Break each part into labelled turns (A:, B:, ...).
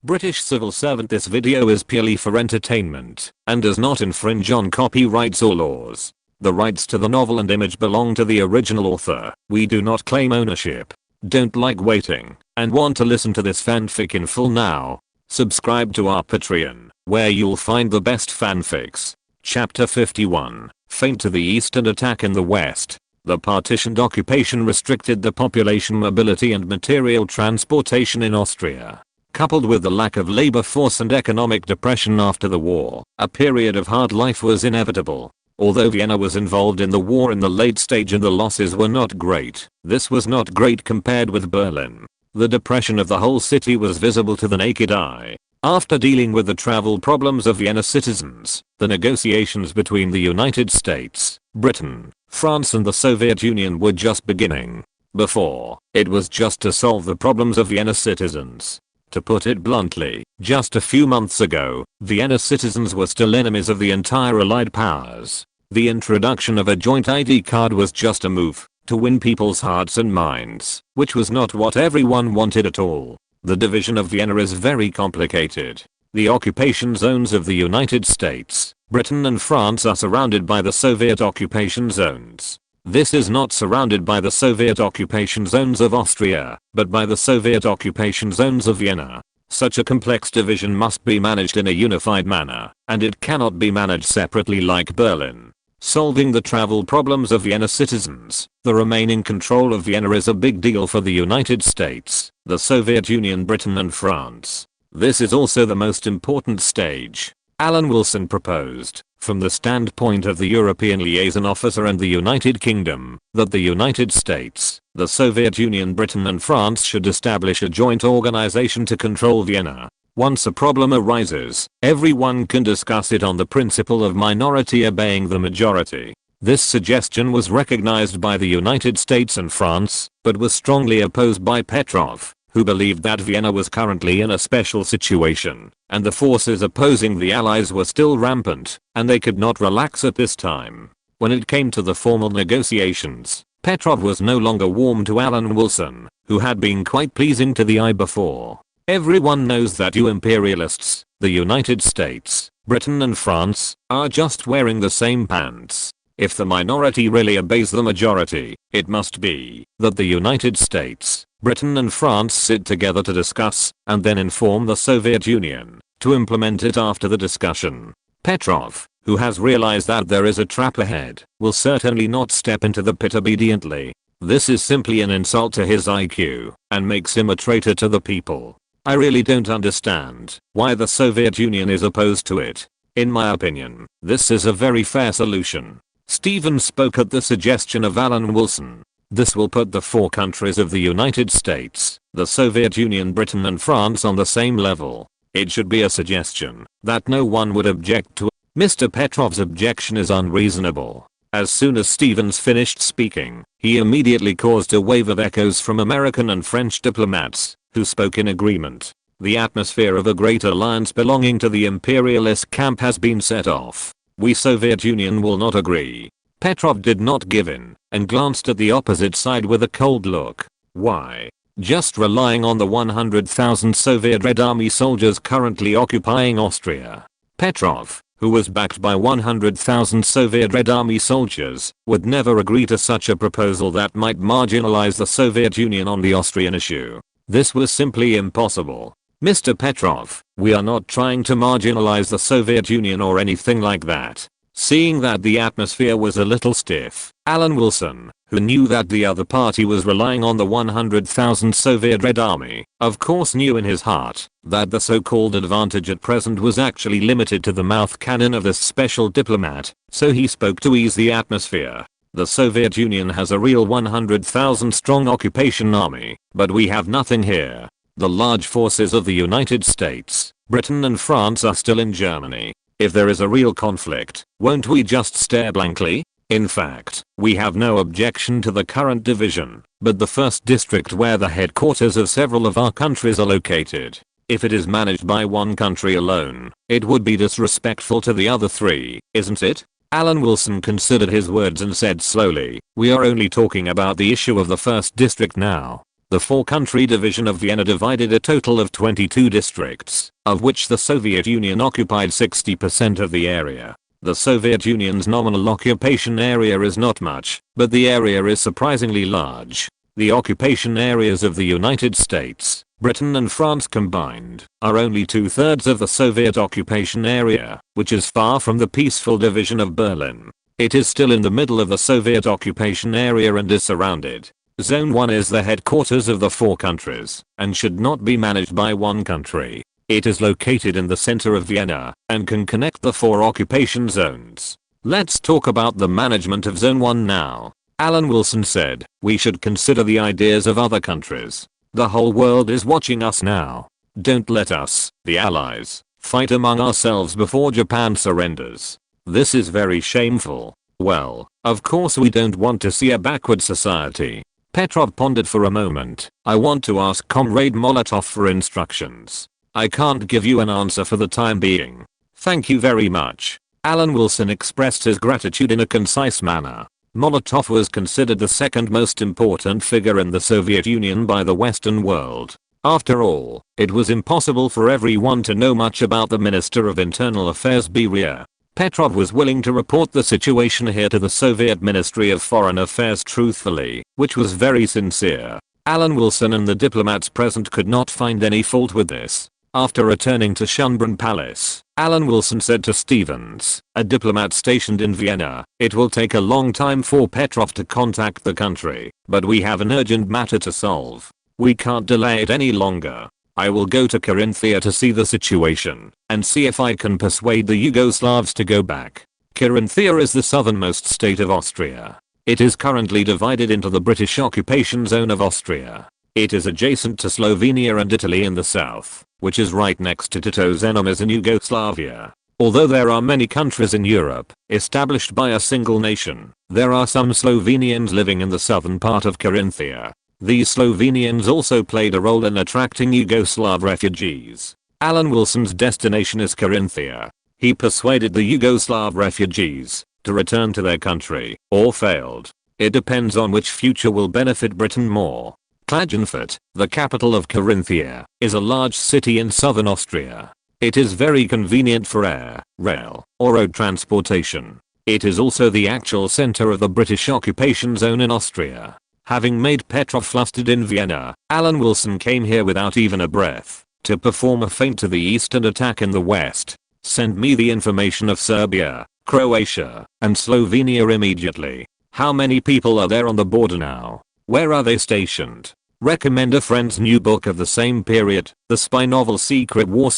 A: British civil servant. This video is purely for entertainment and does not infringe on copyrights or laws. The rights to the novel and image belong to the original author. We do not claim ownership. Don't like waiting and want to listen to this fanfic in full now? Subscribe to our Patreon, where you'll find the best fanfics. Chapter 51. Feint to the east and attack in the west. The partitioned occupation restricted the population mobility and material transportation in Austria. Coupled with the lack of labor force and economic depression after the war, a period of hard life was inevitable. Although Vienna was involved in the war in the late stage and the losses were not great, this was not great compared with Berlin. The depression of the whole city was visible to the naked eye. After dealing with the travel problems of Vienna citizens, the negotiations between the United States, Britain, France and the Soviet Union were just beginning. Before, it was just to solve the problems of Vienna citizens. To put it bluntly, just a few months ago, Vienna citizens were still enemies of the entire Allied powers. The introduction of a joint ID card was just a move to win people's hearts and minds, which was not what everyone wanted at all. The division of Vienna is very complicated. The occupation zones of the United States, Britain and France are surrounded by the Soviet occupation zones. This is not surrounded by the Soviet occupation zones of Austria, but by the Soviet occupation zones of Vienna. Such a complex division must be managed in a unified manner, and it cannot be managed separately like Berlin. Solving the travel problems of Vienna citizens, the remaining control of Vienna is a big deal for the United States, the Soviet Union, Britain and France. This is also the most important stage. Alan Wilson proposed, from the standpoint of the European liaison officer and the United Kingdom, that the United States, the Soviet Union, Britain and France should establish a joint organization to control Vienna. Once a problem arises, everyone can discuss it on the principle of minority obeying the majority. This suggestion was recognized by the United States and France, but was strongly opposed by Petrov, who believed that Vienna was currently in a special situation, and the forces opposing the Allies were still rampant, and they could not relax at this time. When it came to the formal negotiations, Petrov was no longer warm to Alan Wilson, who had been quite pleasing to the eye before. Everyone knows that you imperialists, the United States, Britain and France, are just wearing the same pants. If the minority really obeys the majority, it must be that the United States, Britain and France sit together to discuss, and then inform the Soviet Union to implement it after the discussion. Petrov, who has realized that there is a trap ahead, will certainly not step into the pit obediently. This is simply an insult to his IQ, and makes him a traitor to the people. I really don't understand why the Soviet Union is opposed to it. In my opinion, this is a very fair solution. Stevens spoke at the suggestion of Alan Wilson. This will put the four countries of the United States, the Soviet Union, Britain and France on the same level. It should be a suggestion that no one would object to. Mr. Petrov's objection is unreasonable. As soon as Stevens finished speaking, he immediately caused a wave of echoes from American and French diplomats, who spoke in agreement. The atmosphere of a great alliance belonging to the imperialist camp has been set off. We Soviet Union will not agree. Petrov did not give in, and glanced at the opposite side with a cold look. Why? Just relying on the 100,000 Soviet Red Army soldiers currently occupying Austria. Petrov, who was backed by 100,000 Soviet Red Army soldiers, would never agree to such a proposal that might marginalize the Soviet Union on the Austrian issue. This was simply impossible. Mr. Petrov, we are not trying to marginalize the Soviet Union or anything like that. Seeing that the atmosphere was a little stiff, Alan Wilson, who knew that the other party was relying on the 100,000 Soviet Red Army, of course knew in his heart that the so-called advantage at present was actually limited to the mouth cannon of this special diplomat, so he spoke to ease the atmosphere. The Soviet Union has a real 100,000 strong occupation army, but we have nothing here. The large forces of the United States, Britain and France are still in Germany. If there is a real conflict, won't we just stare blankly? In fact, we have no objection to the current division, but the first district where the headquarters of several of our countries are located. If it is managed by one country alone, it would be disrespectful to the other three, isn't it? Alan Wilson considered his words and said slowly, we are only talking about the issue of the first district now. The four-country division of Vienna divided a total of 22 districts, of which the Soviet Union occupied 60% of the area. The Soviet Union's nominal occupation area is not much, but the area is surprisingly large. The occupation areas of the United States, Britain and France combined are only 2/3 of the Soviet occupation area, which is far from the peaceful division of Berlin. It is still in the middle of the Soviet occupation area and is surrounded. Zone 1 is the headquarters of the four countries and should not be managed by one country. It is located in the center of Vienna and can connect the four occupation zones. Let's talk about the management of Zone 1 now. Alan Wilson said, "We should consider the ideas of other countries. The whole world is watching us now. Don't let us, the Allies, fight among ourselves before Japan surrenders. This is very shameful." Well, of course we don't want to see a backward society. Petrov pondered for a moment. "I want to ask Comrade Molotov for instructions. I can't give you an answer for the time being." "Thank you very much." Alan Wilson expressed his gratitude in a concise manner. Molotov was considered the second most important figure in the Soviet Union by the Western world. After all, it was impossible for everyone to know much about the Minister of Internal Affairs Beria. Petrov was willing to report the situation here to the Soviet Ministry of Foreign Affairs truthfully, which was very sincere. Alan Wilson and the diplomats present could not find any fault with this. After returning to Schönbrunn Palace, Alan Wilson said to Stevens, a diplomat stationed in Vienna, "It will take a long time for Petrov to contact the country, but we have an urgent matter to solve. We can't delay it any longer. I will go to Carinthia to see the situation and see if I can persuade the Yugoslavs to go back." Carinthia is the southernmost state of Austria. It is currently divided into the British occupation zone of Austria. It is adjacent to Slovenia and Italy in the south, which is right next to Tito's enemies in Yugoslavia. Although there are many countries in Europe established by a single nation, there are some Slovenians living in the southern part of Carinthia. These Slovenians also played a role in attracting Yugoslav refugees. Alan Wilson's destination is Carinthia. He persuaded the Yugoslav refugees to return to their country, or failed. It depends on which future will benefit Britain more. Klagenfurt, the capital of Carinthia, is a large city in southern Austria. It is very convenient for air, rail, or road transportation. It is also the actual center of the British occupation zone in Austria. Having made Petrov flustered in Vienna, Alan Wilson came here without even a breath, to perform a feint to the east and attack in the west. "Send me the information of Serbia, Croatia, and Slovenia immediately. How many people are there on the border now? Where are they stationed?" Recommend a friend's new book of the same period, the spy novel Secret War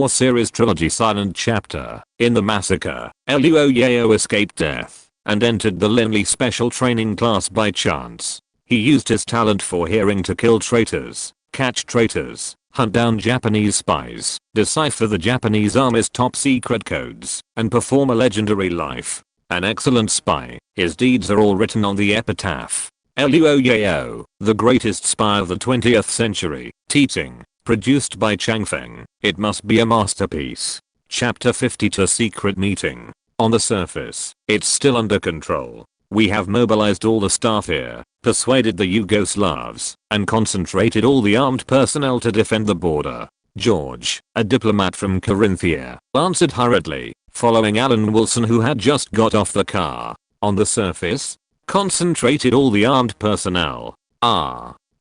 A: series trilogy Silent Chapter. In the massacre, Luo Yeo escaped death and entered the Linley Special Training class by chance. He used his talent for hearing to kill traitors, catch traitors, hunt down Japanese spies, decipher the Japanese army's top secret codes, and perform a legendary life. An excellent spy, his deeds are all written on the epitaph. Luo Yeo, the greatest spy of the 20th century, teaching, produced by Changfeng. It must be a masterpiece. Chapter 52 Secret Meeting. On the surface, it's still under control. We have mobilized all the staff here, persuaded the Yugoslavs, and concentrated all the armed personnel to defend the border. George, a diplomat from Carinthia, answered hurriedly, following Alan Wilson who had just got off the car. On the surface? Concentrated all the armed personnel.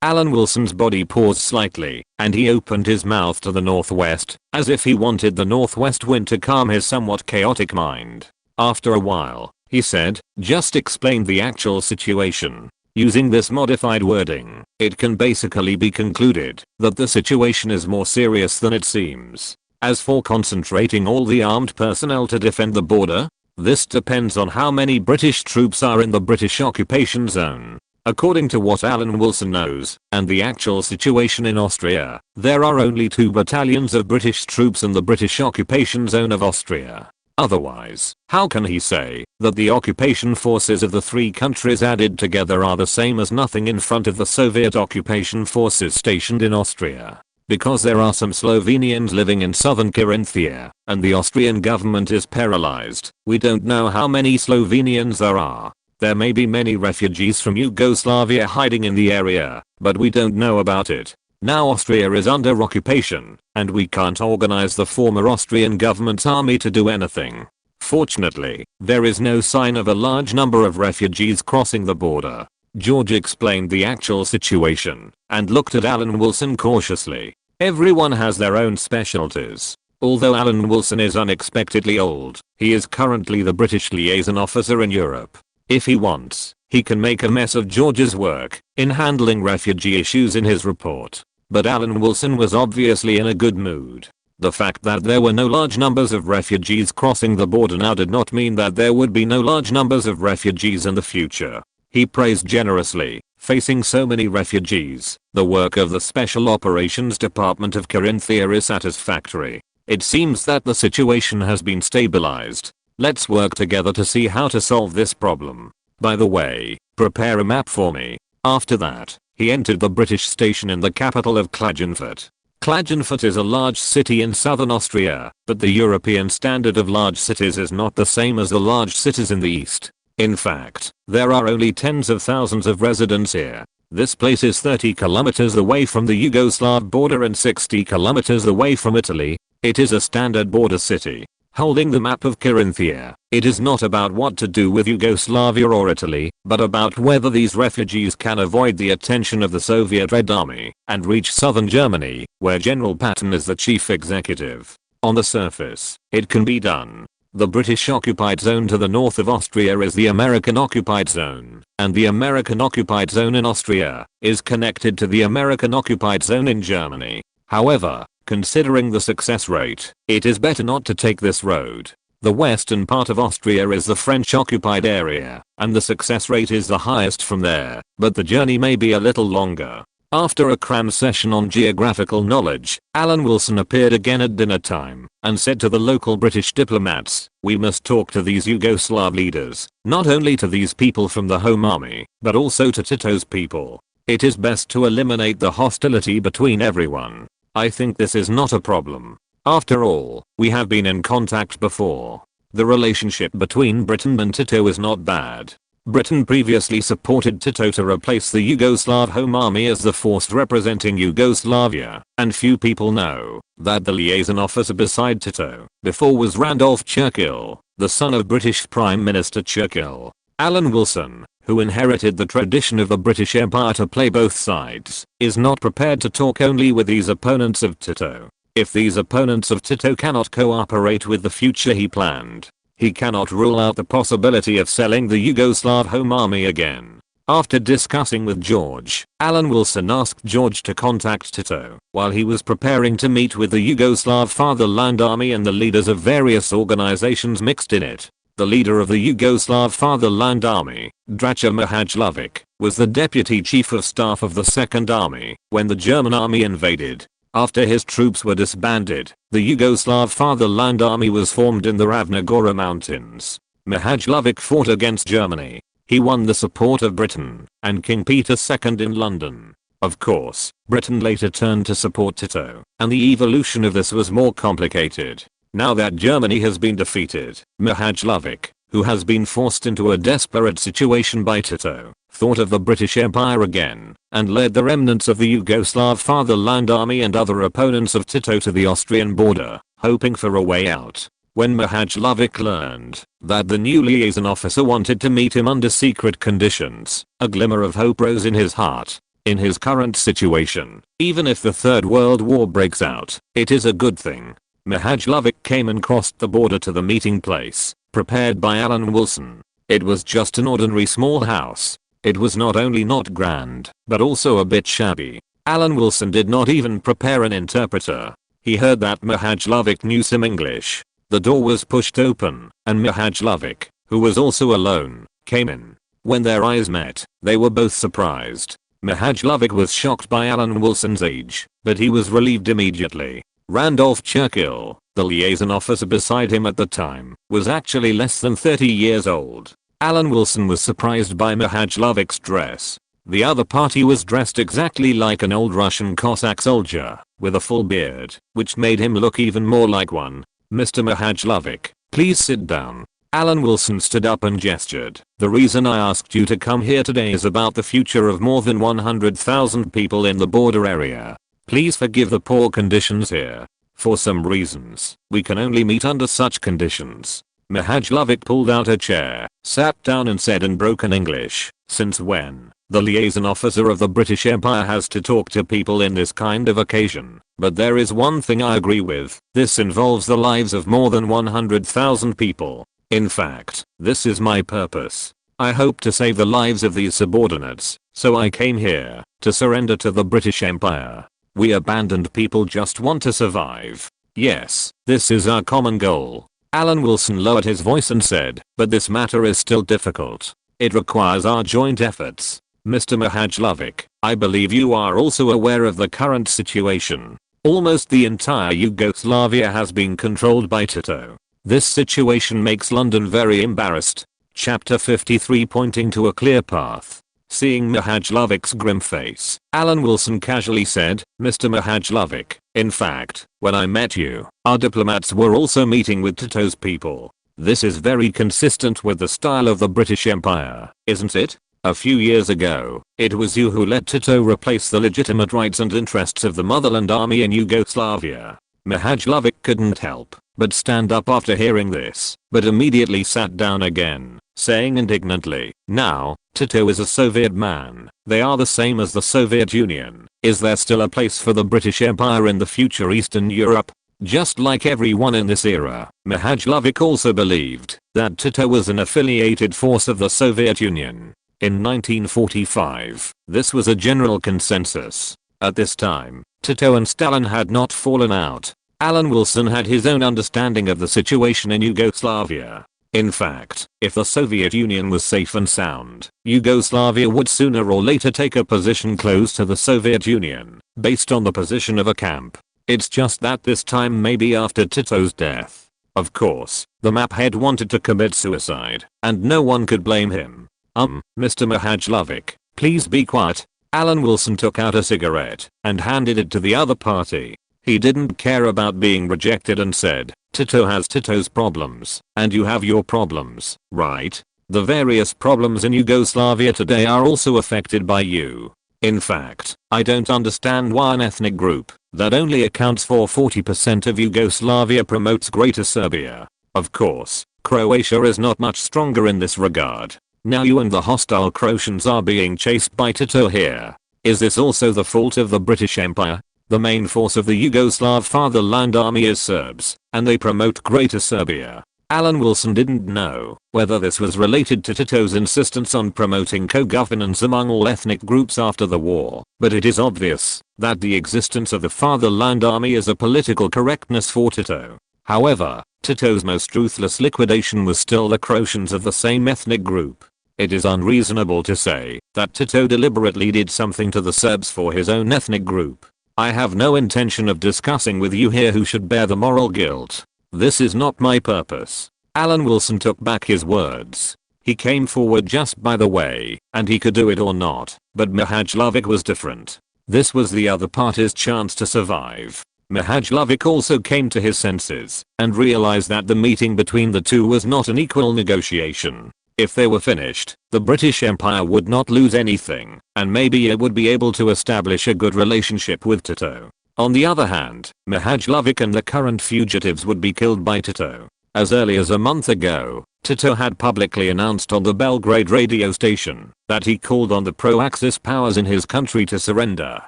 A: Alan Wilson's body paused slightly, and he opened his mouth to the northwest, as if he wanted the northwest wind to calm his somewhat chaotic mind. After a while, he said, "Just explain the actual situation." Using this modified wording, it can basically be concluded that the situation is more serious than it seems. As for concentrating all the armed personnel to defend the border, this depends on how many British troops are in the British occupation zone. According to what Alan Wilson knows, and the actual situation in Austria, there are only 2 battalions of British troops in the British occupation zone of Austria. Otherwise, how can he say that the occupation forces of the 3 countries added together are the same as nothing in front of the Soviet occupation forces stationed in Austria? Because there are some Slovenians living in southern Carinthia, and the Austrian government is paralyzed, we don't know how many Slovenians there are. There may be many refugees from Yugoslavia hiding in the area, but we don't know about it. Now Austria is under occupation, and we can't organize the former Austrian government's army to do anything. Fortunately, there is no sign of a large number of refugees crossing the border. George explained the actual situation, and looked at Alan Wilson cautiously. Everyone has their own specialties. Although Alan Wilson is unexpectedly old, he is currently the British liaison officer in Europe. If he wants, he can make a mess of George's work in handling refugee issues in his report. But Alan Wilson was obviously in a good mood. The fact that there were no large numbers of refugees crossing the border now did not mean that there would be no large numbers of refugees in the future. He praised generously, facing so many refugees, the work of the Special Operations Department of Carinthia is satisfactory. It seems that the situation has been stabilized. Let's work together to see how to solve this problem. By the way, prepare a map for me. After that, he entered the British station in the capital of Klagenfurt. Klagenfurt is a large city in southern Austria, but the European standard of large cities is not the same as the large cities in the east. In fact, there are only tens of thousands of residents here. This place is 30 kilometers away from the Yugoslav border and 60 kilometers away from Italy. It is a standard border city. Holding the map of Carinthia, it is not about what to do with Yugoslavia or Italy, but about whether these refugees can avoid the attention of the Soviet Red Army and reach southern Germany, where General Patton is the chief executive. On the surface, it can be done. The British occupied zone to the north of Austria is the American occupied zone, and the American occupied zone in Austria is connected to the American occupied zone in Germany. However, considering the success rate, it is better not to take this road. The western part of Austria is the French occupied area, and the success rate is the highest from there, but the journey may be a little longer. After a cram session on geographical knowledge, Alan Wilson appeared again at dinner time and said to the local British diplomats, "We must talk to these Yugoslav leaders, not only to these people from the Home Army, but also to Tito's people. It is best to eliminate the hostility between everyone. I think this is not a problem. After all, we have been in contact before. The relationship between Britain and Tito is not bad. Britain previously supported Tito to replace the Yugoslav Home Army as the force representing Yugoslavia, and few people know that the liaison officer beside Tito before was Randolph Churchill, the son of British Prime Minister Churchill. Alan Wilson, who inherited the tradition of the British Empire to play both sides, is not prepared to talk only with these opponents of Tito. If these opponents of Tito cannot cooperate with the future he planned, he cannot rule out the possibility of selling the Yugoslav Home Army again. After discussing with George, Alan Wilson asked George to contact Tito while he was preparing to meet with the Yugoslav Fatherland Army and the leaders of various organizations mixed in it. The leader of the Yugoslav Fatherland Army, Dracha Mihajlovic, was the deputy chief of staff of the Second Army when the German army invaded. After his troops were disbanded, the Yugoslav Fatherland Army was formed in the Ravnogora Mountains. Mihajlovic fought against Germany. He won the support of Britain and King Peter II in London. Of course, Britain later turned to support Tito, and the evolution of this was more complicated. Now that Germany has been defeated, Mihajlovic, who has been forced into a desperate situation by Tito, thought of the British Empire again, and led the remnants of the Yugoslav Fatherland Army and other opponents of Tito to the Austrian border, hoping for a way out. When Mihajlovic learned that the new liaison officer wanted to meet him under secret conditions, a glimmer of hope rose in his heart. In his current situation, even if the Third World War breaks out, it is a good thing. Mihajlovic came and crossed the border to the meeting place, prepared by Alan Wilson. It was just an ordinary small house. It was not only not grand, but also a bit shabby. Alan Wilson did not even prepare an interpreter. He heard that Mihajlovic knew some English. The door was pushed open, and Mihajlovic, who was also alone, came in. When their eyes met, they were both surprised. Mihajlovic was shocked by Alan Wilson's age, but he was relieved immediately. Randolph Churchill, the liaison officer beside him at the time, was actually less than 30 years old. Alan Wilson was surprised by Mihajlovic's dress. The other party was dressed exactly like an old Russian Cossack soldier, with a full beard, which made him look even more like one. "Mr. Mihajlovic, please sit down." Alan Wilson stood up and gestured. The reason I asked you to come here today is about the future of more than 100,000 people in the border area. Please forgive the poor conditions here. For some reasons, we can only meet under such conditions. Mahajlovic pulled out a chair, sat down and said in broken English, since when? The liaison officer of the British Empire has to talk to people in this kind of occasion. But there is one thing I agree with. This involves the lives of more than 100,000 people. In fact, this is my purpose. I hope to save the lives of these subordinates, so I came here to surrender to the British Empire. We abandoned people just want to survive. Yes, this is our common goal. Alan Wilson lowered his voice and said, but this matter is still difficult. It requires our joint efforts. Mr. Mahajlovic, I believe you are also aware of the current situation. Almost the entire Yugoslavia has been controlled by Tito. This situation makes London very embarrassed. Chapter 53 pointing to a clear path. Seeing Mahajlovic's grim face, Alan Wilson casually said, Mr. Mahajlovic, in fact, when I met you, our diplomats were also meeting with Tito's people. This is very consistent with the style of the British Empire, isn't it? A few years ago, it was you who let Tito replace the legitimate rights and interests of the Motherland Army in Yugoslavia. Mahajlovic couldn't help but stand up after hearing this, but immediately sat down again, saying indignantly, now, Tito is a Soviet man. They are the same as the Soviet Union. Is there still a place for the British Empire in the future Eastern Europe? Just like everyone in this era, Mahajlovic also believed that Tito was an affiliated force of the Soviet Union. In 1945, this was a general consensus. At this time, Tito and Stalin had not fallen out. Alan Wilson had his own understanding of the situation in Yugoslavia. In fact, if the Soviet Union was safe and sound, Yugoslavia would sooner or later take a position close to the Soviet Union, based on the position of a camp. It's just that this time may be after Tito's death. Of course, the maphead wanted to commit suicide, and no one could blame him. Mr. Mahajlovic, please be quiet. Alan Wilson took out a cigarette and handed it to the other party. He didn't care about being rejected and said, Tito has Tito's problems, and you have your problems, right? The various problems in Yugoslavia today are also affected by you. In fact, I don't understand why an ethnic group that only accounts for 40% of Yugoslavia promotes Greater Serbia. Of course, Croatia is not much stronger in this regard. Now you and the hostile Croatians are being chased by Tito here. Is this also the fault of the British Empire? The main force of the Yugoslav Fatherland Army is Serbs, and they promote Greater Serbia. Alan Wilson didn't know whether this was related to Tito's insistence on promoting co-governance among all ethnic groups after the war, but it is obvious that the existence of the Fatherland Army is a political correctness for Tito. However, Tito's most ruthless liquidation was still the Croatians of the same ethnic group. It is unreasonable to say that Tito deliberately did something to the Serbs for his own ethnic group. I have no intention of discussing with you here who should bear the moral guilt. This is not my purpose. Alan Wilson took back his words. He came forward just by the way, and he could do it or not, but Mahajlovic was different. This was the other party's chance to survive. Mahajlovic also came to his senses and realized that the meeting between the two was not an equal negotiation. If they were finished, the British Empire would not lose anything, and maybe it would be able to establish a good relationship with Tito. On the other hand, Mahajlovic and the current fugitives would be killed by Tito. As early as a month ago, Tito had publicly announced on the Belgrade radio station that he called on the pro-Axis powers in his country to surrender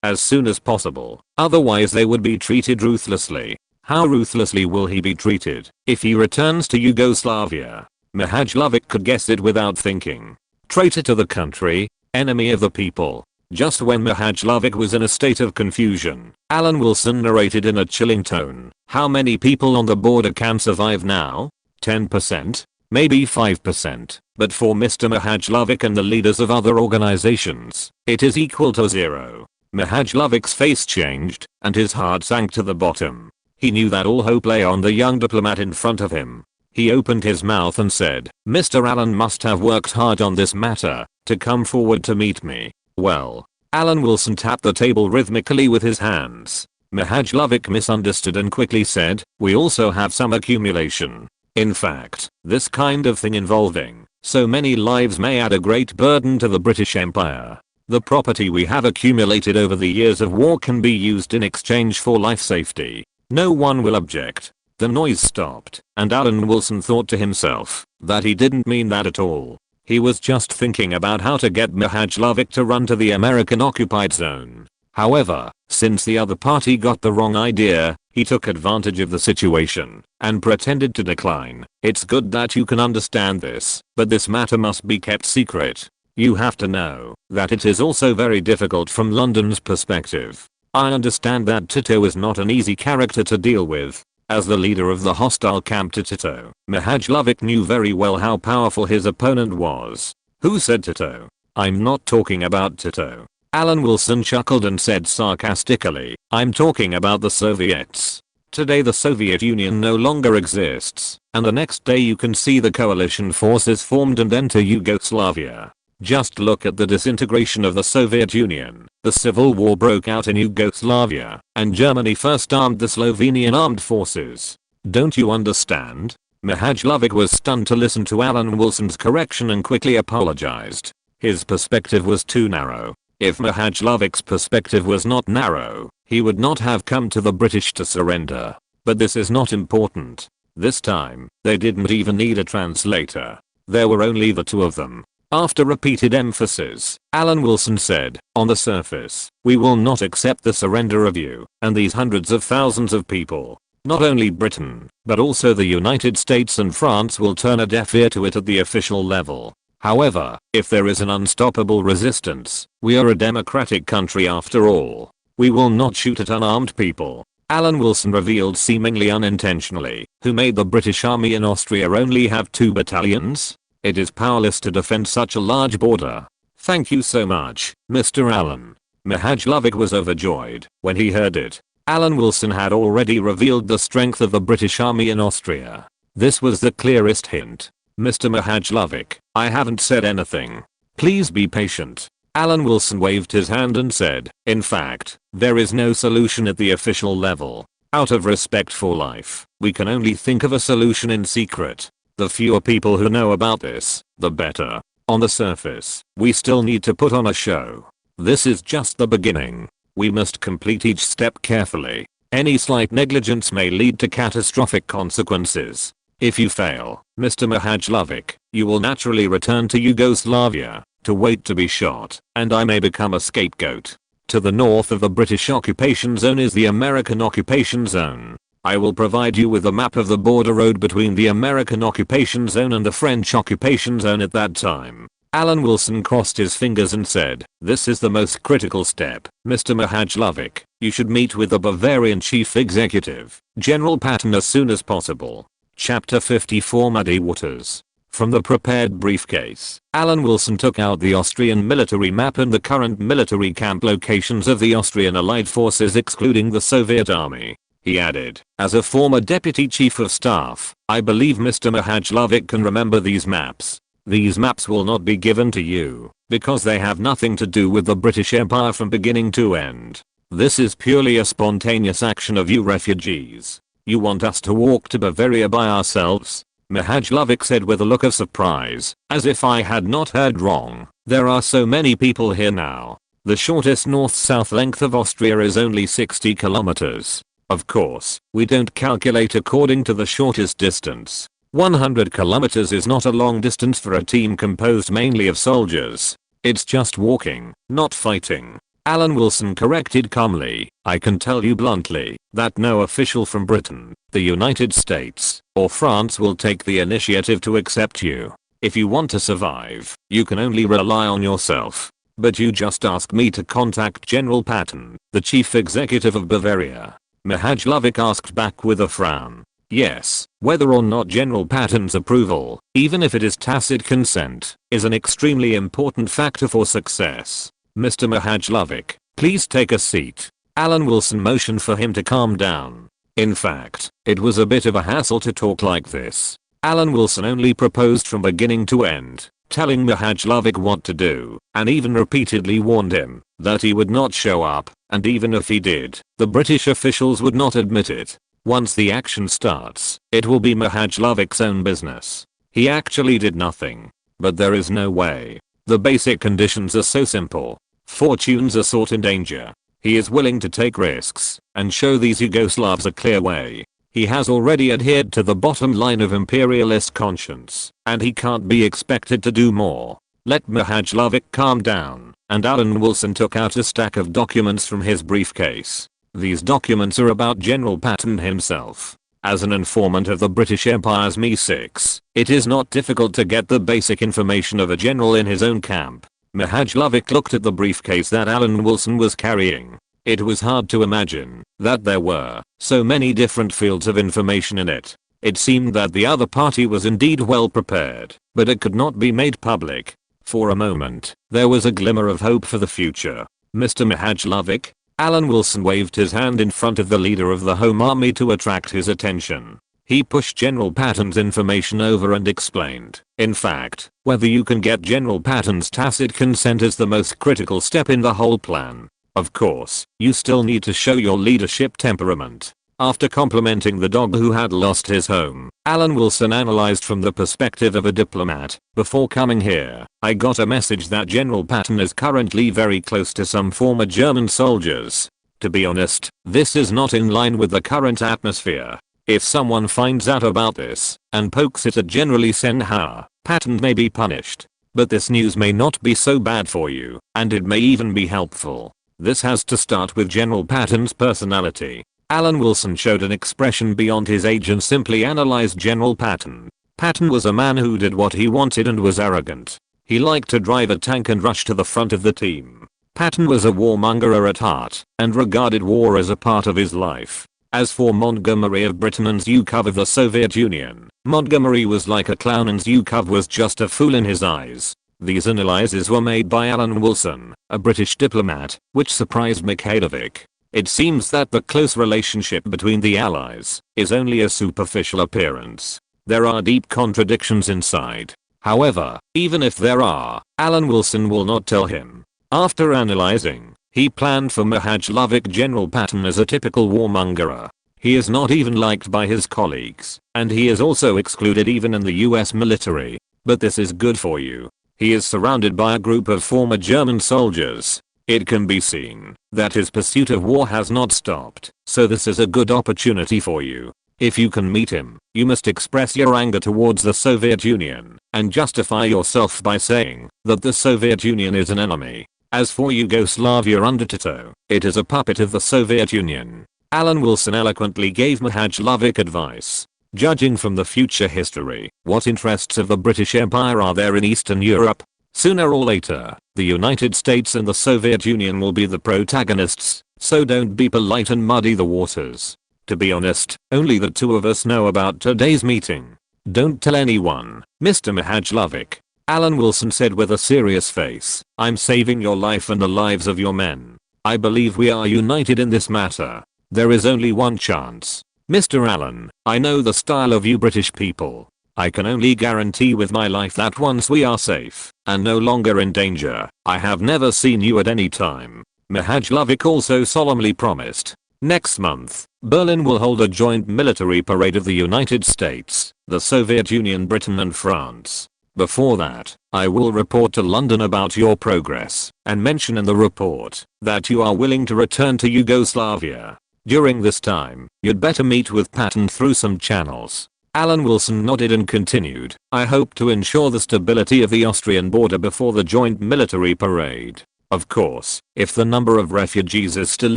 A: as soon as possible, otherwise they would be treated ruthlessly. How ruthlessly will he be treated if he returns to Yugoslavia? Mahajlovic could guess it without thinking. Traitor to the country, enemy of the people. Just when Mahajlovic was in a state of confusion, Alan Wilson narrated in a chilling tone, how many people on the border can survive now? 10%? Maybe 5%, but for Mr. Mahajlovic and the leaders of other organizations, it is equal to 0. Mahajlovic's face changed, and his heart sank to the bottom. He knew that all hope lay on the young diplomat in front of him. He opened his mouth and said, Mr. Allen must have worked hard on this matter to come forward to meet me. Well, Alan Wilson tapped the table rhythmically with his hands. Mahajlovic misunderstood and quickly said, we also have some accumulation. In fact, this kind of thing involving so many lives may add a great burden to the British Empire. The property we have accumulated over the years of war can be used in exchange for life safety. No one will object. The noise stopped, and Alan Wilson thought to himself that he didn't mean that at all. He was just thinking about how to get Mahajlovic to run to the American occupied zone. However, since the other party got the wrong idea, he took advantage of the situation and pretended to decline. It's good that you can understand this, but this matter must be kept secret. You have to know that it is also very difficult from London's perspective. I understand that Tito is not an easy character to deal with. As the leader of the hostile camp to Tito, Mahajlovic knew very well how powerful his opponent was. Who said Tito? I'm not talking about Tito. Alan Wilson chuckled and said sarcastically, I'm talking about the Soviets. Today the Soviet Union no longer exists, and the next day you can see the coalition forces formed and enter Yugoslavia. Just look at the disintegration of the Soviet Union. The civil war broke out in Yugoslavia, and Germany first armed the Slovenian armed forces. Don't you understand? Mahajlovic was stunned to listen to Alan Wilson's correction and quickly apologized. His perspective was too narrow. If Mahajlovic's perspective was not narrow, he would not have come to the British to surrender. But this is not important. This time, they didn't even need a translator. There were only the two of them. After repeated emphasis, Alan Wilson said, on the surface, we will not accept the surrender of you and these hundreds of thousands of people. Not only Britain, but also the United States and France will turn a deaf ear to it at the official level. However, if there is an unstoppable resistance, we are a democratic country after all. We will not shoot at unarmed people. Alan Wilson revealed seemingly unintentionally, who made the British Army in Austria only have 2 battalions? It is powerless to defend such a large border. Thank you so much, Mr. Allen. Mahajlovic was overjoyed when he heard it. Alan Wilson had already revealed the strength of the British Army in Austria. This was the clearest hint. Mr. Mahajlovic, I haven't said anything. Please be patient. Alan Wilson waved his hand and said, in fact, there is no solution at the official level. Out of respect for life, we can only think of a solution in secret. The fewer people who know about this, the better. On the surface, we still need to put on a show. This is just the beginning. We must complete each step carefully. Any slight negligence may lead to catastrophic consequences. If you fail, Mr. Mahajlovic, you will naturally return to Yugoslavia, to wait to be shot, and I may become a scapegoat. To the north of the British occupation zone is the American occupation zone. I will provide you with a map of the border road between the American occupation zone and the French occupation zone at that time. Alan Wilson crossed his fingers and said, this is the most critical step, Mr. Mahajlovic. You should meet with the Bavarian chief executive, General Patton, as soon as possible. Chapter 54 Muddy Waters. From the prepared briefcase, Alan Wilson took out the Austrian military map and the current military camp locations of the Austrian Allied forces excluding the Soviet Army. He added, as a former deputy chief of staff, I believe Mr. Mahajlovic can remember these maps. These maps will not be given to you, because they have nothing to do with the British Empire from beginning to end. This is purely a spontaneous action of you refugees. You want us to walk to Bavaria by ourselves? Mahajlovic said with a look of surprise, as if I had not heard wrong. There are so many people here now. The shortest north-south length of Austria is only 60 kilometers. Of course, we don't calculate according to the shortest distance. 100 kilometers is not a long distance for a team composed mainly of soldiers. It's just walking, not fighting. Alan Wilson corrected calmly, I can tell you bluntly that no official from Britain, the United States, or France will take the initiative to accept you. If you want to survive, you can only rely on yourself. But you just asked me to contact General Patton, the chief executive of Bavaria. Mahajlovic asked back with a frown. Yes, whether or not General Patton's approval, even if it is tacit consent, is an extremely important factor for success. Mr. Mahajlovic, please take a seat. Alan Wilson motioned for him to calm down. In fact, it was a bit of a hassle to talk like this. Alan Wilson only proposed from beginning to end, telling Mahajlovic what to do, and even repeatedly warned him that he would not show up, and even if he did, the British officials would not admit it. Once the action starts, it will be Mahajlovik's own business. He actually did nothing. But there is no way. The basic conditions are so simple. Fortunes are sought in danger. He is willing to take risks and show these Yugoslavs a clear way. He has already adhered to the bottom line of imperialist conscience, and he can't be expected to do more. Let Mahajlovic calm down, and Alan Wilson took out a stack of documents from his briefcase. These documents are about General Patton himself. As an informant of the British Empire's MI6, it is not difficult to get the basic information of a general in his own camp. Mahajlovic looked at the briefcase that Alan Wilson was carrying. It was hard to imagine that there were so many different fields of information in it. It seemed that the other party was indeed well prepared, but it could not be made public. For a moment, there was a glimmer of hope for the future. Mr. Mahajlovic? Alan Wilson waved his hand in front of the leader of the Home Army to attract his attention. He pushed General Patton's information over and explained, in fact, whether you can get General Patton's tacit consent is the most critical step in the whole plan. Of course, you still need to show your leadership temperament. After complimenting the dog who had lost his home, Alan Wilson analyzed from the perspective of a diplomat. Before coming here, I got a message that General Patton is currently very close to some former German soldiers. To be honest, this is not in line with the current atmosphere. If someone finds out about this and pokes it at General Eisenhower, Patton may be punished. But this news may not be so bad for you, and it may even be helpful. This has to start with General Patton's personality. Alan Wilson showed an expression beyond his age and simply analyzed General Patton. Patton was a man who did what he wanted and was arrogant. He liked to drive a tank and rush to the front of the team. Patton was a warmonger at heart and regarded war as a part of his life. As for Montgomery of Britain and Zhukov of the Soviet Union, Montgomery was like a clown and Zhukov was just a fool in his eyes. These analyses were made by Alan Wilson, a British diplomat, which surprised Mahajlovic. It seems that the close relationship between the Allies is only a superficial appearance. There are deep contradictions inside. However, even if there are, Alan Wilson will not tell him. After analyzing, he planned for Mahajlovic General Patton as a typical warmonger. He is not even liked by his colleagues, and he is also excluded even in the US military. But this is good for you. He is surrounded by a group of former German soldiers. It can be seen that his pursuit of war has not stopped, so this is a good opportunity for you. If you can meet him, you must express your anger towards the Soviet Union and justify yourself by saying that the Soviet Union is an enemy. As for Yugoslavia under Tito, it is a puppet of the Soviet Union. Alan Wilson eloquently gave Mahajlovic advice. Judging from the future history, what interests of the British Empire are there in Eastern Europe? Sooner or later, the United States and the Soviet Union will be the protagonists, so don't be polite and muddy the waters. To be honest, only the two of us know about today's meeting. Don't tell anyone, Mr. Mahajlovic. Alan Wilson said with a serious face, I'm saving your life and the lives of your men. I believe we are united in this matter. There is only one chance. Mr. Allen, I know the style of you British people. I can only guarantee with my life that once we are safe and no longer in danger, I have never seen you at any time. Mahajlovic also solemnly promised. Next month, Berlin will hold a joint military parade of the United States, the Soviet Union, Britain and France. Before that, I will report to London about your progress and mention in the report that you are willing to return to Yugoslavia. During this time, you'd better meet with Patton through some channels. Alan Wilson nodded and continued, I hope to ensure the stability of the Austrian border before the joint military parade. Of course, if the number of refugees is still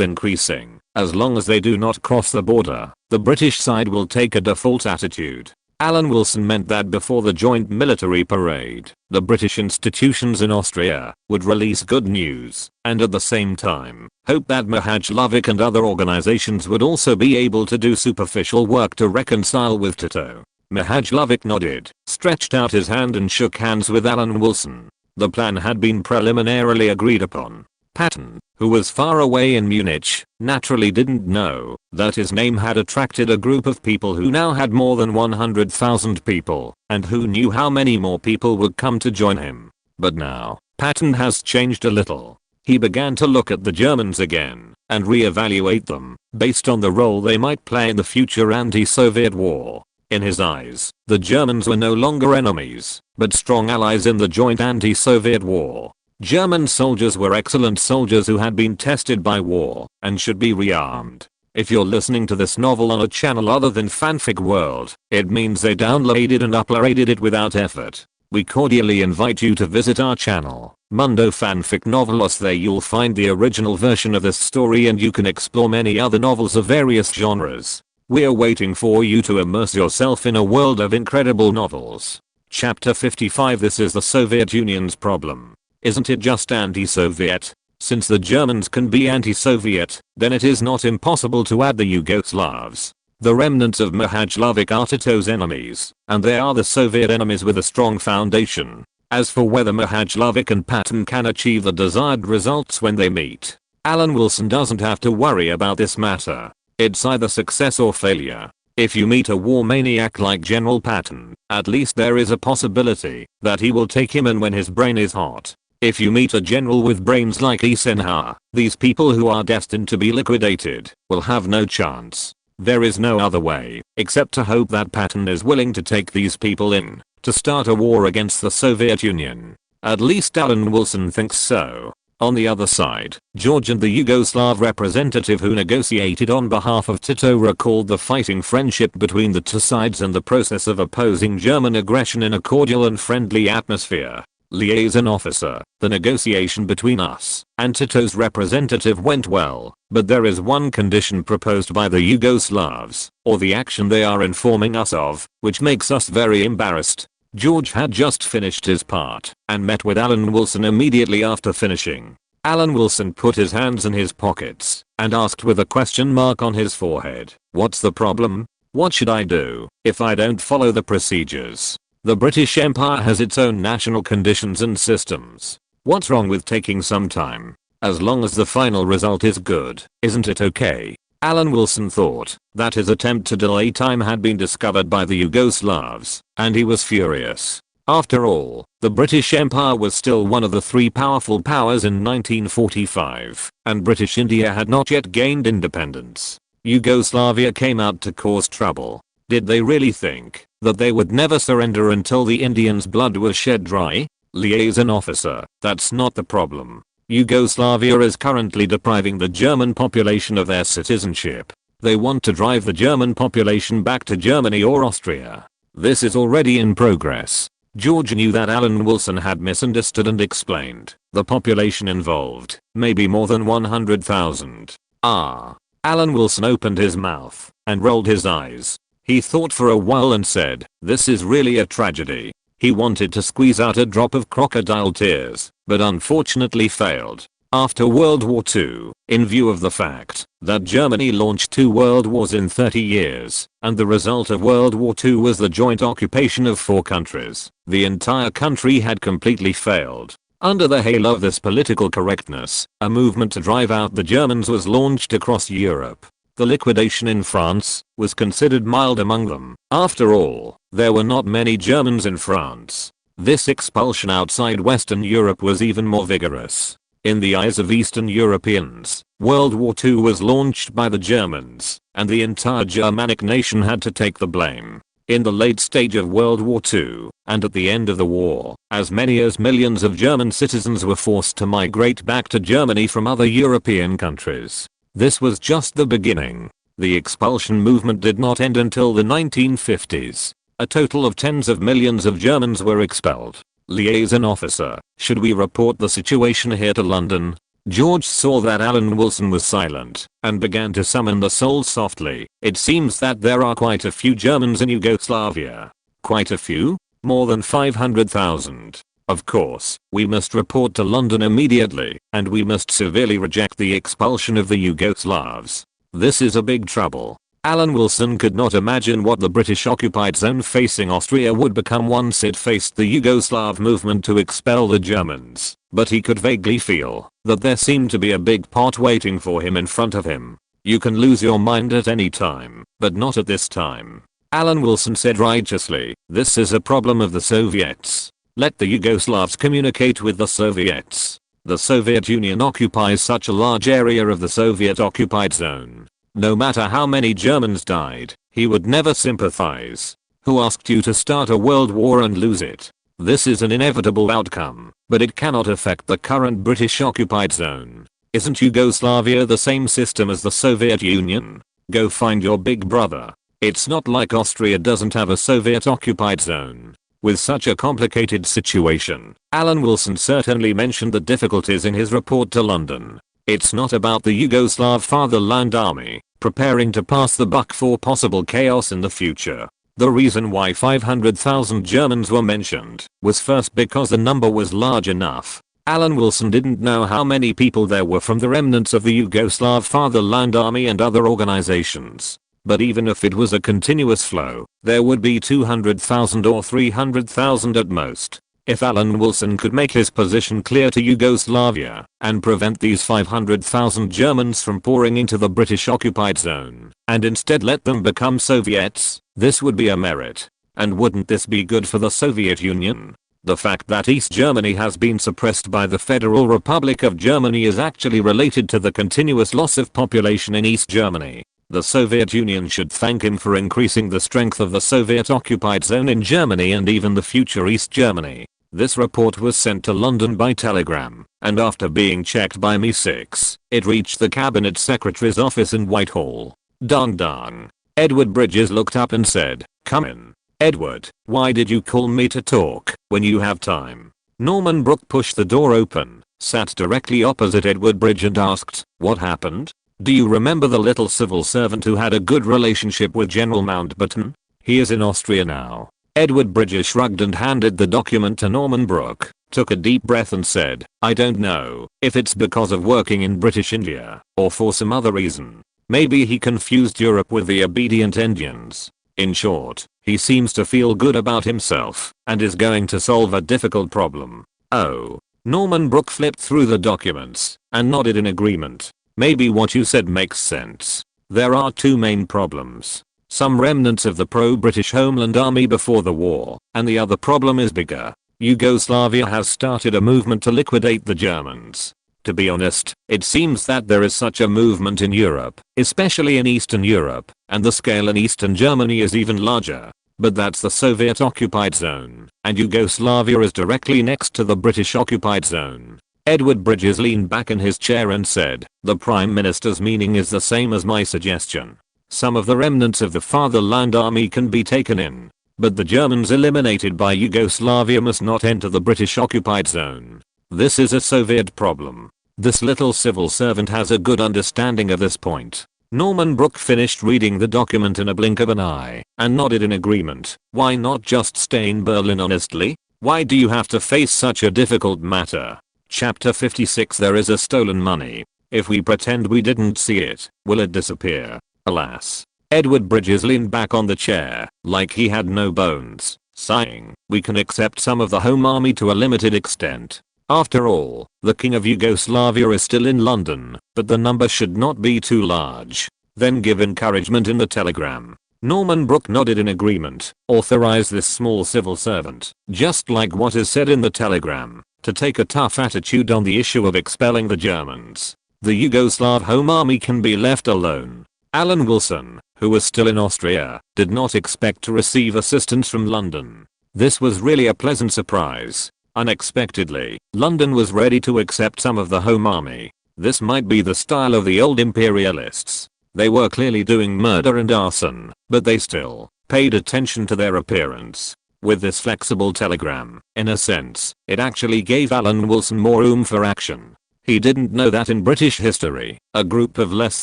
A: increasing, as long as they do not cross the border, the British side will take a default attitude. Alan Wilson meant that before the joint military parade, the British institutions in Austria would release good news, and at the same time, hope that Mahajlovic and other organizations would also be able to do superficial work to reconcile with Tito. Mahajlovic nodded, stretched out his hand and shook hands with Alan Wilson. The plan had been preliminarily agreed upon. Patton, who was far away in Munich, naturally didn't know that his name had attracted a group of people who now had more than 100,000 people, and who knew how many more people would come to join him. But now, Patton has changed a little. He began to look at the Germans again and re-evaluate them based on the role they might play in the future anti-Soviet war. In his eyes, the Germans were no longer enemies, but strong allies in the joint anti-Soviet war. German soldiers were excellent soldiers who had been tested by war and should be rearmed. If you're listening to this novel on a channel other than Fanfic World, it means they downloaded and uploaded it without effort. We cordially invite you to visit our channel, Mundo Fanfic Novelos. There you'll find the original version of this story and you can explore many other novels of various genres. We're waiting for you to immerse yourself in a world of incredible novels. Chapter 55. This is the Soviet Union's problem. Isn't it just anti-Soviet? Since the Germans can be anti-Soviet, then it is not impossible to add the Yugoslavs. The remnants of Mihajlovic are Tito's enemies, and they are the Soviet enemies with a strong foundation. As for whether Mihajlovic and Patton can achieve the desired results when they meet, Alan Wilson doesn't have to worry about this matter. It's either success or failure. If you meet a war maniac like General Patton, at least there is a possibility that he will take him in when his brain is hot. If you meet a general with brains like Eisenhower, these people who are destined to be liquidated will have no chance. There is no other way except to hope that Patton is willing to take these people in to start a war against the Soviet Union. At least Alan Wilson thinks so. On the other side, George and the Yugoslav representative who negotiated on behalf of Tito recalled the fighting friendship between the two sides and the process of opposing German aggression in a cordial and friendly atmosphere. Liaison officer, the negotiation between us and Tito's representative went well, but there is one condition proposed by the Yugoslavs, or the action they are informing us of, which makes us very embarrassed. George had just finished his part and met with Alan Wilson immediately after finishing. Alan Wilson put his hands in his pockets and asked with a question mark on his forehead, "What's the problem? What should I do if I don't follow the procedures? The British Empire has its own national conditions and systems. What's wrong with taking some time? As long as the final result is good, isn't it okay?" Alan Wilson thought that his attempt to delay time had been discovered by the Yugoslavs, and he was furious. After all, the British Empire was still one of the three powerful powers in 1945, and British India had not yet gained independence. Yugoslavia came out to cause trouble. Did they really think that they would never surrender until the Indians' blood was shed dry? Liaison officer, that's not the problem. Yugoslavia is currently depriving the German population of their citizenship. They want to drive the German population back to Germany or Austria. This is already in progress. George knew that Alan Wilson had misunderstood and explained the population involved, maybe more than 100,000. Alan Wilson opened his mouth and rolled his eyes. He thought for a while and said, "This is really a tragedy." He wanted to squeeze out a drop of crocodile tears, but unfortunately failed. After World War II, in view of the fact that Germany launched 2 world wars in 30 years, and the result of World War II was the joint occupation of 4 countries, the entire country had completely failed. Under the halo of this political correctness, a movement to drive out the Germans was launched across Europe. The liquidation in France was considered mild among them. After all, there were not many Germans in France. This expulsion outside Western Europe was even more vigorous. In the eyes of Eastern Europeans, World War II was launched by the Germans, and the entire Germanic nation had to take the blame. In the late stage of World War II, and at the end of the war, as many as millions of German citizens were forced to migrate back to Germany from other European countries. This was just the beginning. The expulsion movement did not end until the 1950s. A total of tens of millions of Germans were expelled. Liaison officer, should we report the situation here to London? George saw that Alan Wilson was silent and began to summon the souls softly. It seems that there are quite a few Germans in Yugoslavia. Quite a few? More than 500,000. Of course, we must report to London immediately, and we must severely reject the expulsion of the Yugoslavs. This is a big trouble. Alan Wilson could not imagine what the British occupied zone facing Austria would become once it faced the Yugoslav movement to expel the Germans, but he could vaguely feel that there seemed to be a big pot waiting for him in front of him. You can lose your mind at any time, but not at this time. Alan Wilson said righteously, "This is a problem of the Soviets. Let the Yugoslavs communicate with the Soviets." The Soviet Union occupies such a large area of the Soviet-occupied zone. No matter how many Germans died, he would never sympathize. Who asked you to start a world war and lose it? This is an inevitable outcome, but it cannot affect the current British-occupied zone. Isn't Yugoslavia the same system as the Soviet Union? Go find your big brother. It's not like Austria doesn't have a Soviet-occupied zone. With such a complicated situation, Alan Wilson certainly mentioned the difficulties in his report to London. It's not about the Yugoslav Fatherland Army preparing to pass the buck for possible chaos in the future. The reason why 500,000 Germans were mentioned was first because the number was large enough. Alan Wilson didn't know how many people there were from the remnants of the Yugoslav Fatherland Army and other organizations. But even if it was a continuous flow, there would be 200,000 or 300,000 at most. If Alan Wilson could make his position clear to Yugoslavia and prevent these 500,000 Germans from pouring into the British occupied zone and instead let them become Soviets, this would be a merit. And wouldn't this be good for the Soviet Union? The fact that East Germany has been suppressed by the Federal Republic of Germany is actually related to the continuous loss of population in East Germany. The Soviet Union should thank him for increasing the strength of the Soviet-occupied zone in Germany and even the future East Germany. This report was sent to London by telegram, and after being checked by MI6, it reached the Cabinet Secretary's office in Whitehall. Dang dang. Edward Bridges looked up and said, "Come in." "Edward, why did you call me to talk when you have time?" Norman Brooke pushed the door open, sat directly opposite Edward Bridge and asked, "What happened? Do you remember the little civil servant who had a good relationship with General Mountbatten? He is in Austria now." Edward Bridges shrugged and handed the document to Norman Brooke, took a deep breath and said, "I don't know if it's because of working in British India or for some other reason. Maybe he confused Europe with the obedient Indians. In short, he seems to feel good about himself and is going to solve a difficult problem." "Oh." Norman Brooke flipped through the documents and nodded in agreement. "Maybe what you said makes sense. There are two main problems. Some remnants of the pro-British Homeland Army before the war, and the other problem is bigger. Yugoslavia has started a movement to liquidate the Germans. To be honest, it seems that there is such a movement in Europe, especially in Eastern Europe, and the scale in Eastern Germany is even larger. But that's the Soviet-occupied zone, and Yugoslavia is directly next to the British-occupied zone." Edward Bridges leaned back in his chair and said, "The Prime Minister's meaning is the same as my suggestion. Some of the remnants of the Fatherland Army can be taken in, but the Germans eliminated by Yugoslavia must not enter the British-occupied zone. This is a Soviet problem." This little civil servant has a good understanding of this point. Norman Brooke finished reading the document in a blink of an eye and nodded in agreement. "Why not just stay in Berlin honestly? Why do you have to face such a difficult matter?" Chapter 56. There is a stolen money. If we pretend we didn't see it, will it disappear? Alas. Edward Bridges leaned back on the chair, like he had no bones, sighing, "We can accept some of the Home Army to a limited extent. After all, the King of Yugoslavia is still in London, but the number should not be too large. Then give encouragement in the telegram." Norman Brooke nodded in agreement. "Authorize this small civil servant, just like what is said in the telegram, to take a tough attitude on the issue of expelling the Germans. The Yugoslav Home Army can be left alone." Alan Wilson, who was still in Austria, did not expect to receive assistance from London. This was really a pleasant surprise. Unexpectedly, London was ready to accept some of the Home Army. This might be the style of the old imperialists. They were clearly doing murder and arson, but they still paid attention to their appearance. With this flexible telegram, in a sense, it actually gave Alan Wilson more room for action. He didn't know that in British history, a group of less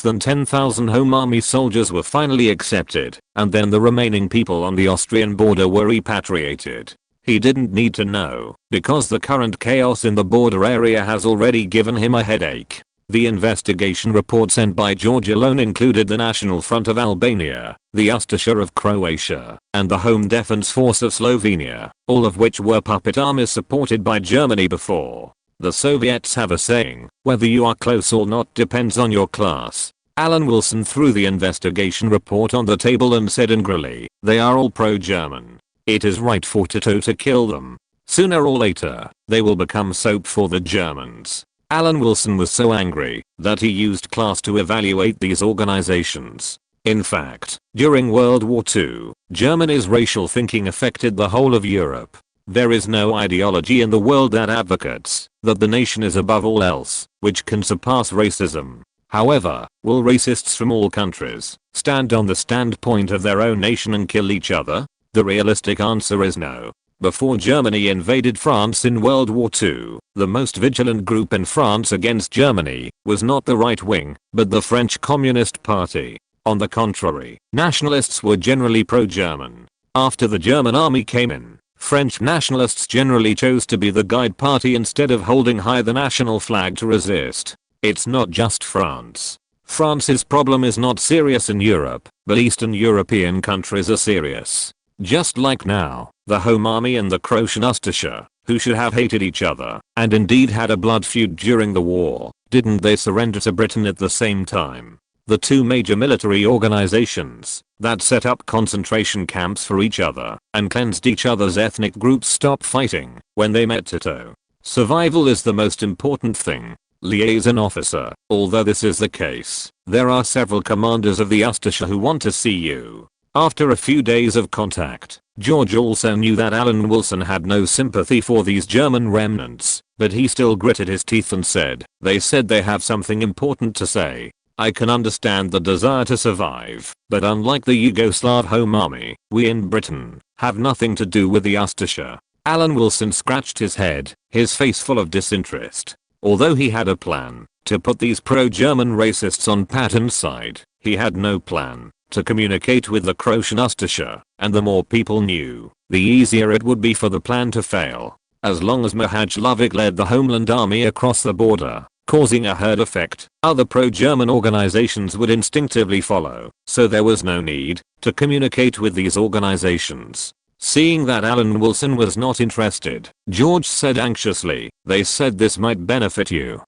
A: than 10,000 Home Army soldiers were finally accepted, and then the remaining people on the Austrian border were repatriated. He didn't need to know, because the current chaos in the border area has already given him a headache. The investigation report sent by Georgia alone included the National Front of Albania, the Ustasha of Croatia, and the Home Defense Force of Slovenia, all of which were puppet armies supported by Germany before. The Soviets have a saying, "Whether you are close or not depends on your class." Alan Wilson threw the investigation report on the table and said angrily, "They are all pro-German. It is right for Tito to kill them. Sooner or later, they will become soap for the Germans. Alan Wilson was so angry that he used class to evaluate these organizations. In fact, during World War II, Germany's racial thinking affected the whole of Europe. There is no ideology in the world that advocates that the nation is above all else, which can surpass racism. However, will racists from all countries stand on the standpoint of their own nation and kill each other? The realistic answer is no. Before Germany invaded France in World War II, the most vigilant group in France against Germany was not the right wing, but the French Communist Party. On the contrary, nationalists were generally pro-German. After the German army came in, French nationalists generally chose to be the guide party instead of holding high the national flag to resist. It's not just France. France's problem is not serious in Europe, but Eastern European countries are serious. Just like now, the Home Army and the Croatian Ustasha, who should have hated each other, and indeed had a blood feud during the war, didn't they surrender to Britain at the same time? The two major military organizations that set up concentration camps for each other and cleansed each other's ethnic groups stopped fighting when they met Tito. Survival is the most important thing. Liaison officer, although this is the case, there are several commanders of the Ustasha who want to see you. After a few days of contact, George also knew that Alan Wilson had no sympathy for these German remnants, but he still gritted his teeth and said, "They said they have something important to say. I can understand the desire to survive, but unlike the Yugoslav Home Army, we in Britain have nothing to do with the Ustasha." Alan Wilson scratched his head, his face full of disinterest. Although he had a plan to put these pro-German racists on Patton's side, he had no plan to communicate with the Croatian Ustasha, and the more people knew, the easier it would be for the plan to fail. As long as Mihajlovic led the Homeland Army across the border, causing a herd effect, other pro-German organizations would instinctively follow, so there was no need to communicate with these organizations. Seeing that Alan Wilson was not interested, George said anxiously, "They said this might benefit you."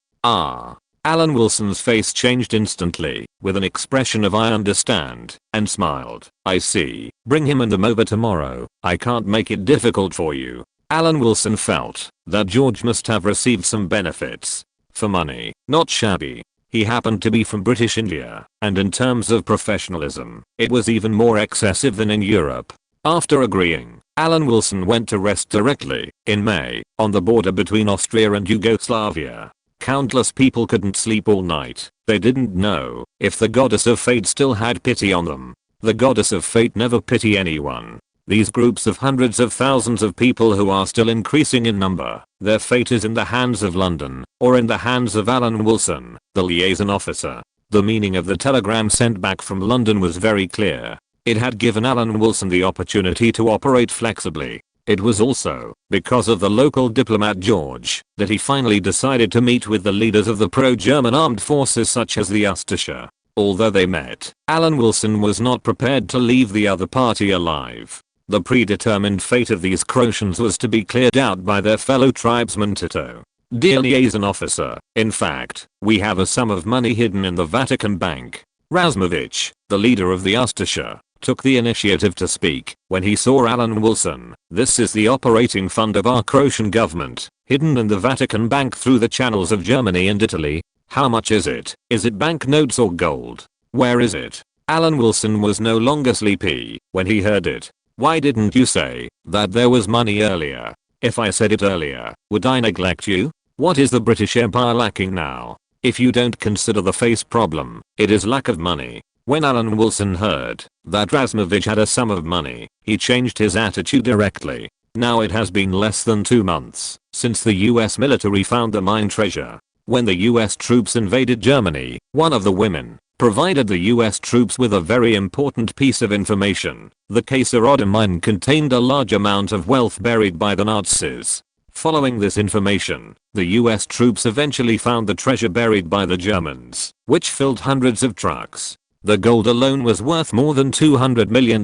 A: Alan Wilson's face changed instantly, with an expression of "I understand," and smiled. "I see. Bring him and them over tomorrow. I can't make it difficult for you." Alan Wilson felt that George must have received some benefits. For money, not shabby. He happened to be from British India, and in terms of professionalism, it was even more excessive than in Europe. After agreeing, Alan Wilson went to rest directly, in May, on the border between Austria and Yugoslavia. Countless people couldn't sleep all night. They didn't know if the goddess of fate still had pity on them. The goddess of fate never pity anyone. These groups of hundreds of thousands of people who are still increasing in number, their fate is in the hands of London, or in the hands of Alan Wilson, the liaison officer. The meaning of the telegram sent back from London was very clear. It had given Alan Wilson the opportunity to operate flexibly. It was also because of the local diplomat George that he finally decided to meet with the leaders of the pro-German armed forces such as the Ustasha. Although they met, Alan Wilson was not prepared to leave the other party alive. The predetermined fate of these Croatians was to be cleared out by their fellow tribesman Tito. "Dear liaison officer, in fact, we have a sum of money hidden in the Vatican Bank." Razmovich, the leader of the Ustasha, took the initiative to speak when he saw Alan Wilson. "This is the operating fund of our Croatian government, hidden in the Vatican Bank through the channels of Germany and Italy. How much is it? Is it banknotes or gold? Where is it?" Alan Wilson was no longer sleepy when he heard it. "Why didn't you say that there was money earlier? If I said it earlier, would I neglect you? What is the British Empire lacking now? If you don't consider the face problem, it is lack of money." When Alan Wilson heard that Razmovich had a sum of money, he changed his attitude directly. Now it has been less than 2 months since the US military found the mine treasure. When the US troops invaded Germany, one of the women provided the US troops with a very important piece of information. The Kaiserode mine contained a large amount of wealth buried by the Nazis. Following this information, the US troops eventually found the treasure buried by the Germans, which filled hundreds of trucks. The gold alone was worth more than $200 million.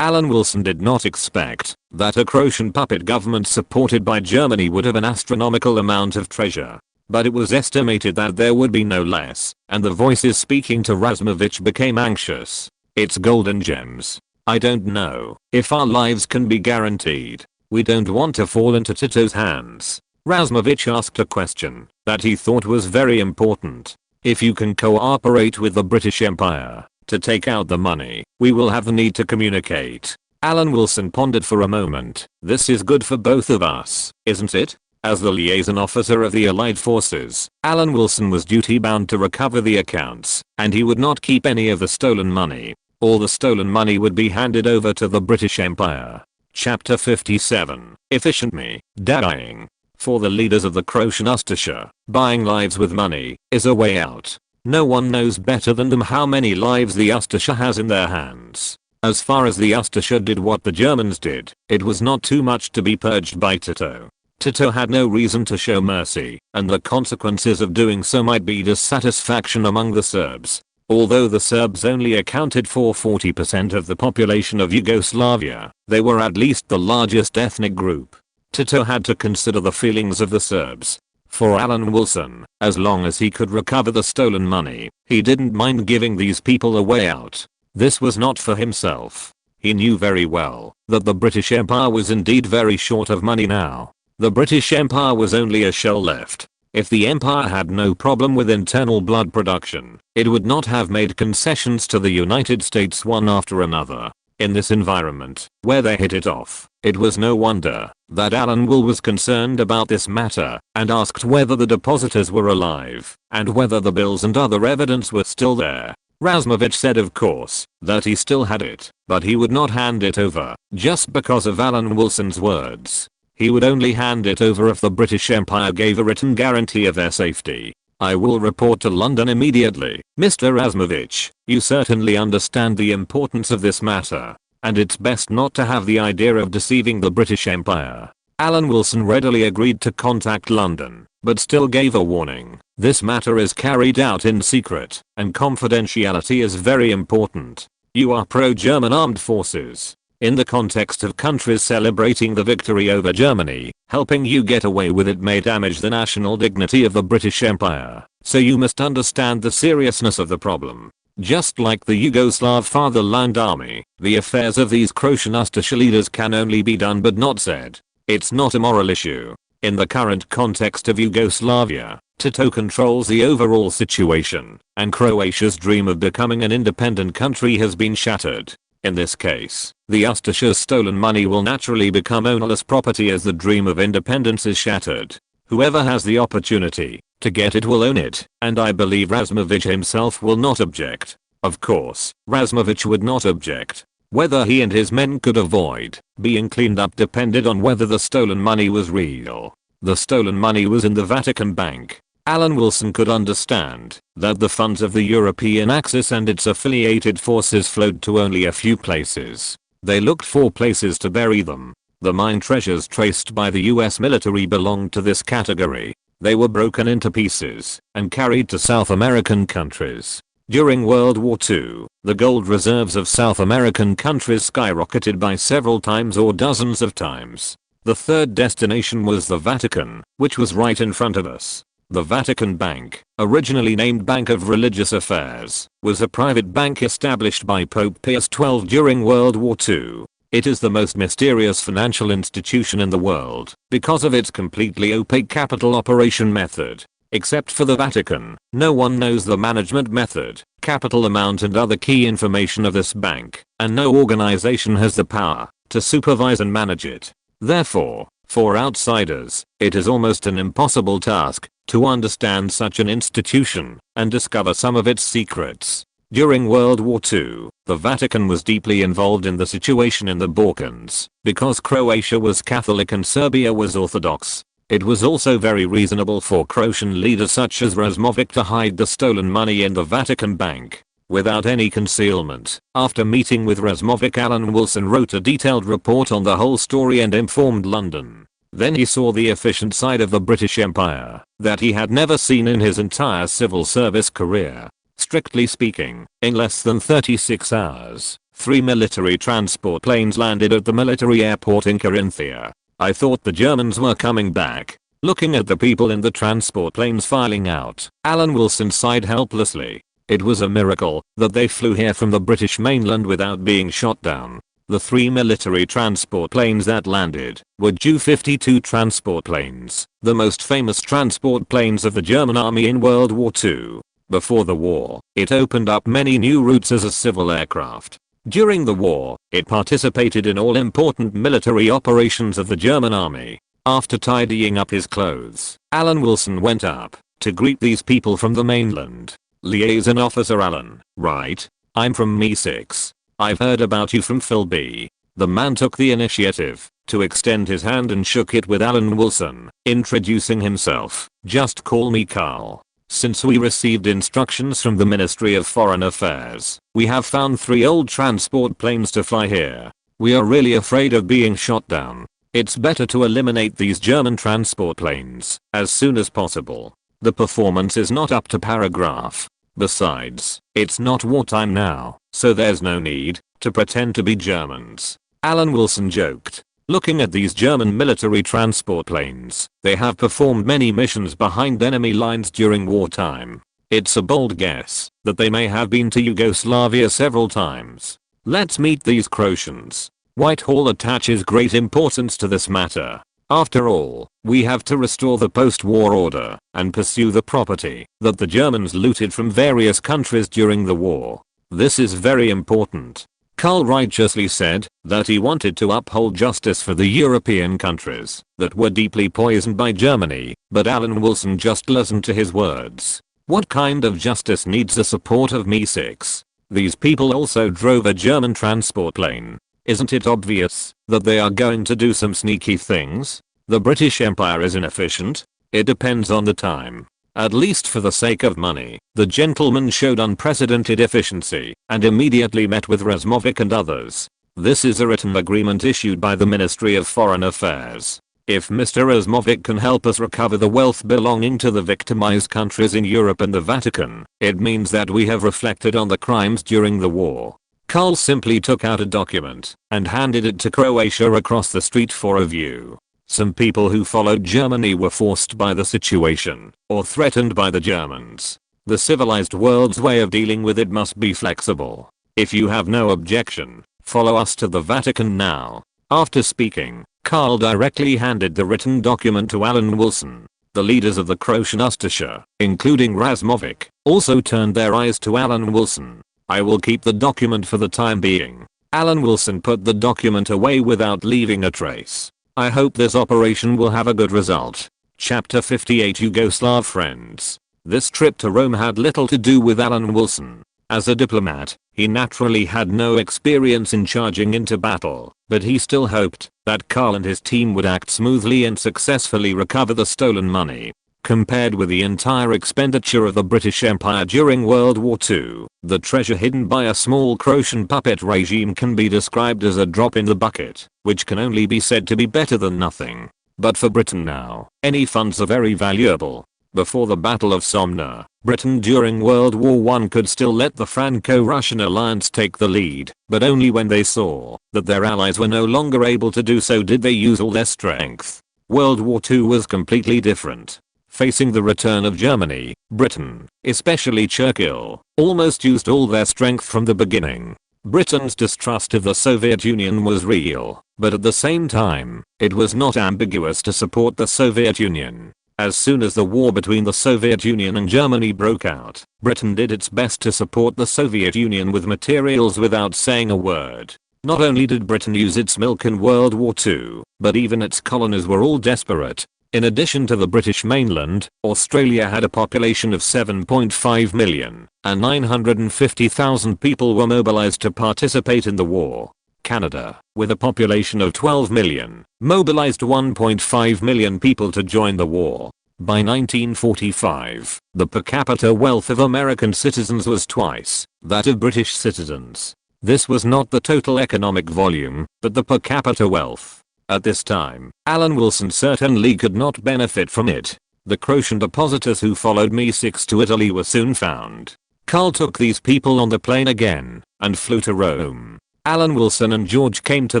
A: Alan Wilson did not expect that a Croatian puppet government supported by Germany would have an astronomical amount of treasure. But it was estimated that there would be no less, and the voices speaking to Razmovich became anxious. "It's gold and gems. I don't know if our lives can be guaranteed. We don't want to fall into Tito's hands." Razmovich asked a question that he thought was very important. If you can cooperate with the British Empire to take out the money, we will have the need to communicate. Alan Wilson pondered for a moment. This is good for both of us, isn't it? As the liaison officer of the Allied forces, Alan Wilson was duty-bound to recover the accounts, and he would not keep any of the stolen money. All the stolen money would be handed over to the British Empire. Chapter 57. Efficient me, dying. For the leaders of the Croatian Ustasha, buying lives with money is a way out. No one knows better than them how many lives the Ustasha has in their hands. As far as the Ustasha did what the Germans did, it was not too much to be purged by Tito. Tito had no reason to show mercy, and the consequences of doing so might be dissatisfaction among the Serbs. Although the Serbs only accounted for 40% of the population of Yugoslavia, they were at least the largest ethnic group. Tito had to consider the feelings of the Serbs. For Alan Wilson, as long as he could recover the stolen money, he didn't mind giving these people a way out. This was not for himself. He knew very well that the British Empire was indeed very short of money now. The British Empire was only a shell left. If the empire had no problem with internal blood production, it would not have made concessions to the United States one after another. In this environment, where they hit it off, it was no wonder that Alan Will was concerned about this matter and asked whether the depositors were alive and whether the bills and other evidence were still there. Razmovich said of course that he still had it, but he would not hand it over just because of Alan Wilson's words. He would only hand it over if the British Empire gave a written guarantee of their safety. I will report to London immediately. Mr. Razmovich, you certainly understand the importance of this matter, and it's best not to have the idea of deceiving the British Empire. Alan Wilson readily agreed to contact London, but still gave a warning. This matter is carried out in secret, and confidentiality is very important. You are pro-German armed forces. In the context of countries celebrating the victory over Germany, helping you get away with it may damage the national dignity of the British Empire, so you must understand the seriousness of the problem. Just like the Yugoslav Fatherland Army, the affairs of these Croatian Ustasha leaders can only be done but not said. It's not a moral issue. In the current context of Yugoslavia, Tito controls the overall situation, and Croatia's dream of becoming an independent country has been shattered. In this case, the Ustasha's stolen money will naturally become ownerless property as the dream of independence is shattered. Whoever has the opportunity to get it will own it, and I believe Razmovich himself will not object. Of course, Razmovich would not object. Whether he and his men could avoid being cleaned up depended on whether the stolen money was real. The stolen money was in the Vatican Bank. Alan Wilson could understand that the funds of the European Axis and its affiliated forces flowed to only a few places. They looked for places to bury them. The mine treasures traced by the US military belonged to this category. They were broken into pieces and carried to South American countries. During World War II, the gold reserves of South American countries skyrocketed by several times or dozens of times. The third destination was the Vatican, which was right in front of us. The Vatican Bank, originally named Bank of Religious Affairs, was a private bank established by Pope Pius XII during World War II. It is the most mysterious financial institution in the world because of its completely opaque capital operation method. Except for the Vatican, no one knows the management method, capital amount and other key information of this bank, and no organization has the power to supervise and manage it. Therefore, for outsiders, it is almost an impossible task to understand such an institution and discover some of its secrets. During World War II, the Vatican was deeply involved in the situation in the Balkans because Croatia was Catholic and Serbia was Orthodox. It was also very reasonable for Croatian leaders such as Razmovich to hide the stolen money in the Vatican Bank without any concealment. After meeting with Razmovich, Alan Wilson wrote a detailed report on the whole story and informed London. Then he saw the efficient side of the British Empire that he had never seen in his entire civil service career. Strictly speaking, in less than 36 hours, 3 military transport planes landed at the military airport in Carinthia. I thought the Germans were coming back. Looking at the people in the transport planes filing out, Alan Wilson sighed helplessly. It was a miracle that they flew here from the British mainland without being shot down. The 3 military transport planes that landed were Ju-52 transport planes, the most famous transport planes of the German army in World War II. Before the war, it opened up many new routes as a civil aircraft. During the war, it participated in all important military operations of the German army. After tidying up his clothes, Alan Wilson went up to greet these people from the mainland. Liaison Officer Alan, right? I'm from Mi-6. I've heard about you from Phil B. The man took the initiative to extend his hand and shook it with Alan Wilson, introducing himself. Just call me Carl. Since we received instructions from the Ministry of Foreign Affairs, we have found 3 old transport planes to fly here. We are really afraid of being shot down. It's better to eliminate these German transport planes as soon as possible. The performance is not up to paragraph. Besides, it's not wartime now, so there's no need to pretend to be Germans. Alan Wilson joked. Looking at these German military transport planes, they have performed many missions behind enemy lines during wartime. It's a bold guess that they may have been to Yugoslavia several times. Let's meet these Croatians. Whitehall attaches great importance to this matter. After all, we have to restore the post-war order and pursue the property that the Germans looted from various countries during the war. This is very important. Karl righteously said that he wanted to uphold justice for the European countries that were deeply poisoned by Germany, but Alan Wilson just listened to his words. What kind of justice needs the support of Mi-6? These people also drove a German transport plane. Isn't it obvious that they are going to do some sneaky things? The British Empire is inefficient. It depends on the time. At least for the sake of money, the gentleman showed unprecedented efficiency and immediately met with Razmovic and others. This is a written agreement issued by the Ministry of Foreign Affairs. If Mr. Razmovic can help us recover the wealth belonging to the victimized countries in Europe and the Vatican, it means that we have reflected on the crimes during the war. Karl simply took out a document and handed it to Croatia across the street for a view. Some people who followed Germany were forced by the situation or threatened by the Germans. The civilized world's way of dealing with it must be flexible. If you have no objection, follow us to the Vatican now. After speaking, Karl directly handed the written document to Alan Wilson. The leaders of the Croatian Ustasha, including Razmovic, also turned their eyes to Alan Wilson. I will keep the document for the time being. Alan Wilson put the document away without leaving a trace. I hope this operation will have a good result. Chapter 58 Yugoslav Friends. This trip to Rome had little to do with Alan Wilson. As a diplomat, he naturally had no experience in charging into battle, but he still hoped that Karl and his team would act smoothly and successfully recover the stolen money. Compared with the entire expenditure of the British Empire during World War II, the treasure hidden by a small Croatian puppet regime can be described as a drop in the bucket, which can only be said to be better than nothing. But for Britain now, any funds are very valuable. Before the Battle of Somna, Britain during World War I could still let the Franco-Russian alliance take the lead, but only when they saw that their allies were no longer able to do so did they use all their strength. World War II was completely different. Facing the return of Germany, Britain, especially Churchill, almost used all their strength from the beginning. Britain's distrust of the Soviet Union was real, but at the same time, it was not ambiguous to support the Soviet Union. As soon as the war between the Soviet Union and Germany broke out, Britain did its best to support the Soviet Union with materials without saying a word. Not only did Britain use its milk in World War II, but even its colonies were all desperate. In addition to the British mainland, Australia had a population of 7.5 million, and 950,000 people were mobilized to participate in the war. Canada, with a population of 12 million, mobilized 1.5 million people to join the war. By 1945, the per capita wealth of American citizens was twice that of British citizens. This was not the total economic volume, but the per capita wealth. At this time, Alan Wilson certainly could not benefit from it. The Croatian depositors who followed Mi-6 to Italy were soon found. Karl took these people on the plane again and flew to Rome. Alan Wilson and George came to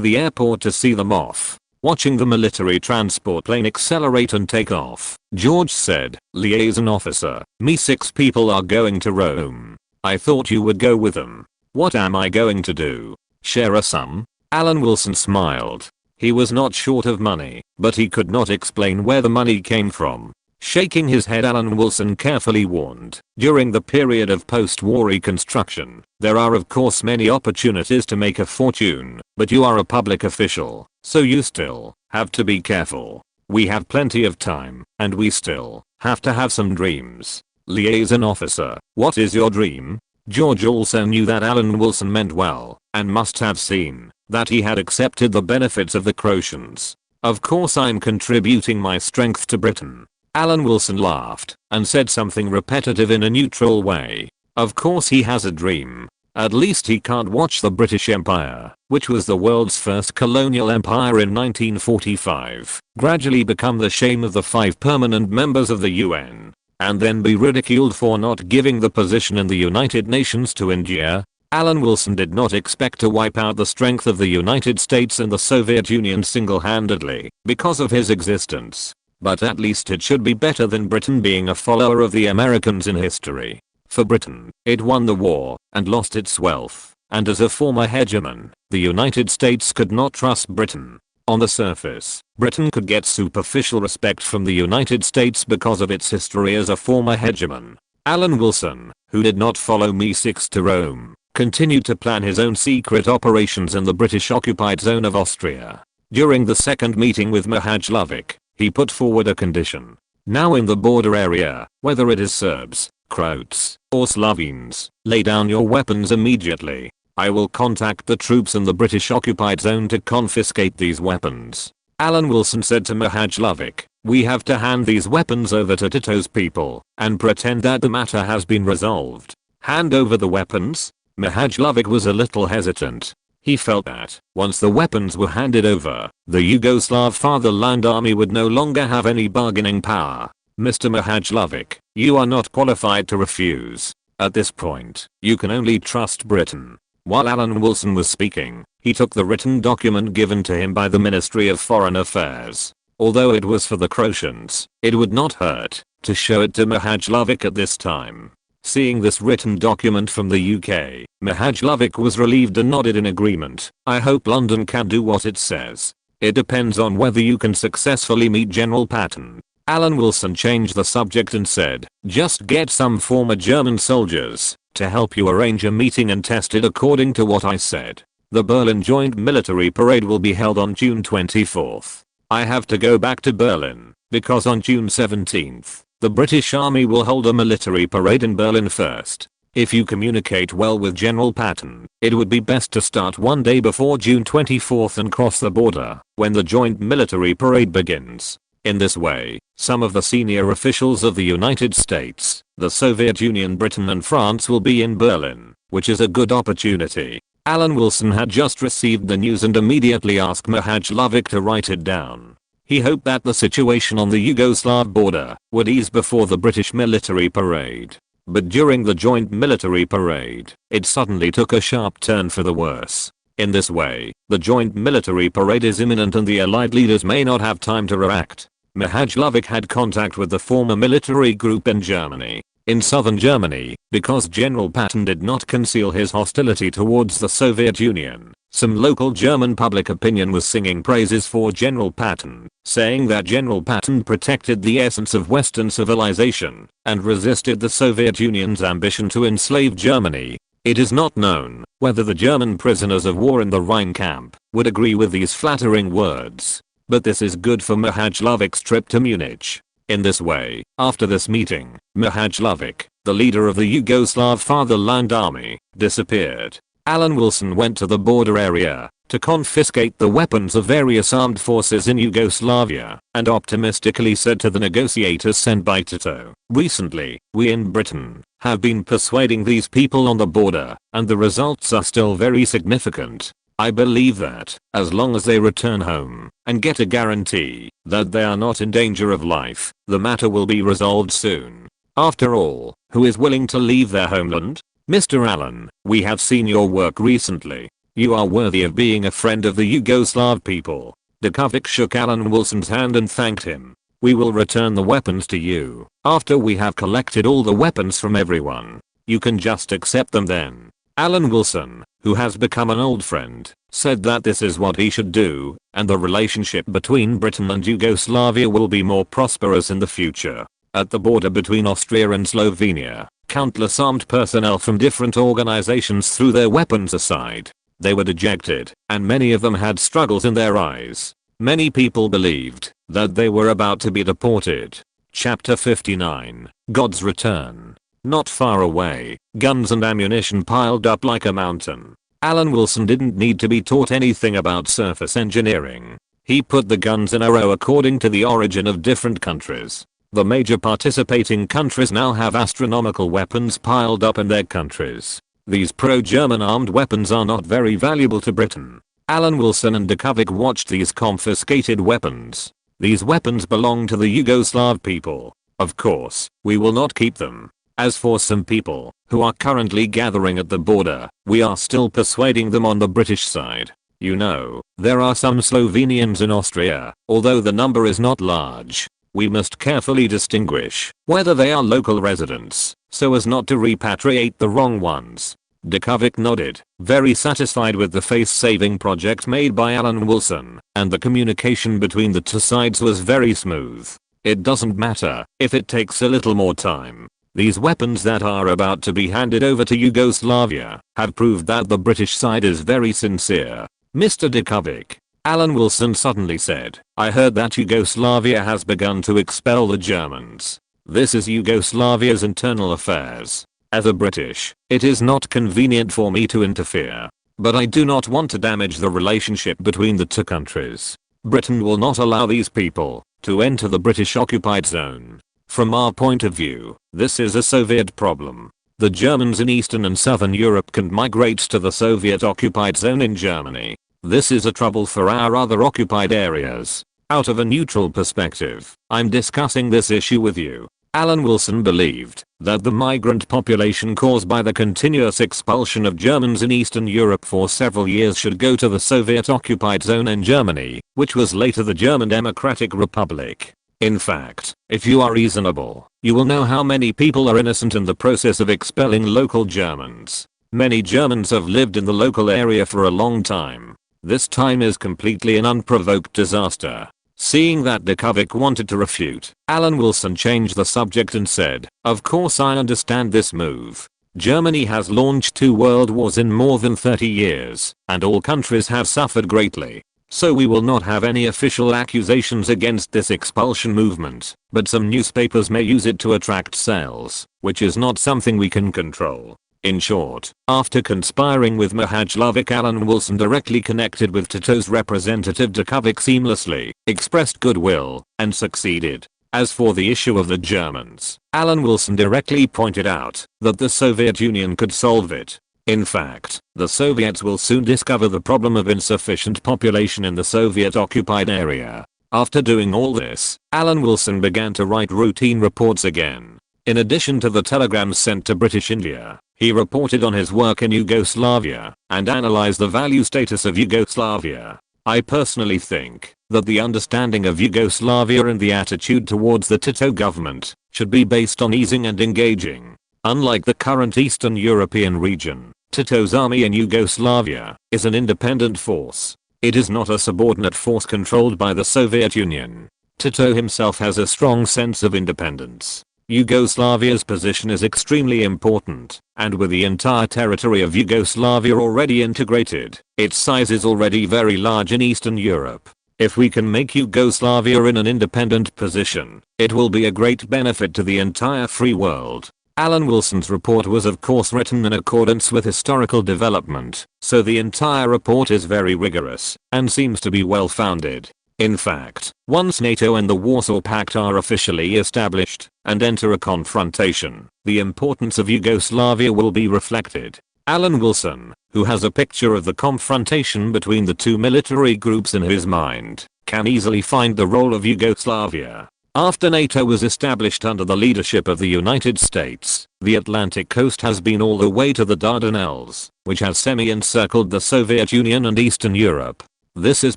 A: the airport to see them off. Watching the military transport plane accelerate and take off, George said, "Liaison officer, Mi-6 people are going to Rome. I thought you would go with them." "What am I going to do? Share a sum?" Alan Wilson smiled. He was not short of money, but he could not explain where the money came from. Shaking his head, Alan Wilson carefully warned, during the period of post-war reconstruction, there are of course many opportunities to make a fortune, but you are a public official, so you still have to be careful. We have plenty of time, and we still have to have some dreams. Liaison officer, what is your dream? George also knew that Alan Wilson meant well, and must have seen that he had accepted the benefits of the Croatians. Of course I'm contributing my strength to Britain. Alan Wilson laughed and said something repetitive in a neutral way. Of course he has a dream. At least he can't watch the British Empire, which was the world's first colonial empire in 1945, gradually become the shame of the 5 permanent members of the UN, and then be ridiculed for not giving the position in the United Nations to India. Alan Wilson did not expect to wipe out the strength of the United States and the Soviet Union single-handedly because of his existence. But at least it should be better than Britain being a follower of the Americans in history. For Britain, it won the war and lost its wealth, and as a former hegemon, the United States could not trust Britain. On the surface, Britain could get superficial respect from the United States because of its history as a former hegemon. Alan Wilson, who did not follow Mi-6 to Rome, continued to plan his own secret operations in the British-occupied zone of Austria. During the second meeting with Mihajlović, he put forward a condition. Now in the border area, whether it is Serbs, Croats, or Slovenes, lay down your weapons immediately. I will contact the troops in the British occupied zone to confiscate these weapons. Alan Wilson said to Mihajlović, we have to hand these weapons over to Tito's people and pretend that the matter has been resolved. Hand over the weapons? Mihajlović was a little hesitant. He felt that, once the weapons were handed over, the Yugoslav Fatherland Army would no longer have any bargaining power. Mr. Mihajlović, you are not qualified to refuse. At this point, you can only trust Britain. While Alan Wilson was speaking, he took the written document given to him by the Ministry of Foreign Affairs. Although it was for the Croatians, it would not hurt to show it to Mihajlović at this time. Seeing this written document from the UK, Mihajlović was relieved and nodded in agreement. I hope London can do what it says. It depends on whether you can successfully meet General Patton. Alan Wilson changed the subject and said, just get some former German soldiers to help you arrange a meeting and test it according to what I said. The Berlin Joint Military Parade will be held on June 24th. I have to go back to Berlin, because on June 17th, the British Army will hold a military parade in Berlin first. If you communicate well with General Patton, it would be best to start one day before June 24th and cross the border when the joint military parade begins. In this way, some of the senior officials of the United States, the Soviet Union, Britain and France will be in Berlin, which is a good opportunity. Alan Wilson had just received the news and immediately asked Mihajlović to write it down. He hoped that the situation on the Yugoslav border would ease before the British military parade. But during the joint military parade, it suddenly took a sharp turn for the worse. In this way, the joint military parade is imminent and the Allied leaders may not have time to react. Mihajlović had contact with the former military group in Germany, in southern Germany, because General Patton did not conceal his hostility towards the Soviet Union. Some local German public opinion was singing praises for General Patton, saying that General Patton protected the essence of Western civilization and resisted the Soviet Union's ambition to enslave Germany. It is not known whether the German prisoners of war in the Rhine camp would agree with these flattering words, but this is good for Mihajlović's trip to Munich. In this way, after this meeting, Mihajlović, the leader of the Yugoslav Fatherland Army, disappeared. Alan Wilson went to the border area to confiscate the weapons of various armed forces in Yugoslavia and optimistically said to the negotiators sent by Tito, recently, we in Britain have been persuading these people on the border and the results are still very significant. I believe that, as long as they return home and get a guarantee that they are not in danger of life, the matter will be resolved soon. After all, who is willing to leave their homeland? Mr. Allen, we have seen your work recently. You are worthy of being a friend of the Yugoslav people. Djokovic shook Alan Wilson's hand and thanked him. We will return the weapons to you after we have collected all the weapons from everyone. You can just accept them then. Alan Wilson, who has become an old friend, said that this is what he should do, and the relationship between Britain and Yugoslavia will be more prosperous in the future. At the border between Austria and Slovenia, countless armed personnel from different organizations threw their weapons aside. They were dejected, and many of them had struggles in their eyes. Many people believed that they were about to be deported. Chapter 59, God's Return. Not far away, guns and ammunition piled up like a mountain. Alan Wilson didn't need to be taught anything about surface engineering. He put the guns in a row according to the origin of different countries. The major participating countries now have astronomical weapons piled up in their countries. These pro-German armed weapons are not very valuable to Britain. Alan Wilson and Dukovic watched these confiscated weapons. These weapons belong to the Yugoslav people. Of course, we will not keep them. As for some people who are currently gathering at the border, we are still persuading them on the British side. You know, there are some Slovenians in Austria, although the number is not large. We must carefully distinguish whether they are local residents, so as not to repatriate the wrong ones. Dukovic nodded, very satisfied with the face-saving project made by Alan Wilson, and the communication between the two sides was very smooth. It doesn't matter if it takes a little more time. These weapons that are about to be handed over to Yugoslavia have proved that the British side is very sincere. Mr. Dukovic, Alan Wilson suddenly said, I heard that Yugoslavia has begun to expel the Germans. This is Yugoslavia's internal affairs. As a British, it is not convenient for me to interfere. But I do not want to damage the relationship between the two countries. Britain will not allow these people to enter the British occupied zone. From our point of view, this is a Soviet problem. The Germans in Eastern and Southern Europe can migrate to the Soviet occupied zone in Germany. This is a trouble for our other occupied areas. Out of a neutral perspective, I'm discussing this issue with you. Alan Wilson believed that the migrant population caused by the continuous expulsion of Germans in Eastern Europe for several years should go to the Soviet occupied zone in Germany, which was later the German Democratic Republic. In fact, if you are reasonable, you will know how many people are innocent in the process of expelling local Germans. Many Germans have lived in the local area for a long time. This time is completely an unprovoked disaster. Seeing that Dukovic wanted to refute, Alan Wilson changed the subject and said, of course I understand this move. Germany has launched 2 world wars in more than 30 years, and all countries have suffered greatly. So we will not have any official accusations against this expulsion movement, but some newspapers may use it to attract sales, which is not something we can control. In short, after conspiring with Mihajlovic, Alan Wilson directly connected with Tito's representative Dukovic seamlessly, expressed goodwill, and succeeded. As for the issue of the Germans, Alan Wilson directly pointed out that the Soviet Union could solve it. In fact, the Soviets will soon discover the problem of insufficient population in the Soviet-occupied area. After doing all this, Alan Wilson began to write routine reports again. In addition to the telegrams sent to British India, he reported on his work in Yugoslavia and analyzed the value status of Yugoslavia. I personally think that the understanding of Yugoslavia and the attitude towards the Tito government should be based on easing and engaging. Unlike the current Eastern European region, Tito's army in Yugoslavia is an independent force. It is not a subordinate force controlled by the Soviet Union. Tito himself has a strong sense of independence. Yugoslavia's position is extremely important, and with the entire territory of Yugoslavia already integrated, its size is already very large in Eastern Europe. If we can make Yugoslavia in an independent position, it will be a great benefit to the entire free world. Alan Wilson's report was of course written in accordance with historical development, so the entire report is very rigorous and seems to be well founded. In fact, once NATO and the Warsaw Pact are officially established and enter a confrontation, the importance of Yugoslavia will be reflected. Alan Wilson, who has a picture of the confrontation between the two military groups in his mind, can easily find the role of Yugoslavia. After NATO was established under the leadership of the United States, the Atlantic coast has been all the way to the Dardanelles, which has semi-encircled the Soviet Union and Eastern Europe. This is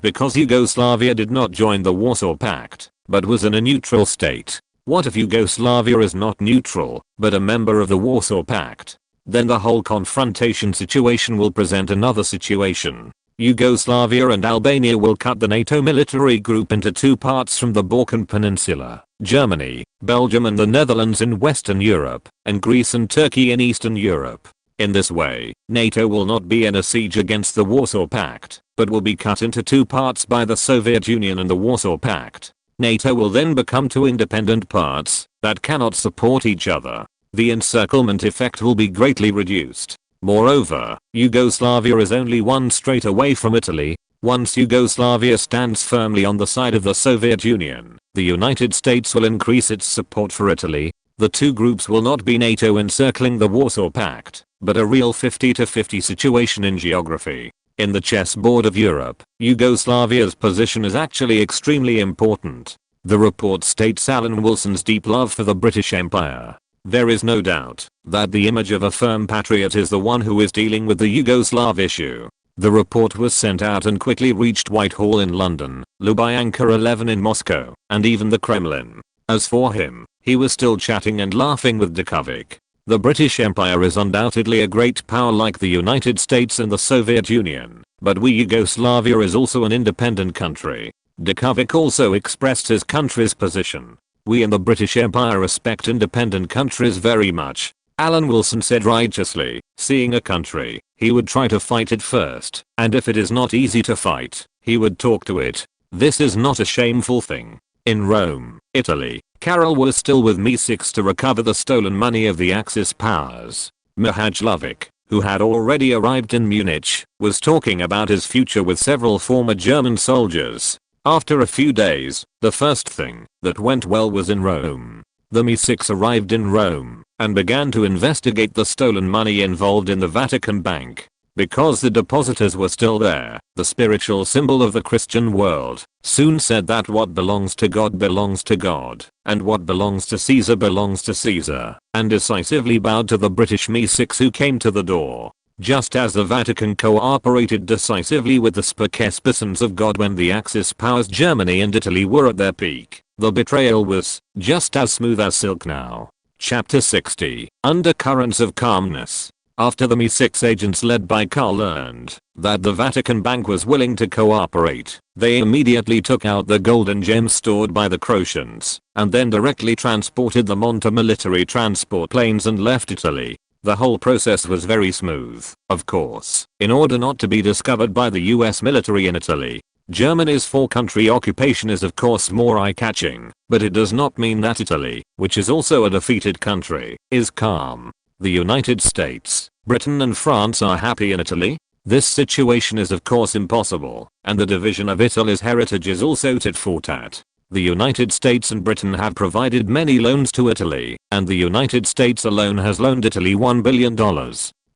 A: because Yugoslavia did not join the Warsaw Pact, but was in a neutral state. What if Yugoslavia is not neutral, but a member of the Warsaw Pact? then the whole confrontation situation will present another situation. Yugoslavia and Albania will cut the NATO military group into two parts from the Balkan Peninsula, Germany, Belgium and the Netherlands in Western Europe, and Greece and Turkey in Eastern Europe. In this way, NATO will not be in a siege against the Warsaw Pact, but will be cut into two parts by the Soviet Union and the Warsaw Pact. NATO will then become two independent parts that cannot support each other. The encirclement effect will be greatly reduced. Moreover, Yugoslavia is only one strait away from Italy. Once Yugoslavia stands firmly on the side of the Soviet Union, the United States will increase its support for Italy. The two groups will not be NATO encircling the Warsaw Pact, but a real 50-50 situation in geography. In the chessboard of Europe, Yugoslavia's position is actually extremely important. The report states Alan Wilson's deep love for the British Empire. There is no doubt that the image of a firm patriot is the one who is dealing with the Yugoslav issue. The report was sent out and quickly reached Whitehall in London, Lubyanka 11 in Moscow, and even the Kremlin. As for him, he was still chatting and laughing with Djokovic. The British Empire is undoubtedly a great power like the United States and the Soviet Union, but Yugoslavia is also an independent country. Djokovic also expressed his country's position. We in the British Empire respect independent countries very much. Alan Wilson said righteously, seeing a country, he would try to fight it first, and if it is not easy to fight, he would talk to it. This is not a shameful thing. In Rome, Italy, Carol was still with Mi-6 to recover the stolen money of the Axis powers. Mihajlovic, who had already arrived in Munich, was talking about his future with several former German soldiers. After a few days, the first thing that went well was in Rome. The Mi-6 arrived in Rome and began to investigate the stolen money involved in the Vatican Bank. Because the depositors were still there, the spiritual symbol of the Christian world soon said that what belongs to God belongs to God, and what belongs to Caesar belongs to Caesar, and decisively bowed to the British Mi-6 who came to the door. Just as the Vatican cooperated decisively with the Spokespersons of God when the Axis powers Germany and Italy were at their peak, the betrayal was just as smooth as silk now. Chapter 60, Undercurrents of Calmness. After the Mi-6 agents led by Karl learned that the Vatican Bank was willing to cooperate, they immediately took out the gold and gems stored by the Croatians, and then directly transported them onto military transport planes and left Italy. The whole process was very smooth, of course, in order not to be discovered by the US military in Italy. Germany's four-country occupation is of course more eye-catching, but it does not mean that Italy, which is also a defeated country, is calm. The United States, Britain and France are happy in Italy? This situation is of course impossible, and the division of Italy's heritage is also tit for tat. The United States and Britain have provided many loans to Italy, and the United States alone has loaned Italy $1 billion.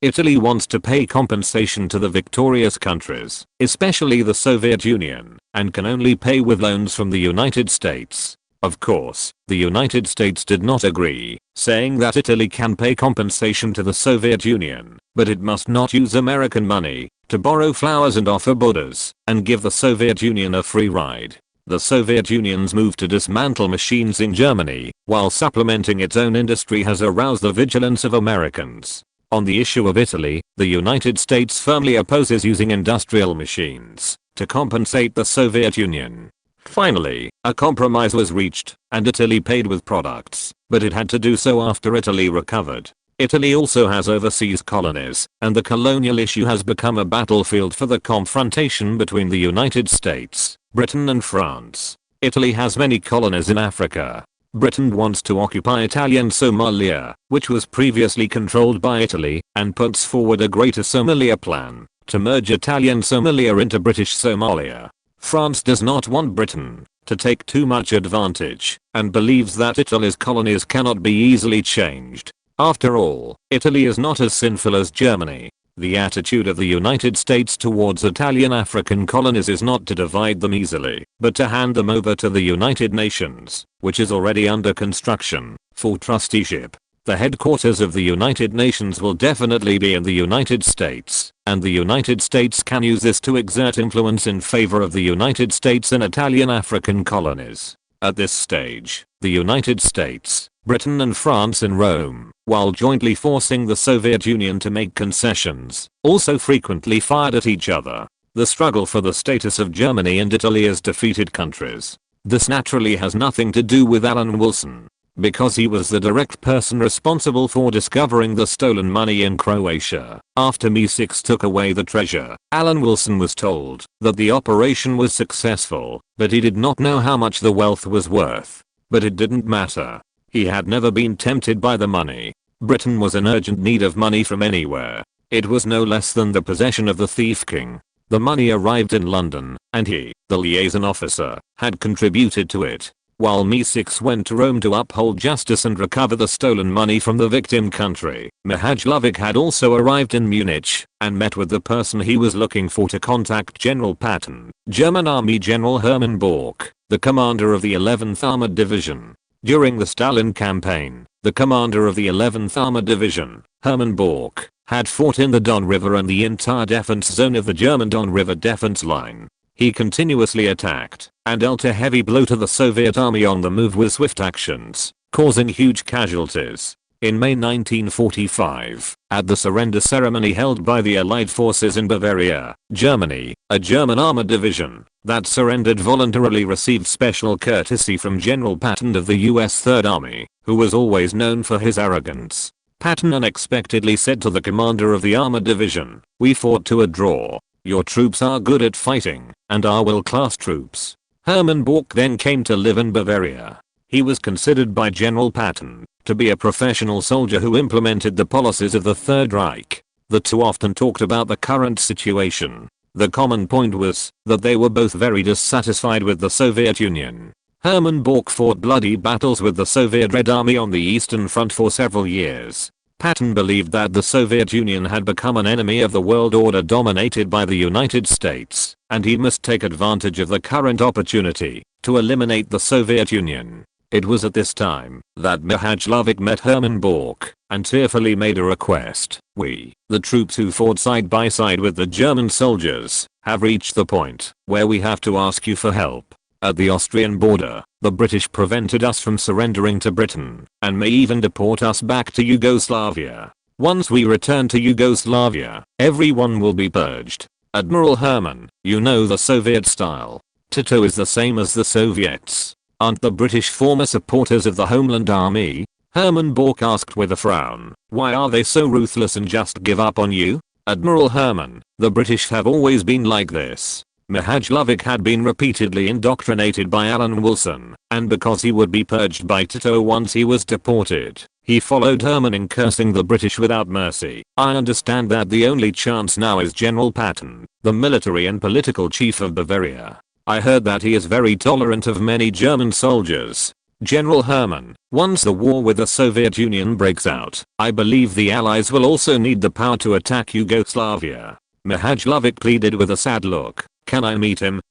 A: Italy wants to pay compensation to the victorious countries, especially the Soviet Union, and can only pay with loans from the United States. Of course, the United States did not agree, saying that Italy can pay compensation to the Soviet Union, but it must not use American money to borrow flowers and offer Buddhas, and give the Soviet Union a free ride. The Soviet Union's move to dismantle machines in Germany, while supplementing its own industry, has aroused the vigilance of Americans. On the issue of Italy, the United States firmly opposes using industrial machines to compensate the Soviet Union. Finally, a compromise was reached, and Italy paid with products, but it had to do so after Italy recovered. Italy also has overseas colonies, and the colonial issue has become a battlefield for the confrontation between the United States, Britain and France. Italy has many colonies in Africa. Britain wants to occupy Italian Somalia, which was previously controlled by Italy, and puts forward a Greater Somalia plan to merge Italian Somalia into British Somalia. France does not want Britain to take too much advantage, and believes that Italy's colonies cannot be easily changed. After all, Italy is not as sinful as Germany. The attitude of the United States towards Italian African colonies is not to divide them easily, but to hand them over to the United Nations, which is already under construction, for trusteeship. The headquarters of the United Nations will definitely be in the United States, and the United States can use this to exert influence in favor of the United States in Italian African colonies. At this stage, the United States, Britain and France in Rome, while jointly forcing the Soviet Union to make concessions, also frequently fired at each other. The struggle for the status of Germany and Italy as defeated countries. This naturally has nothing to do with Alan Wilson, because he was the direct person responsible for discovering the stolen money in Croatia. After MI6 took away the treasure, Alan Wilson was told that the operation was successful, but he did not know how much the wealth was worth. But it didn't matter. He had never been tempted by the money. Britain was in urgent need of money from anywhere. It was no less than the possession of the thief king. The money arrived in London, and he, the liaison officer, had contributed to it. While MI6 went to Rome to uphold justice and recover the stolen money from the victim country, Mihajlović had also arrived in Munich and met with the person he was looking for to contact General Patton, German Army General Hermann Borch, the commander of the 11th Armored Division. During the Stalin campaign, the commander of the 11th Armored Division, Hermann Borch, had fought in the Don River and the entire defense zone of the German Don River defense line. He continuously attacked and dealt a heavy blow to the Soviet army on the move with swift actions, causing huge casualties. In May 1945, at the surrender ceremony held by the Allied forces in Bavaria, Germany, a German armored division that surrendered voluntarily received special courtesy from General Patton of the US Third Army, who was always known for his arrogance. Patton unexpectedly said to the commander of the armored division, "We fought to a draw. Your troops are good at fighting, and are well-class troops." Hermann Borch then came to live in Bavaria. He was considered by General Patton to be a professional soldier who implemented the policies of the Third Reich. The two often talked about the current situation. The common point was that they were both very dissatisfied with the Soviet Union. Hermann Borch fought bloody battles with the Soviet Red Army on the Eastern Front for several years. Patton believed that the Soviet Union had become an enemy of the world order dominated by the United States, and he must take advantage of the current opportunity to eliminate the Soviet Union. It was at this time that Mihajlović met Hermann Borch and tearfully made a request. "We, the troops who fought side by side with the German soldiers, have reached the point where we have to ask you for help. At the Austrian border, the British prevented us from surrendering to Britain, and may even deport us back to Yugoslavia. Once we return to Yugoslavia, everyone will be purged. Admiral Hermann, you know the Soviet style. Tito is the same as the Soviets. Aren't the British former supporters of the Homeland Army?" Hermann Borch asked with a frown. "Why are they so ruthless and just give up on you?" "Admiral Hermann, the British have always been like this." Mihajlović had been repeatedly indoctrinated by Alan Wilson, and because he would be purged by Tito once he was deported, he followed Hermann in cursing the British without mercy. "I understand that the only chance now is General Patton, the military and political chief of Bavaria. I heard that he is very tolerant of many German soldiers. General Hermann, once the war with the Soviet Union breaks out, I believe the Allies will also need the power to attack Yugoslavia." Mihajlović pleaded with a sad look. "Can I meet him?"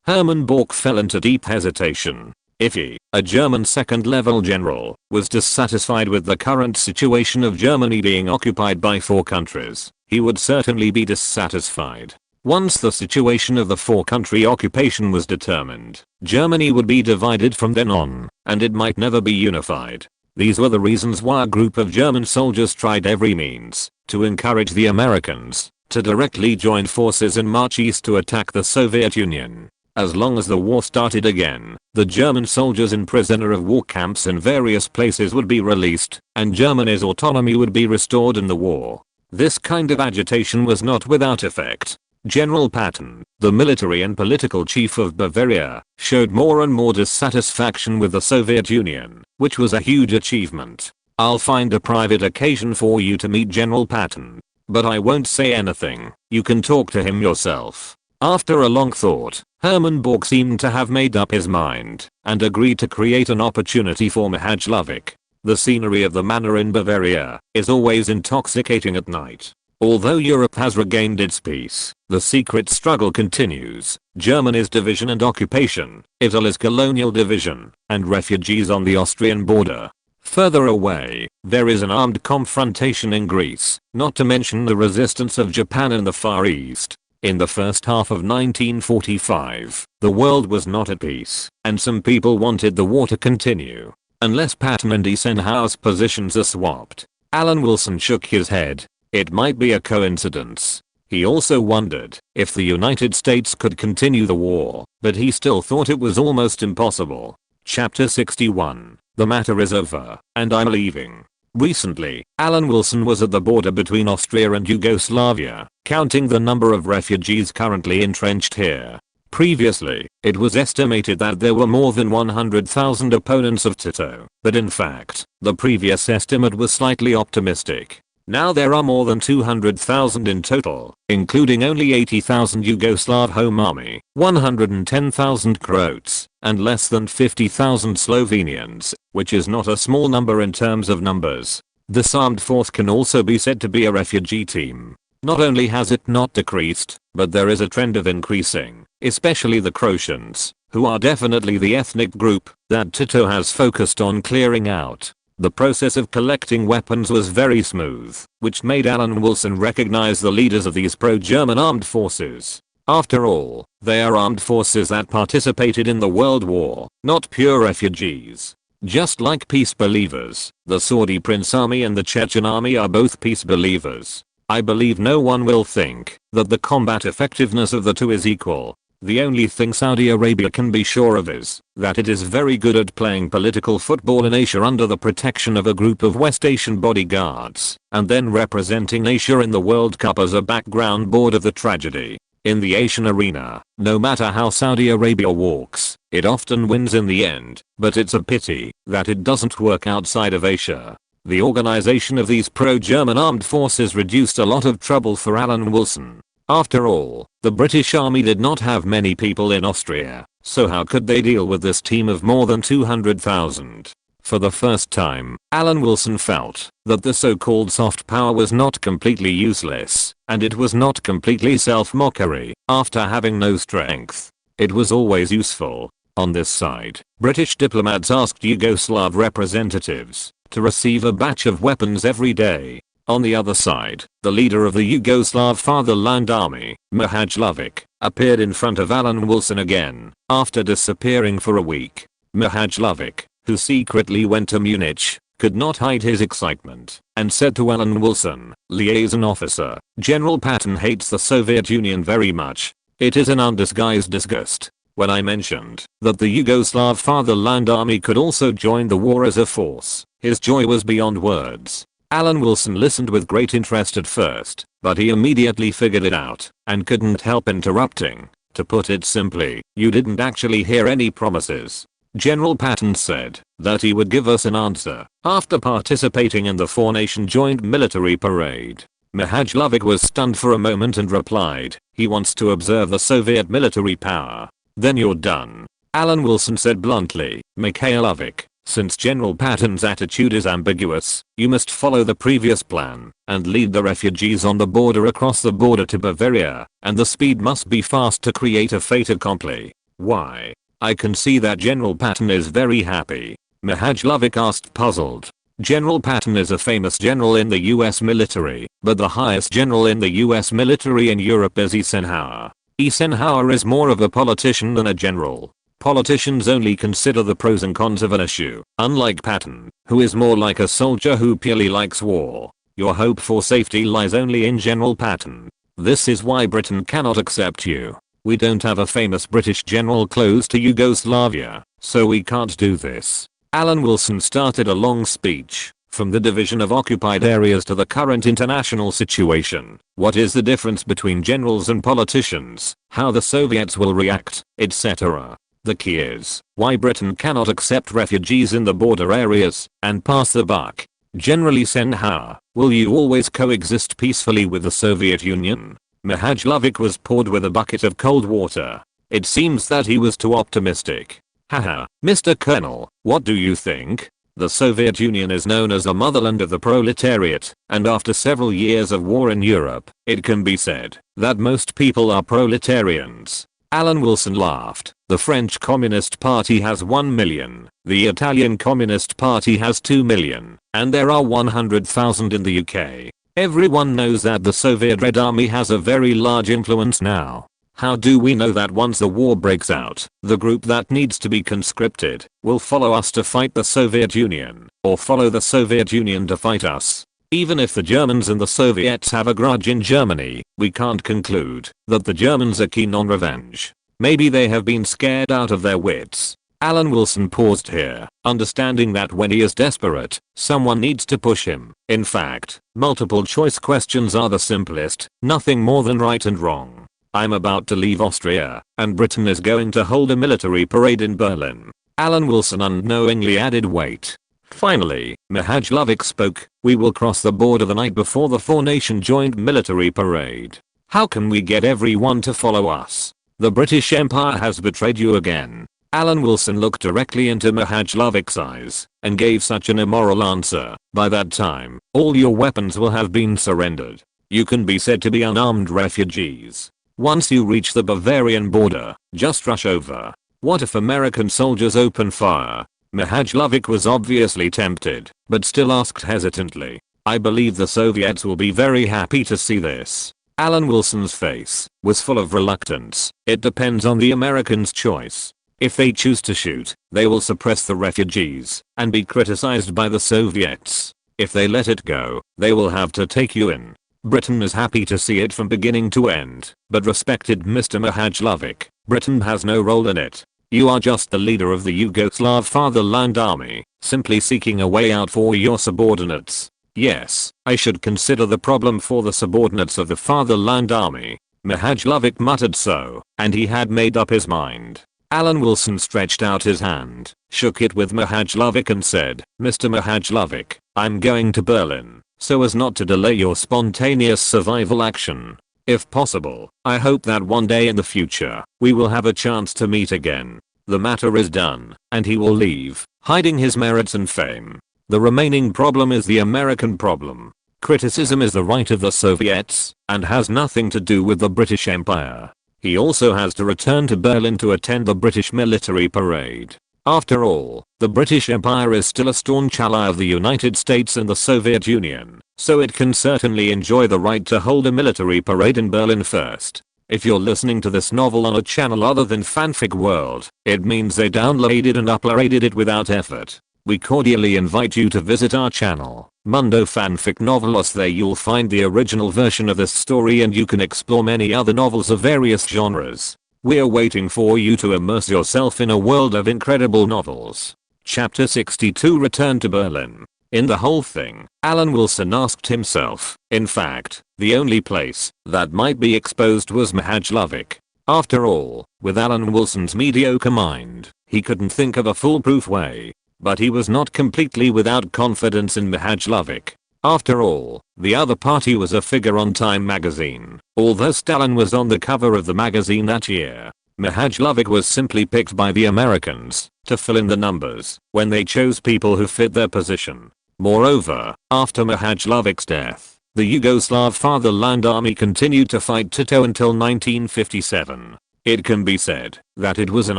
A: Hermann Borch fell into deep hesitation. If he, a German second-level general, was dissatisfied with the current situation of Germany being occupied by four countries, he would certainly be dissatisfied. Once the situation of the four-country occupation was determined, Germany would be divided from then on, and it might never be unified. These were the reasons why a group of German soldiers tried every means to encourage the Americans to directly join forces and march east to attack the Soviet Union. As long as the war started again, the German soldiers in prisoner of war camps in various places would be released, and Germany's autonomy would be restored in the war. This kind of agitation was not without effect. General Patton, the military and political chief of Bavaria, showed more and more dissatisfaction with the Soviet Union, which was a huge achievement. "I'll find a private occasion for you to meet General Patton. But I won't say anything, you can talk to him yourself." After a long thought, Hermann Borch seemed to have made up his mind, and agreed to create an opportunity for Mihajlović. The scenery of the manor in Bavaria is always intoxicating at night. Although Europe has regained its peace, the secret struggle continues. Germany's division and occupation, Italy's colonial division, and refugees on the Austrian border. Further away, there is an armed confrontation in Greece, not to mention the resistance of Japan in the Far East. In the first half of 1945, the world was not at peace, and some people wanted the war to continue. Unless Patton and Eisenhower's positions are swapped. Alan Wilson shook his head. It might be a coincidence. He also wondered if the United States could continue the war, but he still thought it was almost impossible. Chapter 61. The matter is over, and I'm leaving. Recently, Alan Wilson was at the border between Austria and Yugoslavia, counting the number of refugees currently entrenched here. Previously, it was estimated that there were more than 100,000 opponents of Tito, but in fact, the previous estimate was slightly optimistic. Now there are more than 200,000 in total, including only 80,000 Yugoslav Home Army, 110,000 Croats, and less than 50,000 Slovenians, which is not a small number in terms of numbers. This armed force can also be said to be a refugee team. Not only has it not decreased, but there is a trend of increasing, especially the Croatians, who are definitely the ethnic group that Tito has focused on clearing out. The process of collecting weapons was very smooth, which made Alan Wilson recognize the leaders of these pro-German armed forces. After all, they are armed forces that participated in the World War, not pure refugees. Just like peace believers, the Saudi Prince Army and the Chechen Army are both peace believers. I believe no one will think that the combat effectiveness of the two is equal. The only thing Saudi Arabia can be sure of is that it is very good at playing political football in Asia under the protection of a group of West Asian bodyguards, and then representing Asia in the World Cup as a background board of the tragedy. In the Asian arena, no matter how Saudi Arabia walks, it often wins in the end, but it's a pity that it doesn't work outside of Asia. The organization of these pro-German armed forces reduced a lot of trouble for Alan Wilson. After all, the British Army did not have many people in Austria, so how could they deal with this team of more than 200,000? For the first time, Alan Wilson felt that the so-called soft power was not completely useless, and it was not completely self-mockery. After having no strength, it was always useful. On this side, British diplomats asked Yugoslav representatives to receive a batch of weapons every day. On the other side, the leader of the Yugoslav Fatherland Army, Mir Osman, appeared in front of Alan Wilson again, after disappearing for a week. Mir Osman, who secretly went to Munich, could not hide his excitement, and said to Alan Wilson, liaison officer, General Patton hates the Soviet Union very much. It is an undisguised disgust. When I mentioned that the Yugoslav Fatherland Army could also join the war as a force, his joy was beyond words. Alan Wilson listened with great interest at first, but he immediately figured it out, and couldn't help interrupting. To put it simply, you didn't actually hear any promises. General Patton said that he would give us an answer after participating in the four-nation joint military parade. Mir Osman was stunned for a moment and replied, he wants to observe the Soviet military power. Then you're done. Alan Wilson said bluntly, Mikhailovic, since General Patton's attitude is ambiguous, you must follow the previous plan and lead the refugees on the border across the border to Bavaria, and the speed must be fast to create a fait accompli. Why? I can see that General Patton is very happy. Mir Osman asked puzzled. General Patton is a famous general in the US military, but the highest general in the US military in Europe is Eisenhower. Eisenhower is more of a politician than a general. Politicians only consider the pros and cons of an issue, unlike Patton, who is more like a soldier who purely likes war. Your hope for safety lies only in General Patton. This is why Britain cannot accept you. We don't have a famous British general close to Yugoslavia, so we can't do this. Alan Wilson started a long speech, from the division of occupied areas to the current international situation. What is the difference between generals and politicians? How the Soviets will react, etc. The key is why Britain cannot accept refugees in the border areas and pass the buck. General Eisenhower, will you always coexist peacefully with the Soviet Union? Mir Osman was poured with a bucket of cold water. It seems that he was too optimistic. Haha, Mr. Colonel, what do you think? The Soviet Union is known as the motherland of the proletariat, and after several years of war in Europe, it can be said that most people are proletarians. Alan Wilson laughed. The French Communist Party has 1 million, the Italian Communist Party has 2 million, and there are 100,000 in the UK. Everyone knows that the Soviet Red Army has a very large influence now. How do we know that once the war breaks out, the group that needs to be conscripted will follow us to fight the Soviet Union, or follow the Soviet Union to fight us? Even if the Germans and the Soviets have a grudge in Germany, we can't conclude that the Germans are keen on revenge. Maybe they have been scared out of their wits. Alan Wilson paused here, understanding that when he is desperate, someone needs to push him. In fact, multiple choice questions are the simplest, nothing more than right and wrong. I'm about to leave Austria, and Britain is going to hold a military parade in Berlin. Alan Wilson unknowingly added weight. Finally, Mihajlovic spoke. We will cross the border the night before the four-nation joint military parade. How can we get everyone to follow us? The British Empire has betrayed you again. Alan Wilson looked directly into Mihajlovic's eyes and gave such an immoral answer. By that time, all your weapons will have been surrendered. You can be said to be unarmed refugees. Once you reach the Bavarian border, just rush over. What if American soldiers open fire? Mihajlovic was obviously tempted, but still asked hesitantly. I believe the Soviets will be very happy to see this. Alan Wilson's face was full of reluctance. It depends on the Americans' choice. If they choose to shoot, they will suppress the refugees and be criticized by the Soviets. If they let it go, they will have to take you in. Britain is happy to see it from beginning to end, but respected Mr. Mihajlovic, Britain has no role in it. You are just the leader of the Yugoslav Fatherland Army, simply seeking a way out for your subordinates. Yes, I should consider the problem for the subordinates of the Fatherland Army. Mihajlovic muttered so, and he had made up his mind. Alan Wilson stretched out his hand, shook it with Mihajlovic and said, Mr. Mihajlovic, I'm going to Berlin, so as not to delay your spontaneous survival action. If possible, I hope that one day in the future, we will have a chance to meet again. The matter is done, and he will leave, hiding his merits and fame. The remaining problem is the American problem. Criticism is the right of the Soviets, and has nothing to do with the British Empire. He also has to return to Berlin to attend the British military parade. After all, the British Empire is still a staunch ally of the United States and the Soviet Union, so it can certainly enjoy the right to hold a military parade in Berlin first. If you're listening to this novel on a channel other than Fanfic World, it means they downloaded and uploaded it without effort. We cordially invite you to visit our channel, Mundo Fanfic Novelos. There you'll find the original version of this story and you can explore many other novels of various genres. We're waiting for you to immerse yourself in a world of incredible novels. Chapter 62 Return to Berlin. In the whole thing, Alan Wilson asked himself, in fact, the only place that might be exposed was Mihajlovic. After all, with Alan Wilson's mediocre mind, he couldn't think of a foolproof way. But he was not completely without confidence in Mihajlovic. After all, the other party was a figure on Time magazine. Although Stalin was on the cover of the magazine that year, Mihajlovic was simply picked by the Americans to fill in the numbers when they chose people who fit their position. Moreover, after Mihajlovic's death, the Yugoslav Fatherland Army continued to fight Tito until 1957. It can be said that it was an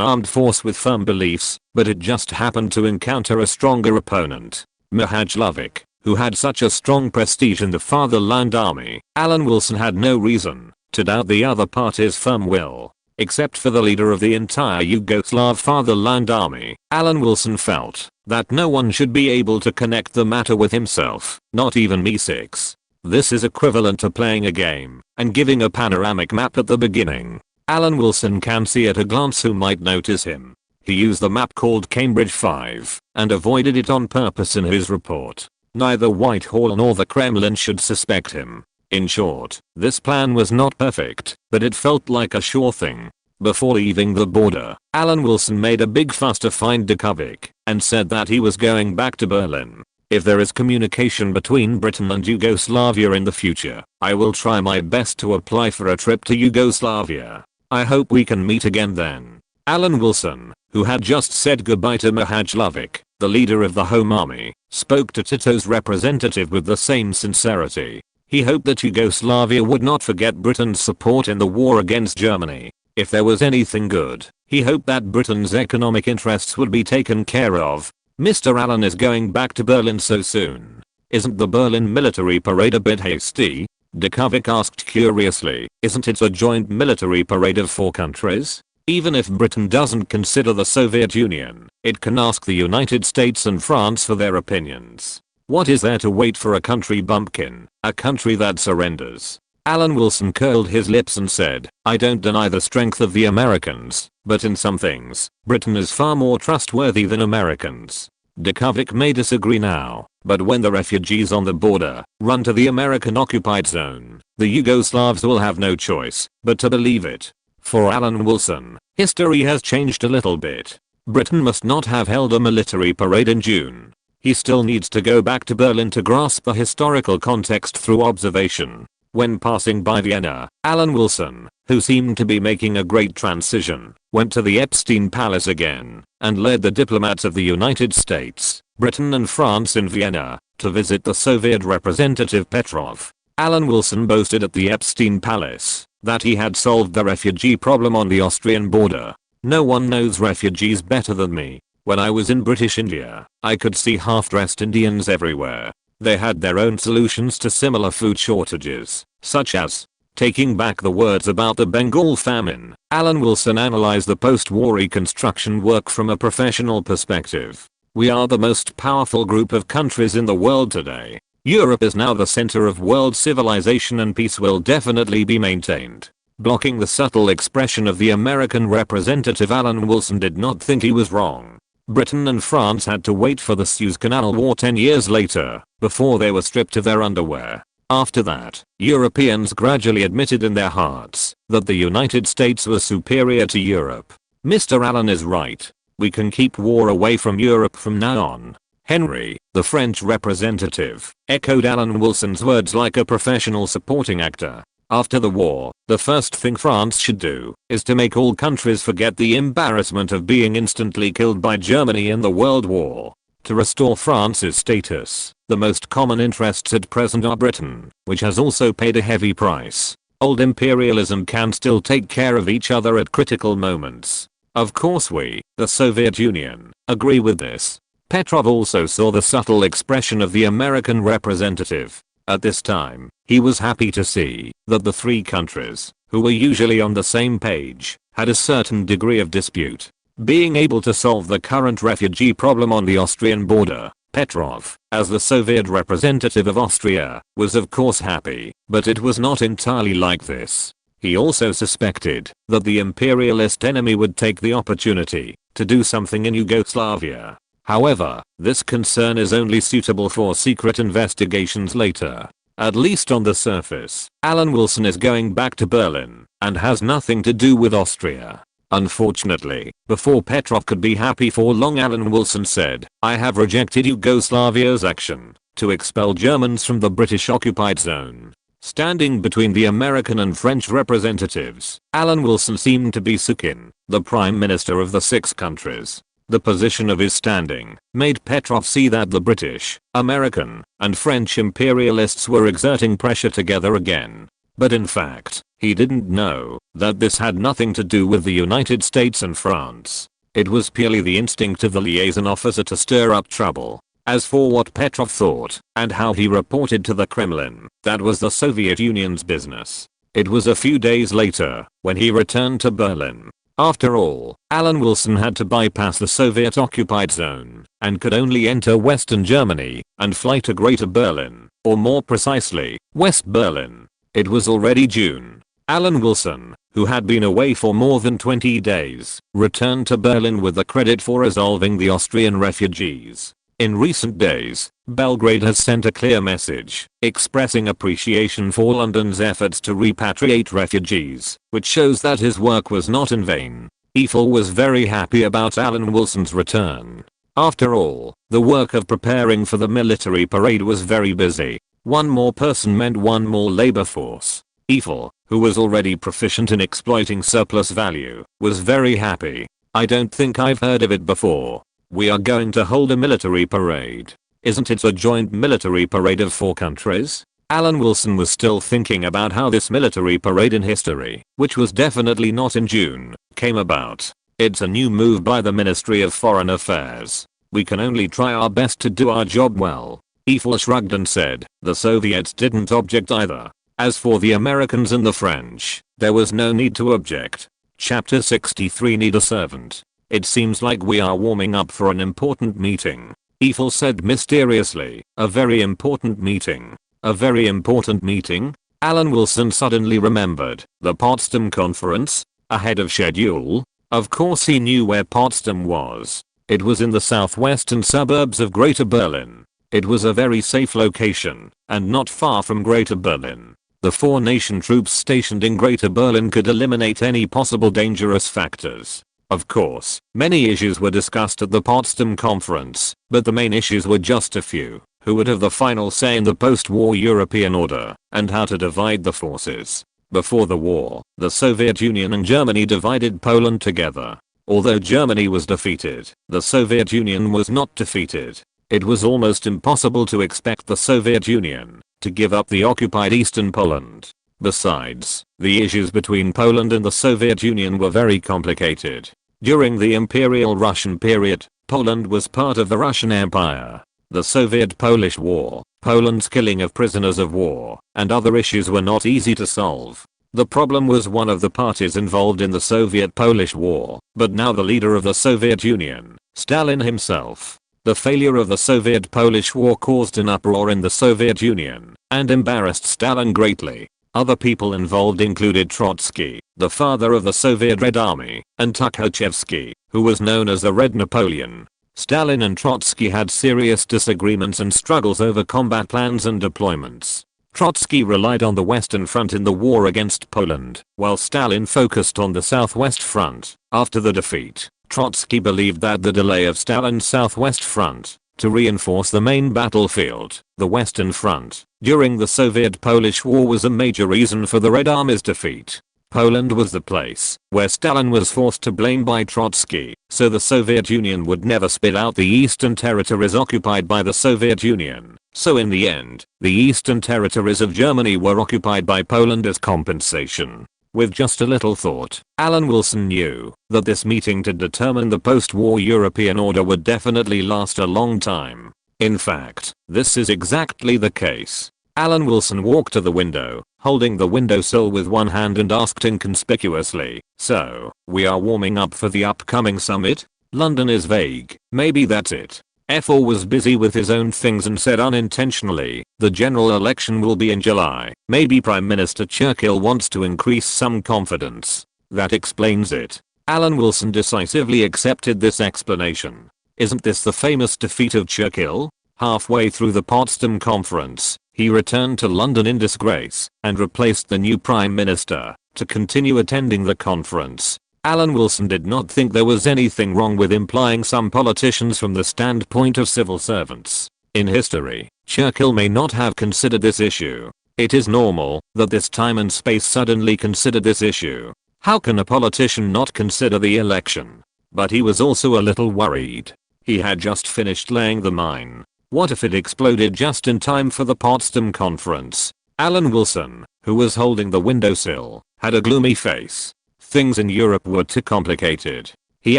A: armed force with firm beliefs, but it just happened to encounter a stronger opponent. Mihajlovic, who had such a strong prestige in the Fatherland Army. Alan Wilson had no reason to doubt the other party's firm will. Except for the leader of the entire Yugoslav Fatherland Army, Alan Wilson felt that no one should be able to connect the matter with himself, not even Me6. This is equivalent to playing a game and giving a panoramic map at the beginning. Alan Wilson can see at a glance who might notice him. He used the map called Cambridge 5 and avoided it on purpose in his report. Neither Whitehall nor the Kremlin should suspect him. In short, this plan was not perfect, but it felt like a sure thing. Before leaving the border, Alan Wilson made a big fuss to find Dukovic and said that he was going back to Berlin. If there is communication between Britain and Yugoslavia in the future, I will try my best to apply for a trip to Yugoslavia. I hope we can meet again then. Alan Wilson, who had just said goodbye to Mihajlovic, the leader of the Home Army, spoke to Tito's representative with the same sincerity. He hoped that Yugoslavia would not forget Britain's support in the war against Germany. If there was anything good, he hoped that Britain's economic interests would be taken care of. Mr. Allen is going back to Berlin so soon. Isn't the Berlin military parade a bit hasty? Dikovic asked curiously. Isn't it a joint military parade of 4 countries? Even if Britain doesn't consider the Soviet Union, it can ask the United States and France for their opinions. What is there to wait for a country bumpkin, a country that surrenders? Alan Wilson curled his lips and said, I don't deny the strength of the Americans, but in some things, Britain is far more trustworthy than Americans. Dikovic may disagree now, but when the refugees on the border run to the American-occupied zone, the Yugoslavs will have no choice but to believe it. For Alan Wilson, history has changed a little bit. Britain must not have held a military parade in June. He still needs to go back to Berlin to grasp the historical context through observation. When passing by Vienna, Alan Wilson, who seemed to be making a great transition, went to the Epstein Palace again and led the diplomats of the United States, Britain and France in Vienna to visit the Soviet representative Petrov. Alan Wilson boasted at the Epstein Palace that he had solved the refugee problem on the Austrian border. No one knows refugees better than me. When I was in British India, I could see half-dressed Indians everywhere. They had their own solutions to similar food shortages, such as taking back the words about the Bengal famine. Alan Wilson analyzed the post-war reconstruction work from a professional perspective. We are the most powerful group of countries in the world today. Europe is now the center of world civilization and peace will definitely be maintained. Blocking the subtle expression of the American representative, Alan Wilson did not think he was wrong. Britain and France had to wait for the Suez Canal War 10 years later before they were stripped of their underwear. After that, Europeans gradually admitted in their hearts that the United States was superior to Europe. Mr. Allen is right. We can keep war away from Europe from now on. Henry, the French representative, echoed Alan Wilson's words like a professional supporting actor. After the war, the first thing France should do is to make all countries forget the embarrassment of being instantly killed by Germany in the World War. To restore France's status, the most common interests at present are Britain, which has also paid a heavy price. Old imperialism can still take care of each other at critical moments. Of course we, the Soviet Union, agree with this. Petrov also saw the subtle expression of the American representative. At this time, he was happy to see that the 3 countries, who were usually on the same page, had a certain degree of dispute. Being able to solve the current refugee problem on the Austrian border, Petrov, as the Soviet representative of Austria, was of course happy, but it was not entirely like this. He also suspected that the imperialist enemy would take the opportunity to do something in Yugoslavia. However, this concern is only suitable for secret investigations later. At least on the surface, Alan Wilson is going back to Berlin and has nothing to do with Austria. Unfortunately, before Petrov could be happy for long, Alan Wilson said, I have rejected Yugoslavia's action to expel Germans from the British occupied zone. Standing between the American and French representatives, Alan Wilson seemed to be Sukin, the prime minister of the 6 countries. The position of his standing made Petrov see that the British, American, and French imperialists were exerting pressure together again. But in fact, he didn't know that this had nothing to do with the United States and France. It was purely the instinct of the liaison officer to stir up trouble. As for what Petrov thought and how he reported to the Kremlin, that was the Soviet Union's business. It was a few days later when he returned to Berlin. After all, Alan Wilson had to bypass the Soviet-occupied zone and could only enter Western Germany and fly to Greater Berlin, or more precisely, West Berlin. It was already June. Alan Wilson, who had been away for more than 20 days, returned to Berlin with the credit for resolving the Austrian refugees. In recent days, Belgrade has sent a clear message, expressing appreciation for London's efforts to repatriate refugees, which shows that his work was not in vain. Eiffel was very happy about Alan Wilson's return. After all, the work of preparing for the military parade was very busy. One more person meant one more labor force. Eiffel, who was already proficient in exploiting surplus value, was very happy. I don't think I've heard of it before. We are going to hold a military parade. Isn't it a joint military parade of 4 countries? Alan Wilson was still thinking about how this military parade in history, which was definitely not in June, came about. It's a new move by the Ministry of Foreign Affairs. We can only try our best to do our job well. Eiffel shrugged and said, the Soviets didn't object either. As for the Americans and the French, there was no need to object. Chapter 63 Need a servant. It seems like we are warming up for an important meeting. Eiffel said mysteriously, a very important meeting. A very important meeting? Alan Wilson suddenly remembered, the Potsdam Conference? Ahead of schedule? Of course he knew where Potsdam was. It was in the southwestern suburbs of Greater Berlin. It was a very safe location, and not far from Greater Berlin. The four-nation troops stationed in Greater Berlin could eliminate any possible dangerous factors. Of course, many issues were discussed at the Potsdam Conference, but the main issues were just a few. Who would have the final say in the post-war European order, and how to divide the forces. Before the war, the Soviet Union and Germany divided Poland together. Although Germany was defeated, the Soviet Union was not defeated. It was almost impossible to expect the Soviet Union to give up the occupied eastern Poland. Besides, the issues between Poland and the Soviet Union were very complicated. During the Imperial Russian period, Poland was part of the Russian Empire. The Soviet-Polish War, Poland's killing of prisoners of war, and other issues were not easy to solve. The problem was one of the parties involved in the Soviet-Polish War, but now the leader of the Soviet Union, Stalin himself. The failure of the Soviet-Polish War caused an uproar in the Soviet Union, and embarrassed Stalin greatly. Other people involved included Trotsky, the father of the Soviet Red Army, and Tukhachevsky, who was known as the Red Napoleon. Stalin and Trotsky had serious disagreements and struggles over combat plans and deployments. Trotsky relied on the Western Front in the war against Poland, while Stalin focused on the Southwest Front. After the defeat, Trotsky believed that the delay of Stalin's Southwest Front to reinforce the main battlefield, the Western Front, during the Soviet-Polish War was a major reason for the Red Army's defeat. Poland was the place where Stalin was forced to blame by Trotsky, so the Soviet Union would never spit out the eastern territories occupied by the Soviet Union. So in the end, the eastern territories of Germany were occupied by Poland as compensation. With just a little thought, Alan Wilson knew that this meeting to determine the post-war European order would definitely last a long time. In fact, this is exactly the case. Alan Wilson walked to the window, holding the windowsill with one hand and asked inconspicuously, so, we are warming up for the upcoming summit? London is vague, maybe that's it. Eiffel was busy with his own things and said unintentionally, the general election will be in July. Maybe Prime Minister Churchill wants to increase some confidence. That explains it. Alan Wilson decisively accepted this explanation. Isn't this the famous defeat of Churchill? Halfway through the Potsdam Conference, he returned to London in disgrace and replaced the new Prime Minister to continue attending the conference. Alan Wilson did not think there was anything wrong with implying some politicians from the standpoint of civil servants. In history, Churchill may not have considered this issue. It is normal that this time and space suddenly considered this issue. How can a politician not consider the election? But he was also a little worried. He had just finished laying the mine. What if it exploded just in time for the Potsdam Conference? Alan Wilson, who was holding the windowsill, had a gloomy face. Things in Europe were too complicated. He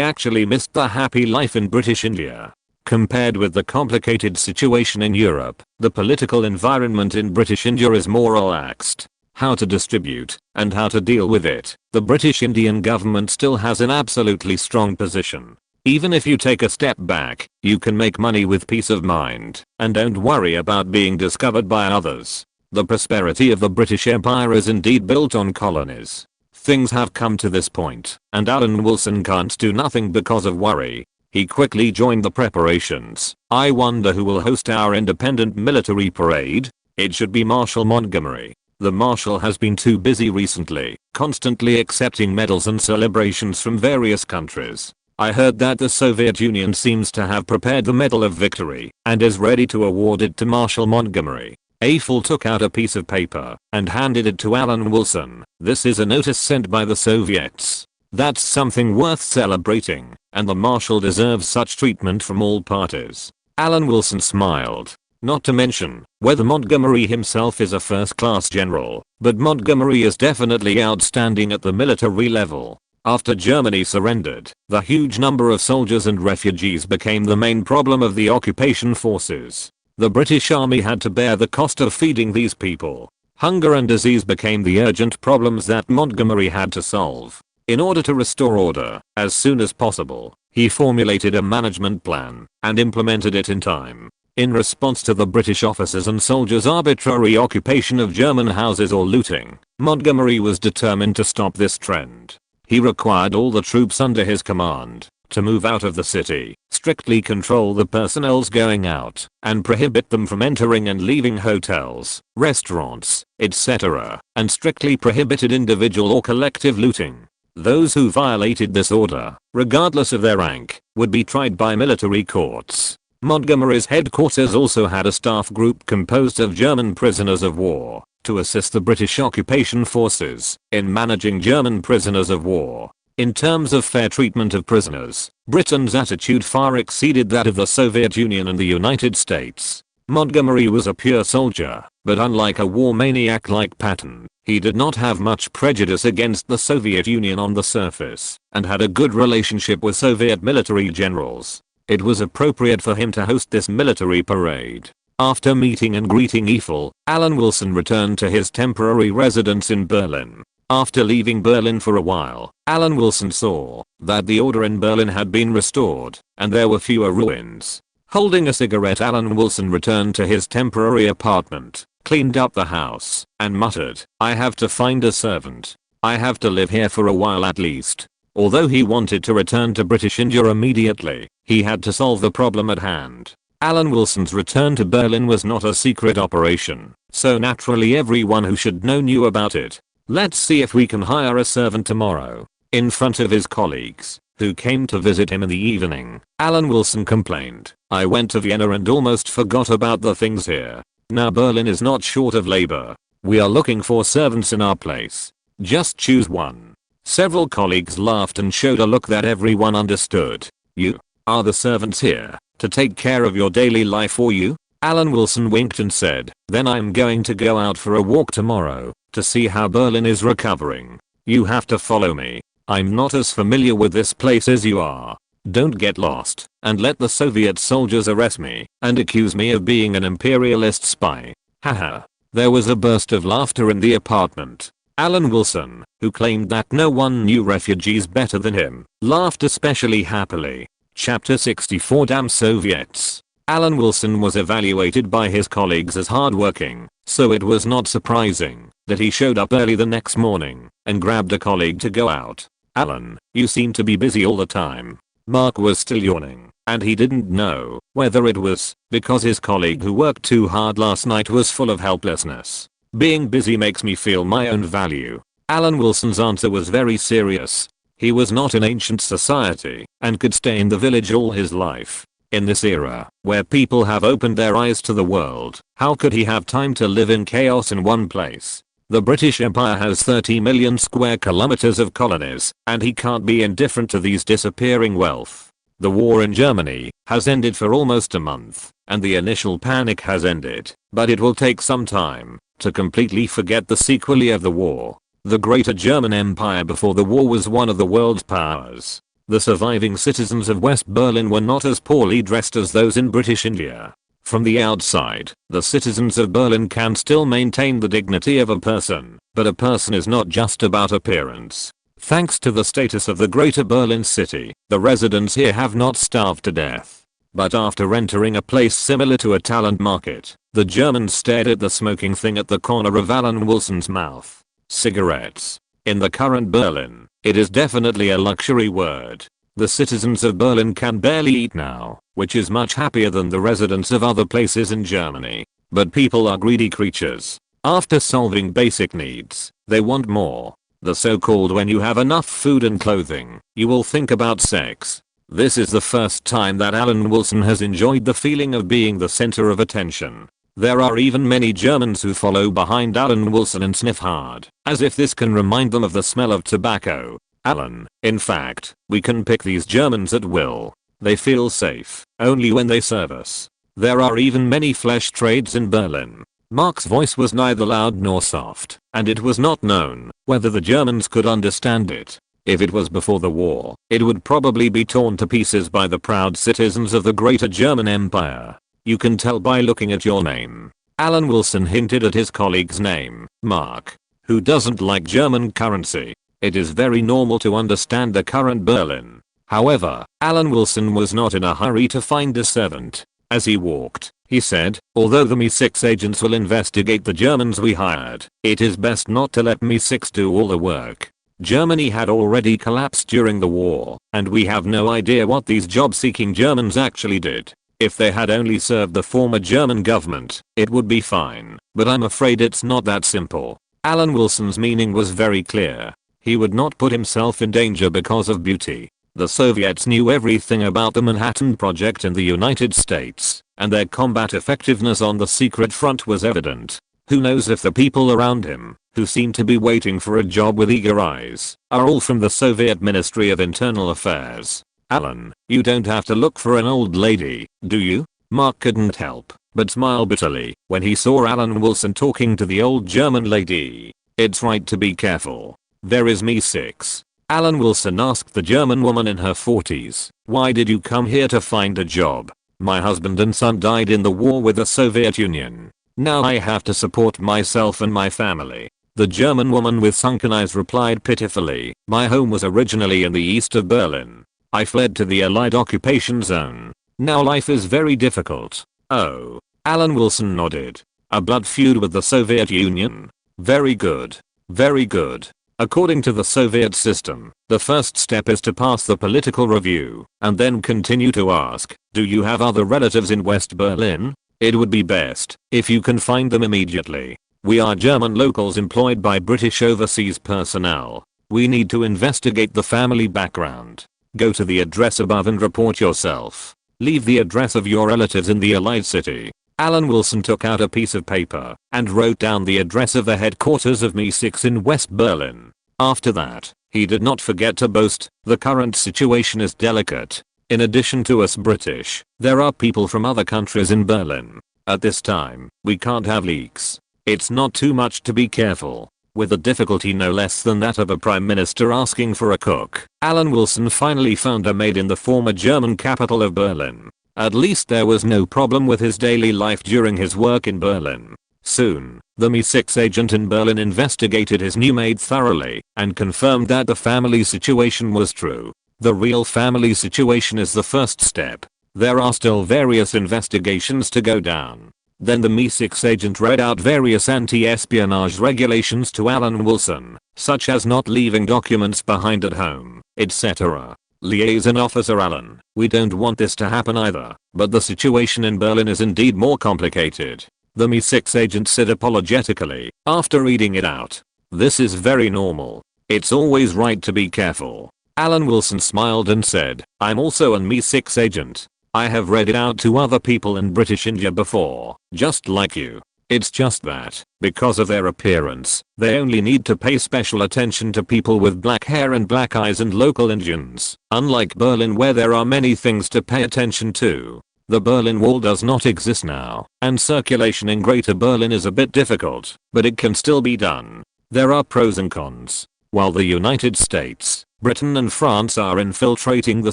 A: actually missed the happy life in British India. Compared with the complicated situation in Europe, the political environment in British India is more relaxed. How to distribute and how to deal with it, the British Indian government still has an absolutely strong position. Even if you take a step back, you can make money with peace of mind and don't worry about being discovered by others. The prosperity of the British Empire is indeed built on colonies. Things have come to this point, and Alan Wilson can't do nothing because of worry. He quickly joined the preparations. I wonder who will host our independent military parade? It should be Marshal Montgomery. The Marshal has been too busy recently, constantly accepting medals and celebrations from various countries. I heard that the Soviet Union seems to have prepared the Medal of Victory and is ready to award it to Marshal Montgomery. Eiffel took out a piece of paper and handed it to Alan Wilson. This is a notice sent by the Soviets. That's something worth celebrating, and the Marshal deserves such treatment from all parties. Alan Wilson smiled. Not to mention whether Montgomery himself is a first-class general, but Montgomery is definitely outstanding at the military level. After Germany surrendered, the huge number of soldiers and refugees became the main problem of the occupation forces. The British Army had to bear the cost of feeding these people. Hunger and disease became the urgent problems that Montgomery had to solve. In order to restore order as soon as possible, he formulated a management plan and implemented it in time. In response to the British officers' and soldiers' arbitrary occupation of German houses or looting, Montgomery was determined to stop this trend. He required all the troops under his command to move out of the city, strictly control the personnel's going out, and prohibit them from entering and leaving hotels, restaurants, etc., and strictly prohibited individual or collective looting. Those who violated this order, regardless of their rank, would be tried by military courts. Montgomery's headquarters also had a staff group composed of German prisoners of war to assist the British occupation forces in managing German prisoners of war. In terms of fair treatment of prisoners, Britain's attitude far exceeded that of the Soviet Union and the United States. Montgomery was a pure soldier, but unlike a war maniac like Patton, he did not have much prejudice against the Soviet Union on the surface, and had a good relationship with Soviet military generals. It was appropriate for him to host this military parade. After meeting and greeting Eiffel, Alan Wilson returned to his temporary residence in Berlin. After leaving Berlin for a while, Alan Wilson saw that the order in Berlin had been restored, and there were fewer ruins. Holding a cigarette, Alan Wilson returned to his temporary apartment, cleaned up the house, and muttered, "I have to find a servant. I have to live here for a while at least." Although he wanted to return to British India immediately, he had to solve the problem at hand. Alan Wilson's return to Berlin was not a secret operation, so naturally everyone who should know knew about it. "Let's see if we can hire a servant tomorrow." In front of his colleagues, who came to visit him in the evening, Alan Wilson complained, "I went to Vienna and almost forgot about the things here. Now Berlin is not short of labor. We are looking for servants in our place. Just choose one." Several colleagues laughed and showed a look that everyone understood. "You are the servants here to take care of your daily life for you?" Alan Wilson winked and said, "Then I'm going to go out for a walk tomorrow to see how Berlin is recovering. You have to follow me. I'm not as familiar with this place as you are. Don't get lost and let the Soviet soldiers arrest me and accuse me of being an imperialist spy." Haha. There was a burst of laughter in the apartment. Alan Wilson, who claimed that no one knew refugees better than him, laughed especially happily. Chapter 64 Damn Soviets. Alan Wilson was evaluated by his colleagues as hardworking, so it was not surprising that he showed up early the next morning and grabbed a colleague to go out. "Alan, you seem to be busy all the time." Mark was still yawning, and he didn't know whether it was because his colleague who worked too hard last night was full of helplessness. "Being busy makes me feel my own value." Alan Wilson's answer was very serious. He was not in ancient society and could stay in the village all his life. In this era, where people have opened their eyes to the world, how could he have time to live in chaos in one place? The British Empire has 30 million square kilometers of colonies, and he can't be indifferent to these disappearing wealth. The war in Germany has ended for almost a month, and the initial panic has ended, but it will take some time to completely forget the sequelae of the war. The Greater German Empire before the war was one of the world's powers. The surviving citizens of West Berlin were not as poorly dressed as those in British India. From the outside, the citizens of Berlin can still maintain the dignity of a person, but a person is not just about appearance. Thanks to the status of the Greater Berlin city, the residents here have not starved to death. But after entering a place similar to a talent market, the Germans stared at the smoking thing at the corner of Alan Wilson's mouth. Cigarettes. In the current Berlin, it is definitely a luxury word. The citizens of Berlin can barely eat now, which is much happier than the residents of other places in Germany. But people are greedy creatures. After solving basic needs, they want more. The so-called when you have enough food and clothing, you will think about sex. This is the first time that Alan Wilson has enjoyed the feeling of being the center of attention. There are even many Germans who follow behind Alan Wilson and sniff hard, as if this can remind them of the smell of tobacco. Alan, in fact, we can pick these Germans at will. They feel safe only when they serve us. There are even many flesh trades in Berlin. Mark's voice was neither loud nor soft, and it was not known whether the Germans could understand it. If it was before the war, it would probably be torn to pieces by the proud citizens of the Greater German Empire. You can tell by looking at your name. Alan Wilson hinted at his colleague's name, Mark, who doesn't like German currency. It is very normal to understand the current Berlin. However, Alan Wilson was not in a hurry to find a servant. As he walked, he said, although the Mi-6 agents will investigate the Germans we hired, it is best not to let Mi-6 do all the work. Germany had already collapsed during the war, and we have no idea what these job-seeking Germans actually did. If they had only served the former German government, it would be fine, but I'm afraid it's not that simple. Alan Wilson's meaning was very clear. He would not put himself in danger because of beauty. The Soviets knew everything about the Manhattan Project in the United States, and their combat effectiveness on the secret front was evident. Who knows if the people around him, who seem to be waiting for a job with eager eyes, are all from the Soviet Ministry of Internal Affairs. Alan, you don't have to look for an old lady, do you? Mark couldn't help but smile bitterly when he saw Alan Wilson talking to the old German lady. It's right to be careful. There is Mi-6. Alan Wilson asked the German woman in her 40s, why did you come here to find a job? My husband and son died in the war with the Soviet Union. Now I have to support myself and my family. The German woman with sunken eyes replied pitifully, my home was originally in the east of Berlin. I fled to the Allied occupation zone. Now life is very difficult. Oh. Alan Wilson nodded. A blood feud with the Soviet Union? Very good. Very good. According to the Soviet system, the first step is to pass the political review, and then continue to ask, do you have other relatives in West Berlin? It would be best if you can find them immediately. We are German locals employed by British overseas personnel. We need to investigate the family background. Go to the address above and report yourself. Leave the address of your relatives in the Allied city. Alan Wilson took out a piece of paper and wrote down the address of the headquarters of Mi-6 in West Berlin. After that, he did not forget to boast, the current situation is delicate. In addition to us British, there are people from other countries in Berlin. At this time, we can't have leaks. It's not too much to be careful. With a difficulty no less than that of a prime minister asking for a cook, Alan Wilson finally found a maid in the former German capital of Berlin. At least there was no problem with his daily life during his work in Berlin. Soon, the Mi-6 agent in Berlin investigated his new maid thoroughly and confirmed that the family situation was true. The real family situation is the first step. There are still various investigations to go down. Then the Mi-6 agent read out various anti-espionage regulations to Alan Wilson, such as not leaving documents behind at home, etc. Liaison Officer Alan, we don't want this to happen either, but the situation in Berlin is indeed more complicated. The Mi-6 agent said apologetically, after reading it out. This is very normal. It's always right to be careful. Alan Wilson smiled and said, I'm also a Mi-6 agent. I have read it out to other people in British India before, just like you. It's just that, because of their appearance, they only need to pay special attention to people with black hair and black eyes and local Indians, unlike Berlin where there are many things to pay attention to. The Berlin Wall does not exist now, and circulation in Greater Berlin is a bit difficult, but it can still be done. There are pros and cons. While the United States, Britain and France are infiltrating the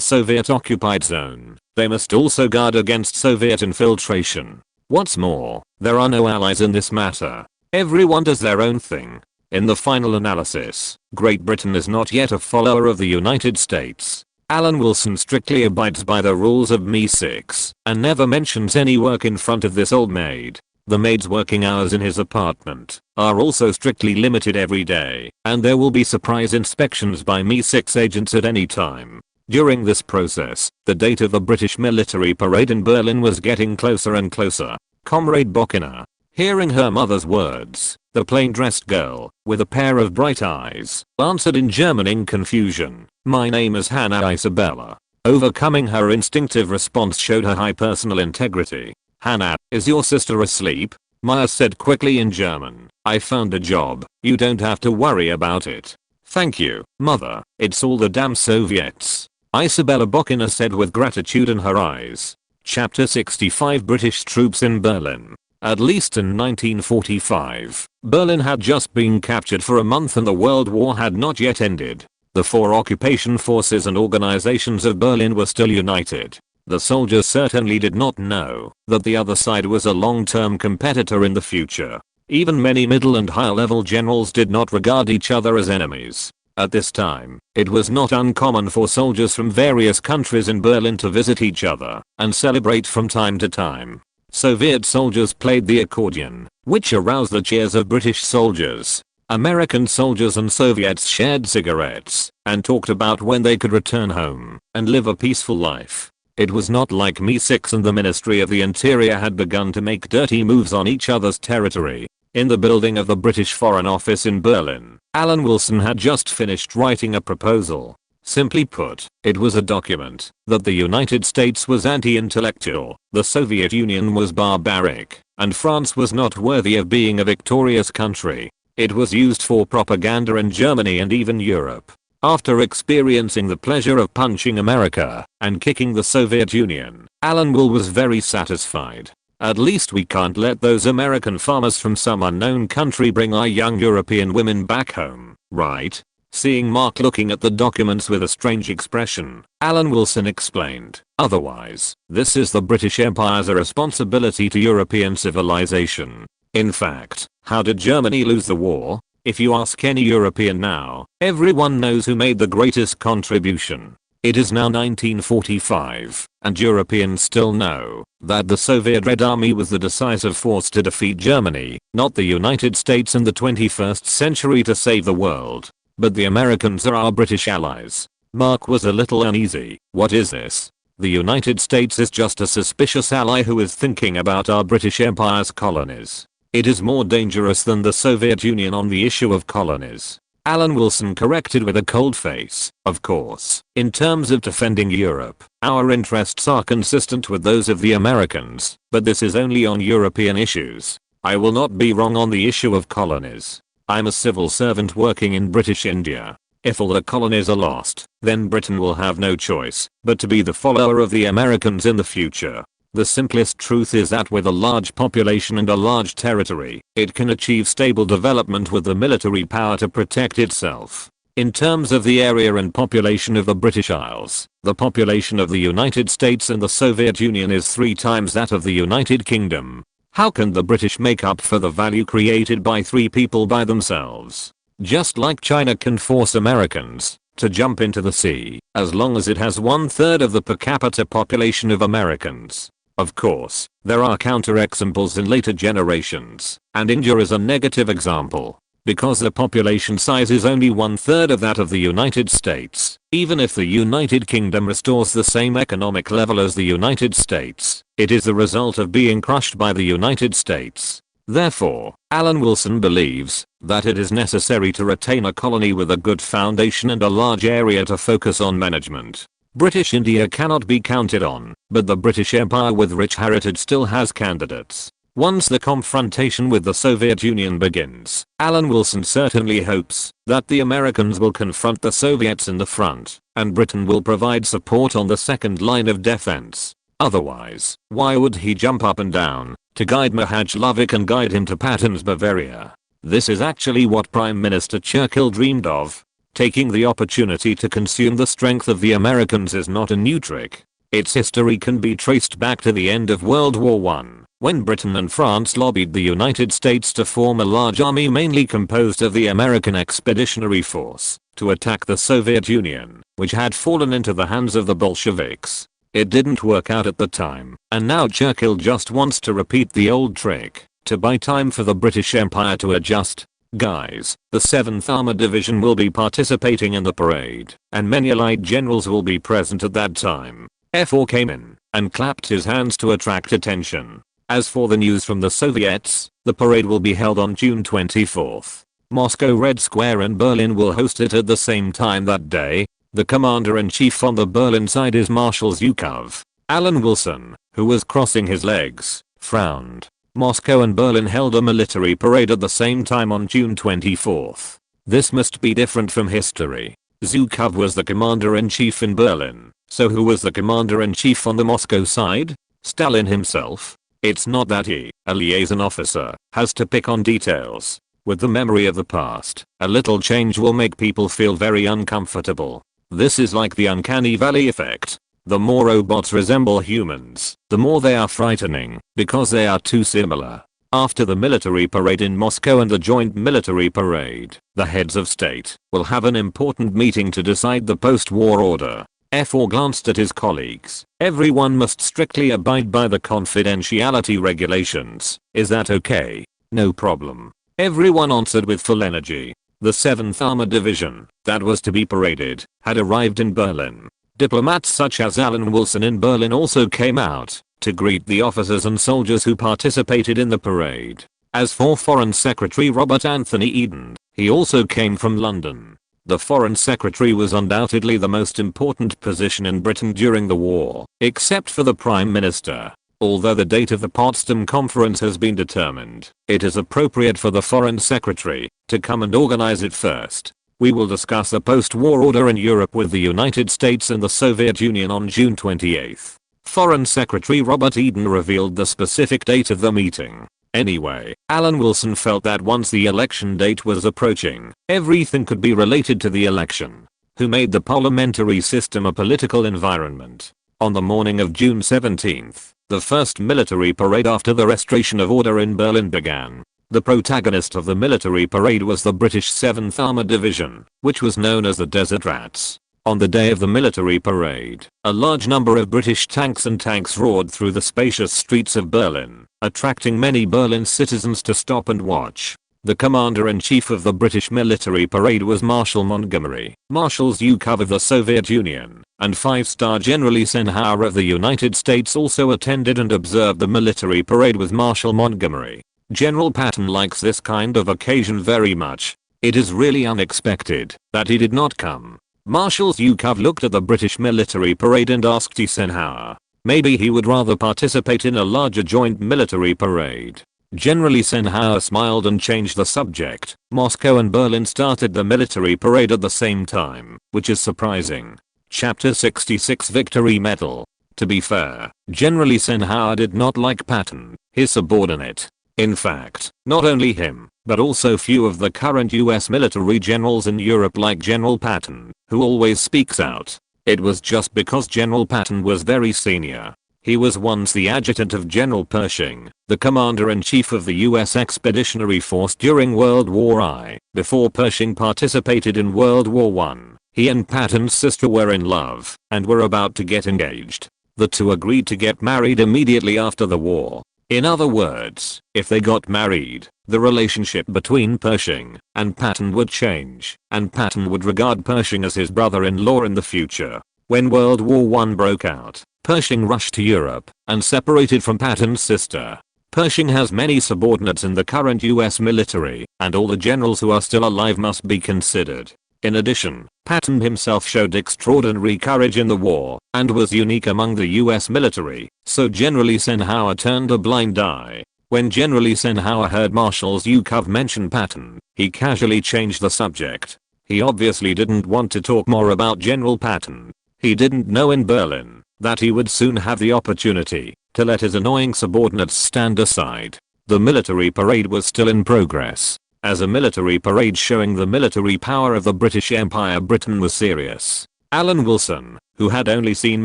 A: Soviet-occupied zone, they must also guard against Soviet infiltration. What's more, there are no allies in this matter. Everyone does their own thing. In the final analysis, Great Britain is not yet a follower of the United States. Alan Wilson strictly abides by the rules of Mi-6 and never mentions any work in front of this old maid. The maid's working hours in his apartment are also strictly limited every day, and there will be surprise inspections by Mi-6 agents at any time. During this process, the date of the British military parade in Berlin was getting closer and closer. Comrade Bokina, hearing her mother's words, the plain-dressed girl, with a pair of bright eyes, answered in German in confusion, my name is Hannah Isabella. Overcoming her instinctive response showed her high personal integrity. Hannah, is your sister asleep? Maya said quickly in German, I found a job, you don't have to worry about it. Thank you, mother, it's all the damn Soviets. Isabella Bokina said with gratitude in her eyes. Chapter 65 British troops in Berlin. At least in 1945, Berlin had just been captured for a month and the World War had not yet ended. The four occupation forces and organizations of Berlin were still united. The soldiers certainly did not know that the other side was a long-term competitor in the future. Even many middle and high-level generals did not regard each other as enemies. At this time, it was not uncommon for soldiers from various countries in Berlin to visit each other and celebrate from time to time. Soviet soldiers played the accordion, which aroused the cheers of British soldiers. American soldiers and Soviets shared cigarettes and talked about when they could return home and live a peaceful life. It was not like MI6 and the Ministry of the Interior had begun to make dirty moves on each other's territory. In the building of the British Foreign Office in Berlin, Alan Wilson had just finished writing a proposal. Simply put, it was a document that the United States was anti-intellectual, the Soviet Union was barbaric, and France was not worthy of being a victorious country. It was used for propaganda in Germany and even Europe. After experiencing the pleasure of punching America and kicking the Soviet Union, Alan Will was very satisfied. At least we can't let those American farmers from some unknown country bring our young European women back home, right? Seeing Mark looking at the documents with a strange expression, Alan Wilson explained, otherwise, this is the British Empire's responsibility to European civilization. In fact, how did Germany lose the war? If you ask any European now, everyone knows who made the greatest contribution. It is now 1945, and Europeans still know that the Soviet Red Army was the decisive force to defeat Germany, not the United States in the 21st century to save the world. But the Americans are our British allies. Mark was a little uneasy. What is this? The United States is just a suspicious ally who is thinking about our British Empire's colonies. It is more dangerous than the Soviet Union on the issue of colonies. Alan Wilson corrected with a cold face. Of course, in terms of defending Europe, our interests are consistent with those of the Americans, but this is only on European issues. I will not be wrong on the issue of colonies. I'm a civil servant working in British India. If all the colonies are lost, then Britain will have no choice but to be the follower of the Americans in the future. The simplest truth is that with a large population and a large territory, it can achieve stable development with the military power to protect itself. In terms of the area and population of the British Isles, the population of the United States and the Soviet Union is 3 times that of the United Kingdom. How can the British make up for the value created by 3 people by themselves? Just like China can force Americans to jump into the sea, as long as it has 1/3 of the per capita population of Americans. Of course, there are counterexamples in later generations, and India is a negative example. Because the population size is only 1/3 of that of the United States, even if the United Kingdom restores the same economic level as the United States, it is the result of being crushed by the United States. Therefore, Alan Wilson believes that it is necessary to retain a colony with a good foundation and a large area to focus on management. British India cannot be counted on, but the British Empire with rich heritage still has candidates. Once the confrontation with the Soviet Union begins, Alan Wilson certainly hopes that the Americans will confront the Soviets in the front, and Britain will provide support on the second line of defense. Otherwise, why would he jump up and down to guide Mahajlovic and guide him to Patton's Bavaria? This is actually what Prime Minister Churchill dreamed of. Taking the opportunity to consume the strength of the Americans is not a new trick. Its history can be traced back to the end of World War I, when Britain and France lobbied the United States to form a large army mainly composed of the American Expeditionary Force to attack the Soviet Union, which had fallen into the hands of the Bolsheviks. It didn't work out at the time, and now Churchill just wants to repeat the old trick to buy time for the British Empire to adjust. Guys, the 7th Armored Division will be participating in the parade, and many allied generals will be present at that time. F4 came in and clapped his hands to attract attention. As for the news from the Soviets, the parade will be held on June 24th. Moscow Red Square in Berlin will host it at the same time that day. The commander-in-chief on the Berlin side is Marshal Zhukov. Alan Wilson, who was crossing his legs, frowned. Moscow and Berlin held a military parade at the same time on June 24th. This must be different from history. Zhukov was the commander-in-chief in Berlin, so who was the commander-in-chief on the Moscow side? Stalin himself? It's not that he, a liaison officer, has to pick on details. With the memory of the past, a little change will make people feel very uncomfortable. This is like the uncanny valley effect. The more robots resemble humans, the more they are frightening, because they are too similar. After the military parade in Moscow and the joint military parade, the heads of state will have an important meeting to decide the post-war order. F4 glanced at his colleagues. Everyone must strictly abide by the confidentiality regulations. Is that okay? No problem. Everyone answered with full energy. The 7th Armored Division, that was to be paraded, had arrived in Berlin. Diplomats such as Alan Wilson in Berlin also came out to greet the officers and soldiers who participated in the parade. As for Foreign Secretary Robert Anthony Eden, he also came from London. The Foreign Secretary was undoubtedly the most important position in Britain during the war, except for the Prime Minister. Although the date of the Potsdam Conference has been determined, it is appropriate for the Foreign Secretary to come and organize it first. We will discuss the post-war order in Europe with the United States and the Soviet Union on June 28th. Foreign Secretary Robert Eden revealed the specific date of the meeting. Anyway, Alan Wilson felt that once the election date was approaching, everything could be related to the election. Who made the parliamentary system a political environment? On the morning of June 17th, the first military parade after the restoration of order in Berlin began. The protagonist of the military parade was the British 7th Armored Division, which was known as the Desert Rats. On the day of the military parade, a large number of British tanks and tanks roared through the spacious streets of Berlin, attracting many Berlin citizens to stop and watch. The commander-in-chief of the British military parade was Marshal Montgomery. Marshals Zhukov of the Soviet Union and 5-star General Eisenhower of the United States also attended and observed the military parade with Marshal Montgomery. General Patton likes this kind of occasion very much. It is really unexpected that he did not come. Marshal Zhukov looked at the British military parade and asked Eisenhower. Maybe he would rather participate in a larger joint military parade. General Eisenhower smiled and changed the subject. Moscow and Berlin started the military parade at the same time, which is surprising. Chapter 66 Victory Medal. To be fair, General Eisenhower did not like Patton, his subordinate. In fact, not only him, but also few of the current US military generals in Europe like General Patton, who always speaks out. It was just because General Patton was very senior. He was once the adjutant of General Pershing, the commander-in-chief of the US Expeditionary Force during World War I. Before Pershing participated in World War I, he and Patton's sister were in love and were about to get engaged. The two agreed to get married immediately after the war. In other words, if they got married, the relationship between Pershing and Patton would change, and Patton would regard Pershing as his brother-in-law in the future. When World War I broke out, Pershing rushed to Europe and separated from Patton's sister. Pershing has many subordinates in the current US military, and all the generals who are still alive must be considered. In addition, Patton himself showed extraordinary courage in the war and was unique among the US military, so General Eisenhower turned a blind eye. When General Eisenhower heard Marshal Zhukov mention Patton, he casually changed the subject. He obviously didn't want to talk more about General Patton. He didn't know in Berlin that he would soon have the opportunity to let his annoying subordinates stand aside. The military parade was still in progress. As a military parade showing the military power of the British Empire, Britain was serious. Alan Wilson, who had only seen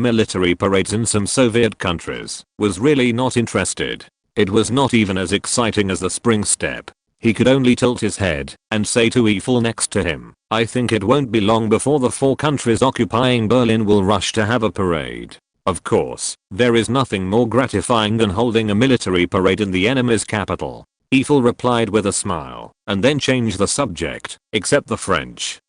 A: military parades in some Soviet countries, was really not interested. It was not even as exciting as the spring step. He could only tilt his head and say to Eiffel next to him, "I think it won't be long before the 4 countries occupying Berlin will rush to have a parade." Of course, there is nothing more gratifying than holding a military parade in the enemy's capital. Eiffel replied with a smile, and then changed the subject, except the French.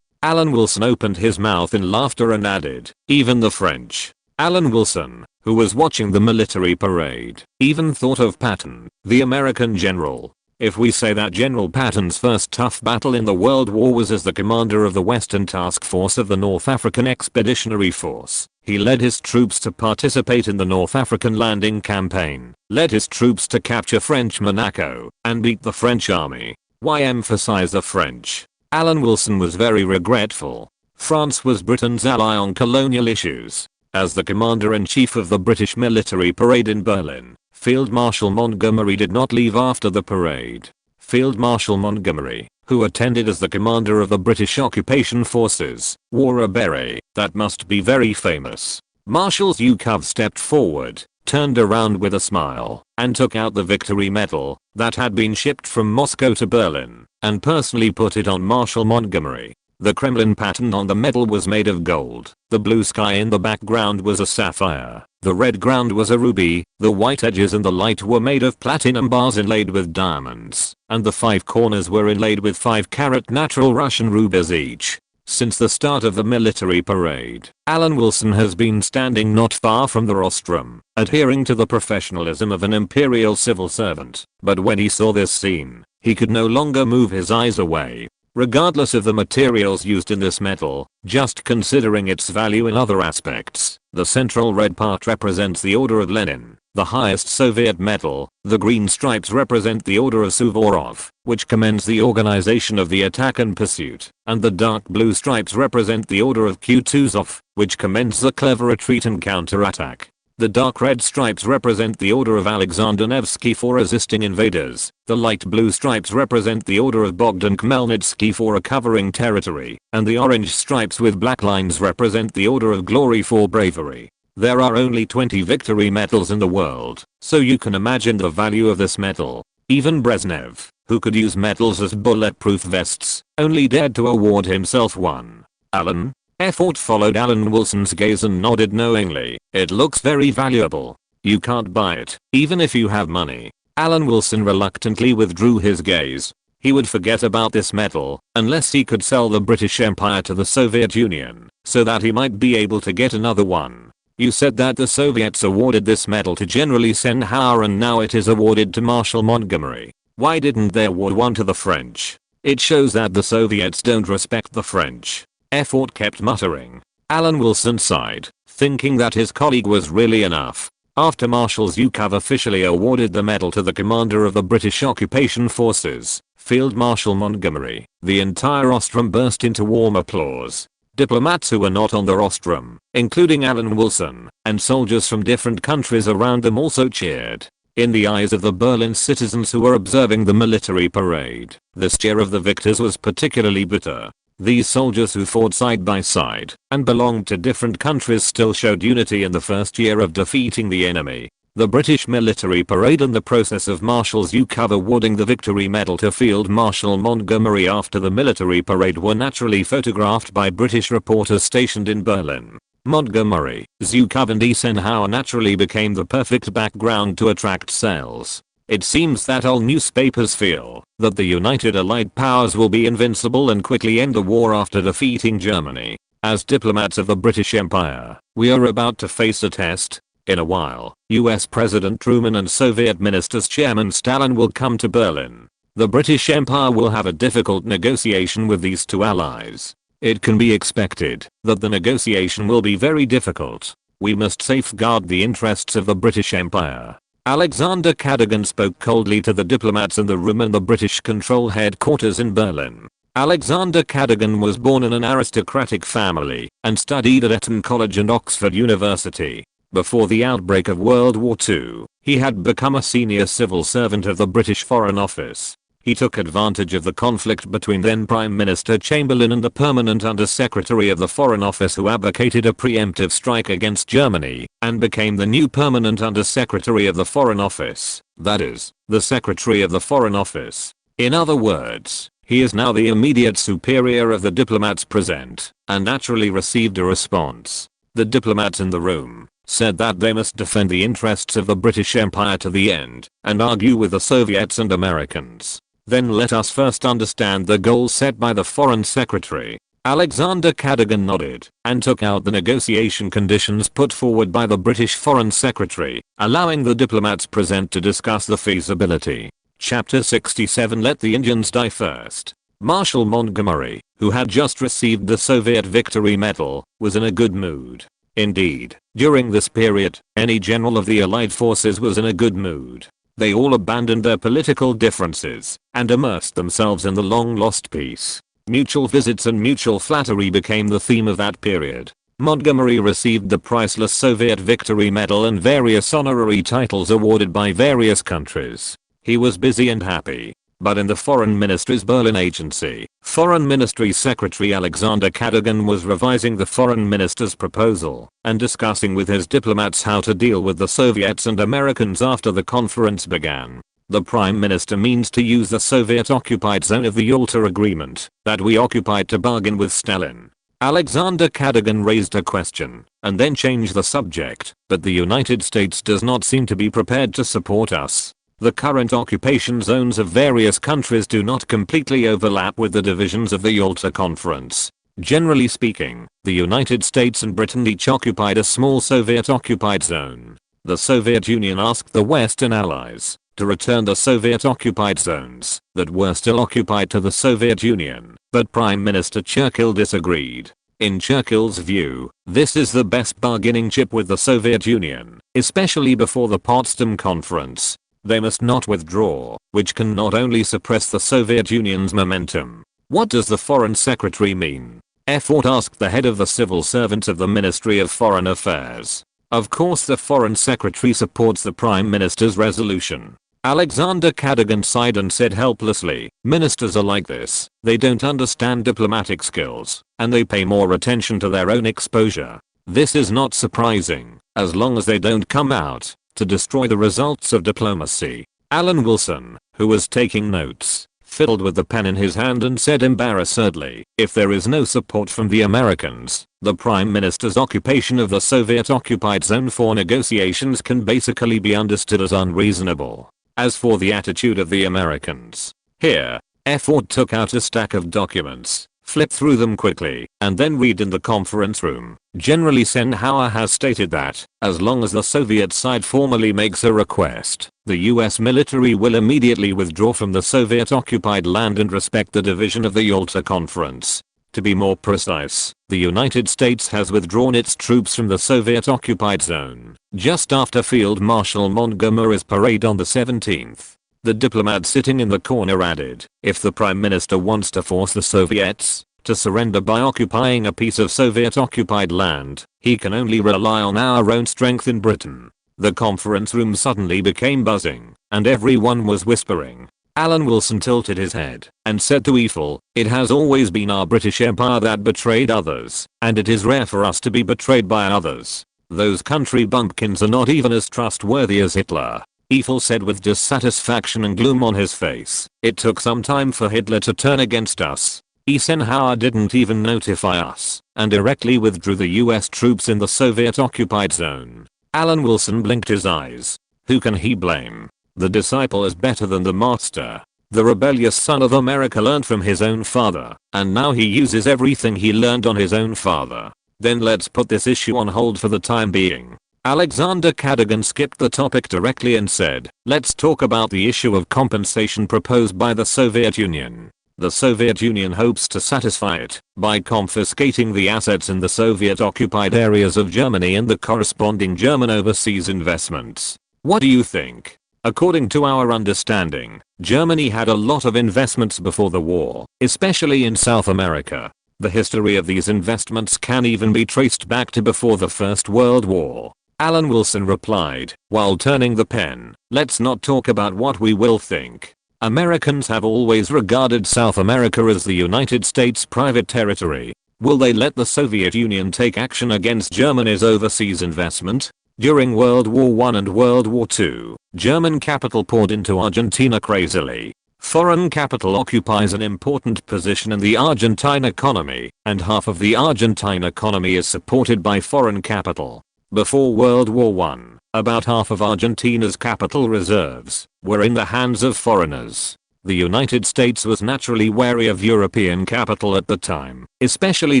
A: Alan Wilson opened his mouth in laughter and added, "Even the French." Alan Wilson, who was watching the military parade, even thought of Patton, the American general. If we say that General Patton's first tough battle in the World War was as the commander of the Western Task Force of the North African Expeditionary Force, he led his troops to participate in the North African Landing Campaign, led his troops to capture French Monaco, and beat the French army. Why emphasize the French? Alan Wilson was very regretful. France was Britain's ally on colonial issues. As the commander-in-chief of the British military parade in Berlin, Field Marshal Montgomery did not leave after the parade. Field Marshal Montgomery, who attended as the commander of the British occupation forces, wore a beret that must be very famous. Marshal Zhukov stepped forward, turned around with a smile, and took out the victory medal that had been shipped from Moscow to Berlin, and personally put it on Marshal Montgomery. The Kremlin pattern on the medal was made of gold, the blue sky in the background was a sapphire, the red ground was a ruby, the white edges and the light were made of platinum bars inlaid with diamonds, and the 5 corners were inlaid with 5-carat natural Russian rubies each. Since the start of the military parade, Alan Wilson has been standing not far from the rostrum, adhering to the professionalism of an imperial civil servant. But when he saw this scene, he could no longer move his eyes away. Regardless of the materials used in this medal, just considering its value in other aspects, the central red part represents the Order of Lenin, the highest Soviet medal, the green stripes represent the Order of Suvorov, which commends the organization of the attack and pursuit, and the dark blue stripes represent the Order of Kutuzov, which commends the clever retreat and counterattack. The dark red stripes represent the Order of Alexander Nevsky for resisting invaders, the light blue stripes represent the Order of Bogdan Khmelnytsky for recovering territory, and the orange stripes with black lines represent the Order of Glory for bravery. There are only 20 victory medals in the world, so you can imagine the value of this medal. Even Brezhnev, who could use medals as bulletproof vests, only dared to award himself one. Alan Effort followed Alan Wilson's gaze and nodded knowingly. It looks very valuable. You can't buy it, even if you have money. Alan Wilson reluctantly withdrew his gaze. He would forget about this medal, unless he could sell the British Empire to the Soviet Union, so that he might be able to get another one. You said that the Soviets awarded this medal to General Eisenhower and now it is awarded to Marshal Montgomery. Why didn't they award one to the French? It shows that the Soviets don't respect the French. Effort kept muttering. Alan Wilson sighed, thinking that his colleague was really enough. After Marshal Zhukov officially awarded the medal to the commander of the British occupation forces, Field Marshal Montgomery, the entire rostrum burst into warm applause. Diplomats who were not on the rostrum, including Alan Wilson, and soldiers from different countries around them also cheered. In the eyes of the Berlin citizens who were observing the military parade, this cheer of the victors was particularly bitter. These soldiers who fought side by side and belonged to different countries still showed unity in the first year of defeating the enemy. The British military parade and the process of Marshal Zhukov awarding the victory medal to Field Marshal Montgomery after the military parade were naturally photographed by British reporters stationed in Berlin. Montgomery, Zhukov and Eisenhower naturally became the perfect background to attract sales. It seems that all newspapers feel that the United Allied Powers will be invincible and quickly end the war after defeating Germany. As diplomats of the British Empire, we are about to face a test. In a while, US President Truman and Soviet Ministers Chairman Stalin will come to Berlin. The British Empire will have a difficult negotiation with these two allies. It can be expected that the negotiation will be very difficult. We must safeguard the interests of the British Empire. Alexander Cadogan spoke coldly to the diplomats in the room in the British control headquarters in Berlin. Alexander Cadogan was born in an aristocratic family and studied at Eton College and Oxford University. Before the outbreak of World War II, he had become a senior civil servant of the British Foreign Office. He took advantage of the conflict between then Prime Minister Chamberlain and the permanent Under-Secretary of the Foreign Office who advocated a preemptive strike against Germany, and became the new permanent Under-Secretary of the Foreign Office, that is, the Secretary of the Foreign Office. In other words, he is now the immediate superior of the diplomats present, and naturally received a response. The diplomats in the room said that they must defend the interests of the British Empire to the end, and argue with the Soviets and Americans. Then let us first understand the goals set by the Foreign Secretary. Alexander Cadogan nodded and took out the negotiation conditions put forward by the British Foreign Secretary, allowing the diplomats present to discuss the feasibility. Chapter 67 Let the Indians Die First. Marshal Montgomery, who had just received the Soviet Victory Medal, was in a good mood. Indeed, during this period, any general of the Allied forces was in a good mood. They all abandoned their political differences and immersed themselves in the long-lost peace. Mutual visits and mutual flattery became the theme of that period. Montgomery received the priceless Soviet Victory Medal and various honorary titles awarded by various countries. He was busy and happy. but in the Foreign Ministry's Berlin agency, Foreign Ministry Secretary Alexander Cadogan was revising the foreign minister's proposal and discussing with his diplomats how to deal with the Soviets and Americans after the conference began. The Prime Minister means to use the Soviet-occupied zone of the Yalta Agreement that we occupied to bargain with Stalin. Alexander Cadogan raised a question and then changed the subject, but the United States does not seem to be prepared to support us. The current occupation zones of various countries do not completely overlap with the divisions of the Yalta Conference. Generally speaking, the United States and Britain each occupied a small Soviet-occupied zone. The Soviet Union asked the Western Allies to return the Soviet-occupied zones that were still occupied to the Soviet Union, but Prime Minister Churchill disagreed. In Churchill's view, this is the best bargaining chip with the Soviet Union, especially before the Potsdam Conference. They must not withdraw, which can not only suppress the Soviet Union's momentum. What does the Foreign Secretary mean? Ford asked the head of the civil servants of the Ministry of Foreign Affairs. Of course the Foreign Secretary supports the Prime Minister's resolution. Alexander Cadogan sighed and said helplessly, ministers are like this, they don't understand diplomatic skills, and they pay more attention to their own exposure. This is not surprising, as long as they don't come out to destroy the results of diplomacy. Alan Wilson, who was taking notes, fiddled with the pen in his hand and said embarrassedly, if there is no support from the Americans, the Prime Minister's occupation of the Soviet-occupied zone for negotiations can basically be understood as unreasonable. As for the attitude of the Americans, here, Ford took out a stack of documents, flipped through them quickly, and then read in the conference room. General Eisenhower has stated that, as long as the Soviet side formally makes a request, the US military will immediately withdraw from the Soviet-occupied land and respect the division of the Yalta Conference. To be more precise, the United States has withdrawn its troops from the Soviet-occupied zone, just after Field Marshal Montgomery's parade on the 17th. The diplomat sitting in the corner added, if the Prime Minister wants to force the Soviets to surrender by occupying a piece of Soviet-occupied land, he can only rely on our own strength in Britain. The conference room suddenly became buzzing, and everyone was whispering. Alan Wilson tilted his head and said to Eiffel, it has always been our British Empire that betrayed others, and it is rare for us to be betrayed by others. Those country bumpkins are not even as trustworthy as Hitler. Eiffel said with dissatisfaction and gloom on his face. It took some time for Hitler to turn against us. Eisenhower didn't even notify us, and directly withdrew the US troops in the Soviet-occupied zone. Alan Wilson blinked his eyes. Who can he blame? The disciple is better than the master. The rebellious son of America learned from his own father, and now he uses everything he learned on his own father. Then let's put this issue on hold for the time being. Alexander Cadogan skipped the topic directly and said, let's talk about the issue of compensation proposed by the Soviet Union. The Soviet Union hopes to satisfy it by confiscating the assets in the Soviet-occupied areas of Germany and the corresponding German overseas investments. What do you think? According to our understanding, Germany had a lot of investments before the war, especially in South America. The history of these investments can even be traced back to before the First World War. Alan Wilson replied, while turning the pen, let's not talk about what we will think. Americans have always regarded South America as the United States' private territory. Will they let the Soviet Union take action against Germany's overseas investment? During World War I and World War II, German capital poured into Argentina crazily. Foreign capital occupies an important position in the Argentine economy, and half of the Argentine economy is supported by foreign capital. Before World War I, about half of Argentina's capital reserves were in the hands of foreigners. The United States was naturally wary of European capital at the time, especially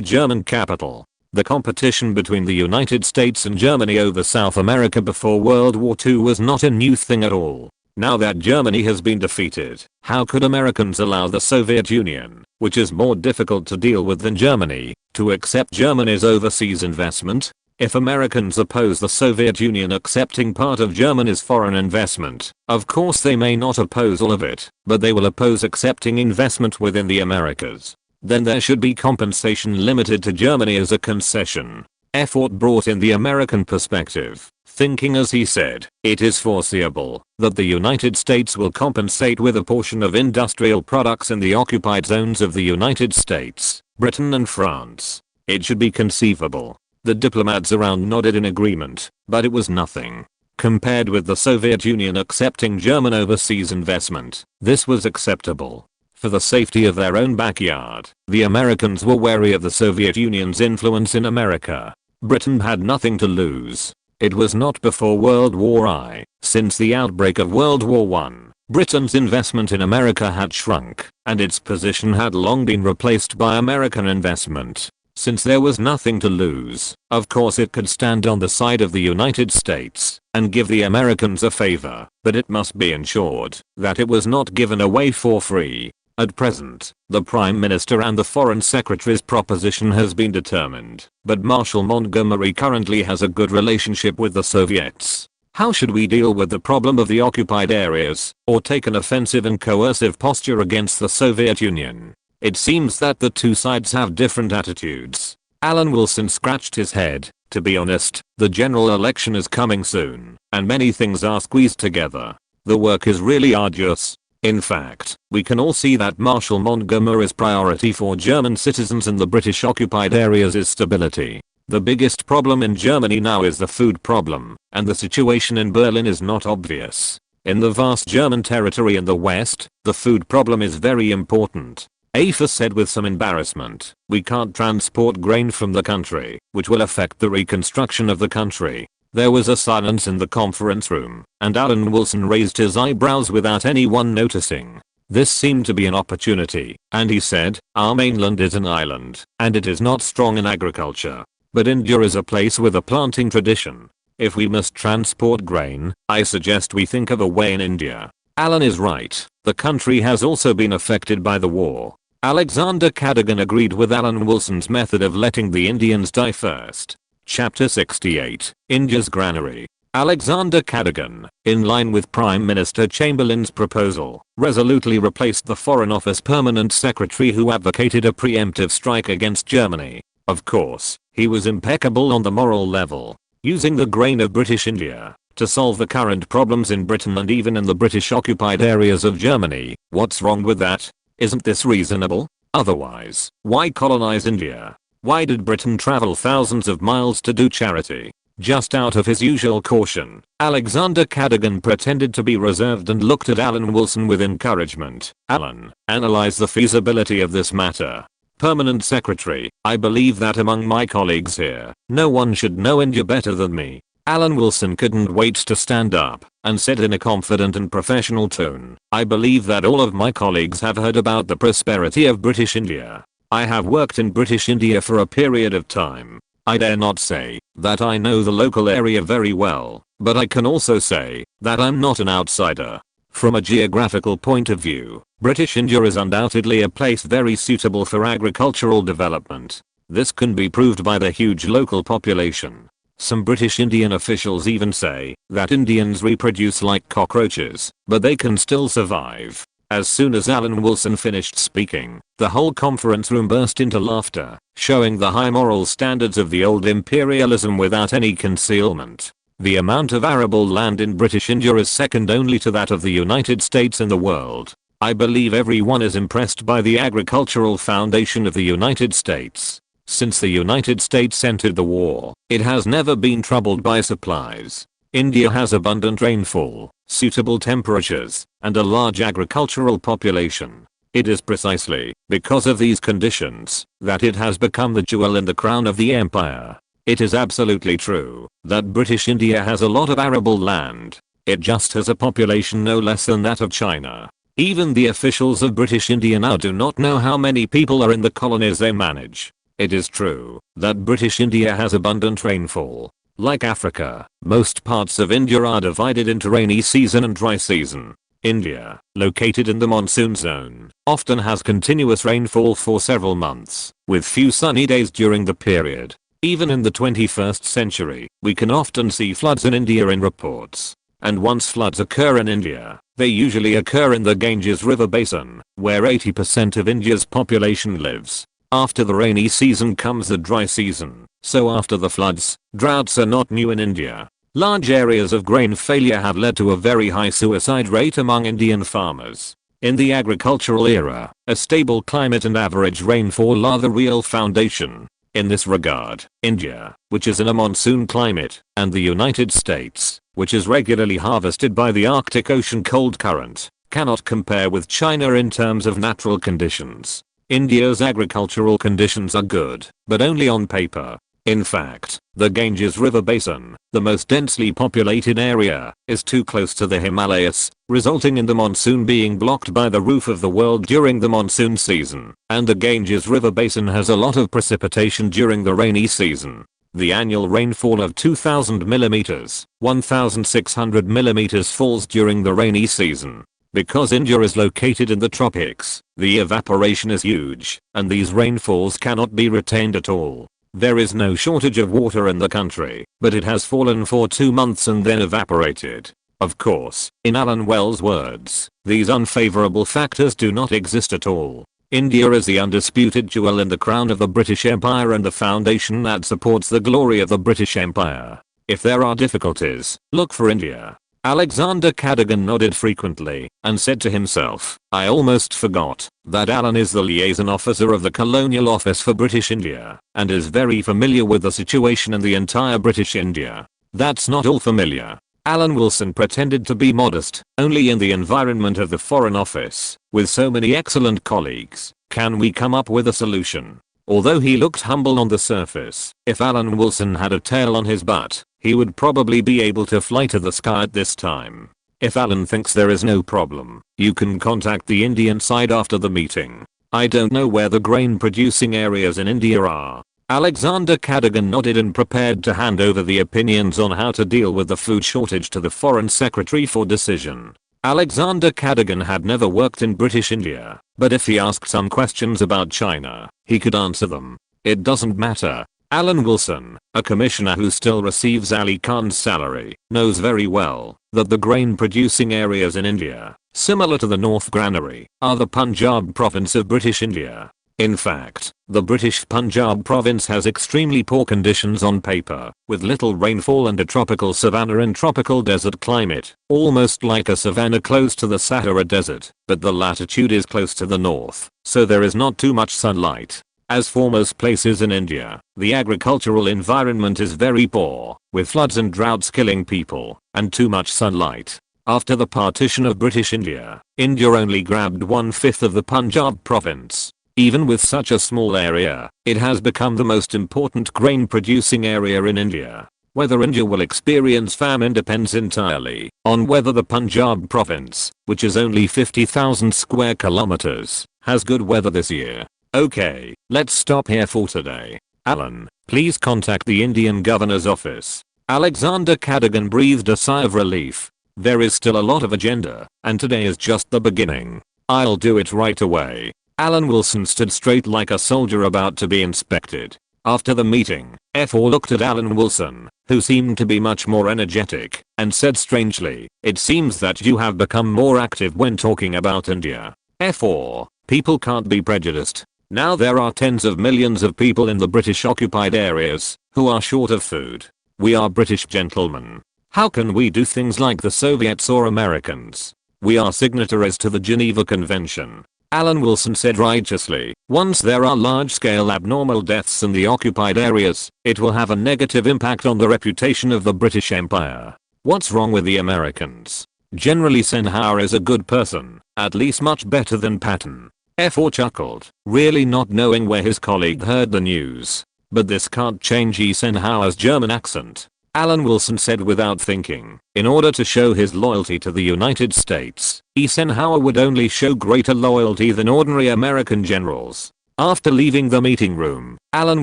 A: German capital. The competition between the United States and Germany over South America before World War II was not a new thing at all. Now that Germany has been defeated, how could Americans allow the Soviet Union, which is more difficult to deal with than Germany, to accept Germany's overseas investment? If Americans oppose the Soviet Union accepting part of Germany's foreign investment, of course they may not oppose all of it, but they will oppose accepting investment within the Americas. Then there should be compensation limited to Germany as a concession. Ford brought in the American perspective. thinking as he said, "It is foreseeable that the United States will compensate with a portion of industrial products in the occupied zones of the United States, Britain and France. It should be conceivable." The diplomats around nodded in agreement, but it was nothing. Compared with the Soviet Union accepting German overseas investment, this was acceptable. For the safety of their own backyard, the Americans were wary of the Soviet Union's influence in America. Britain had nothing to lose. It was not before World War I. Since the outbreak of World War I, Britain's investment in America had shrunk, and its position had long been replaced by American investment. Since there was nothing to lose, of course it could stand on the side of the United States and give the Americans a favor, but it must be ensured that it was not given away for free. At present, the Prime Minister and the Foreign Secretary's proposition has been determined, but Marshal Montgomery currently has a good relationship with the Soviets. How should we deal with the problem of the occupied areas, or take an offensive and coercive posture against the Soviet Union? It seems that the two sides have different attitudes. Alan Wilson scratched his head. To be honest, the general election is coming soon, and many things are squeezed together. The work is really arduous. In fact, we can all see that Marshal Montgomery's priority for German citizens in the British occupied areas is stability. The biggest problem in Germany now is the food problem, and the situation in Berlin is not obvious. In the vast German territory in the west, the food problem is very important. Afer said with some embarrassment, "We can't transport grain from the country, which will affect the reconstruction of the country." There was a silence in the conference room, and Alan Wilson raised his eyebrows without anyone noticing. This seemed to be an opportunity, and he said, "Our mainland is an island, and it is not strong in agriculture. But India is a place with a planting tradition. If we must transport grain, I suggest we think of a way in India." Alan is right. The country has also been affected by the war. Alexander Cadogan agreed with Alan Wilson's method of letting the Indians die first. Chapter 68, India's Granary. Alexander Cadogan, in line with Prime Minister Chamberlain's proposal, resolutely replaced the Foreign Office Permanent Secretary who advocated a preemptive strike against Germany. Of course, he was impeccable on the moral level, using the grain of British India to solve the current problems in Britain and even in the British occupied areas of Germany. What's wrong with that? Isn't this reasonable? Otherwise, why colonize India? Why did Britain travel thousands of miles to do charity? Just out of his usual caution, Alexander Cadogan pretended to be reserved and looked at Alan Wilson with encouragement. "Alan, analyze the feasibility of this matter. Permanent Secretary, I believe that among my colleagues here, no one should know India better than me." Alan Wilson couldn't wait to stand up and said in a confident and professional tone, "I believe that all of my colleagues have heard about the prosperity of British India. I have worked in British India for a period of time. I dare not say that I know the local area very well, but I can also say that I'm not an outsider. From a geographical point of view, British India is undoubtedly a place very suitable for agricultural development. This can be proved by the huge local population. Some British Indian officials even say that Indians reproduce like cockroaches, but they can still survive." As soon as Alan Wilson finished speaking, the whole conference room burst into laughter, showing the high moral standards of the old imperialism without any concealment. The amount of arable land in British India is second only to that of the United States in the world. I believe everyone is impressed by the agricultural foundation of the United States. Since the United States entered the war, it has never been troubled by supplies. India has abundant rainfall, suitable temperatures, and a large agricultural population. It is precisely because of these conditions that it has become the jewel in the crown of the empire. It is absolutely true that British India has a lot of arable land. It just has a population no less than that of China. Even the officials of British India now do not know how many people are in the colonies they manage. It is true that British India has abundant rainfall. Like Africa, most parts of India are divided into rainy season and dry season. India, located in the monsoon zone, often has continuous rainfall for several months, with few sunny days during the period. Even in the 21st century, we can often see floods in India in reports. And once floods occur in India, they usually occur in the Ganges River basin, where 80% of India's population lives. After the rainy season comes the dry season, so after the floods, droughts are not new in India. Large areas of grain failure have led to a very high suicide rate among Indian farmers. In the agricultural era, a stable climate and average rainfall are the real foundation. In this regard, India, which is in a monsoon climate, and the United States, which is regularly harvested by the Arctic Ocean cold current, cannot compare with China in terms of natural conditions. India's agricultural conditions are good, but only on paper. In fact, the Ganges River Basin, the most densely populated area, is too close to the Himalayas, resulting in the monsoon being blocked by the roof of the world during the monsoon season, and the Ganges River Basin has a lot of precipitation during the rainy season. The annual rainfall of 2000 mm, 1600 mm falls during the rainy season. Because India is located in the tropics, the evaporation is huge, and these rainfalls cannot be retained at all. There is no shortage of water in the country, but it has fallen for 2 months and then evaporated. Of course, in Alan Wells' words, these unfavorable factors do not exist at all. India is the undisputed jewel in the crown of the British Empire and the foundation that supports the glory of the British Empire. If there are difficulties, look for India. Alexander Cadogan nodded frequently and said to himself, I almost forgot that Alan is the liaison officer of the Colonial Office for British India and is very familiar with the situation in the entire British India. That's not all familiar. Alan Wilson pretended to be modest, only in the environment of the Foreign Office, with so many excellent colleagues, can we come up with a solution. Although he looked humble on the surface, if Alan Wilson had a tail on his butt, he would probably be able to fly to the sky at this time. If Alan thinks there is no problem, you can contact the Indian side after the meeting. I don't know where the grain producing areas in India are. Alexander Cadogan nodded and prepared to hand over the opinions on how to deal with the food shortage to the Foreign Secretary for decision. Alexander Cadogan had never worked in British India, but if he asked some questions about China, he could answer them. It doesn't matter. Alan Wilson, a commissioner who still receives Ali Khan's salary, knows very well that the grain producing areas in India, similar to the North Granary, are the Punjab province of British India. In fact, the British Punjab province has extremely poor conditions on paper, with little rainfall and a tropical savanna and tropical desert climate, almost like a savanna close to the Sahara Desert, but the latitude is close to the north, so there is not too much sunlight. As for most places in India, the agricultural environment is very poor, with floods and droughts killing people, and too much sunlight. After the partition of British India, India only grabbed 1/5 of the Punjab province. Even with such a small area, it has become the most important grain producing area in India. Whether India will experience famine depends entirely on whether the Punjab province, which is only 50,000 square kilometers, has good weather this year. Okay, let's stop here for today. Alan, please contact the Indian governor's office. Alexander Cadogan breathed a sigh of relief. There is still a lot of agenda, and today is just the beginning. I'll do it right away. Alan Wilson stood straight like a soldier about to be inspected. After the meeting, F4 looked at Alan Wilson, who seemed to be much more energetic, and said strangely, it seems that you have become more active when talking about India. F4, people can't be prejudiced. Now there are tens of millions of people in the British occupied areas who are short of food. We are British gentlemen. How can we do things like the Soviets or Americans? We are signatories to the Geneva Convention. Alan Wilson said righteously, once there are large-scale abnormal deaths in the occupied areas, it will have a negative impact on the reputation of the British Empire. What's wrong with the Americans? Generally Eisenhower is a good person, at least much better than Patton. F4 chuckled, really not knowing where his colleague heard the news. But this can't change Eisenhower's German accent. Alan Wilson said without thinking, in order to show his loyalty to the United States, Eisenhower would only show greater loyalty than ordinary American generals. After leaving the meeting room, Alan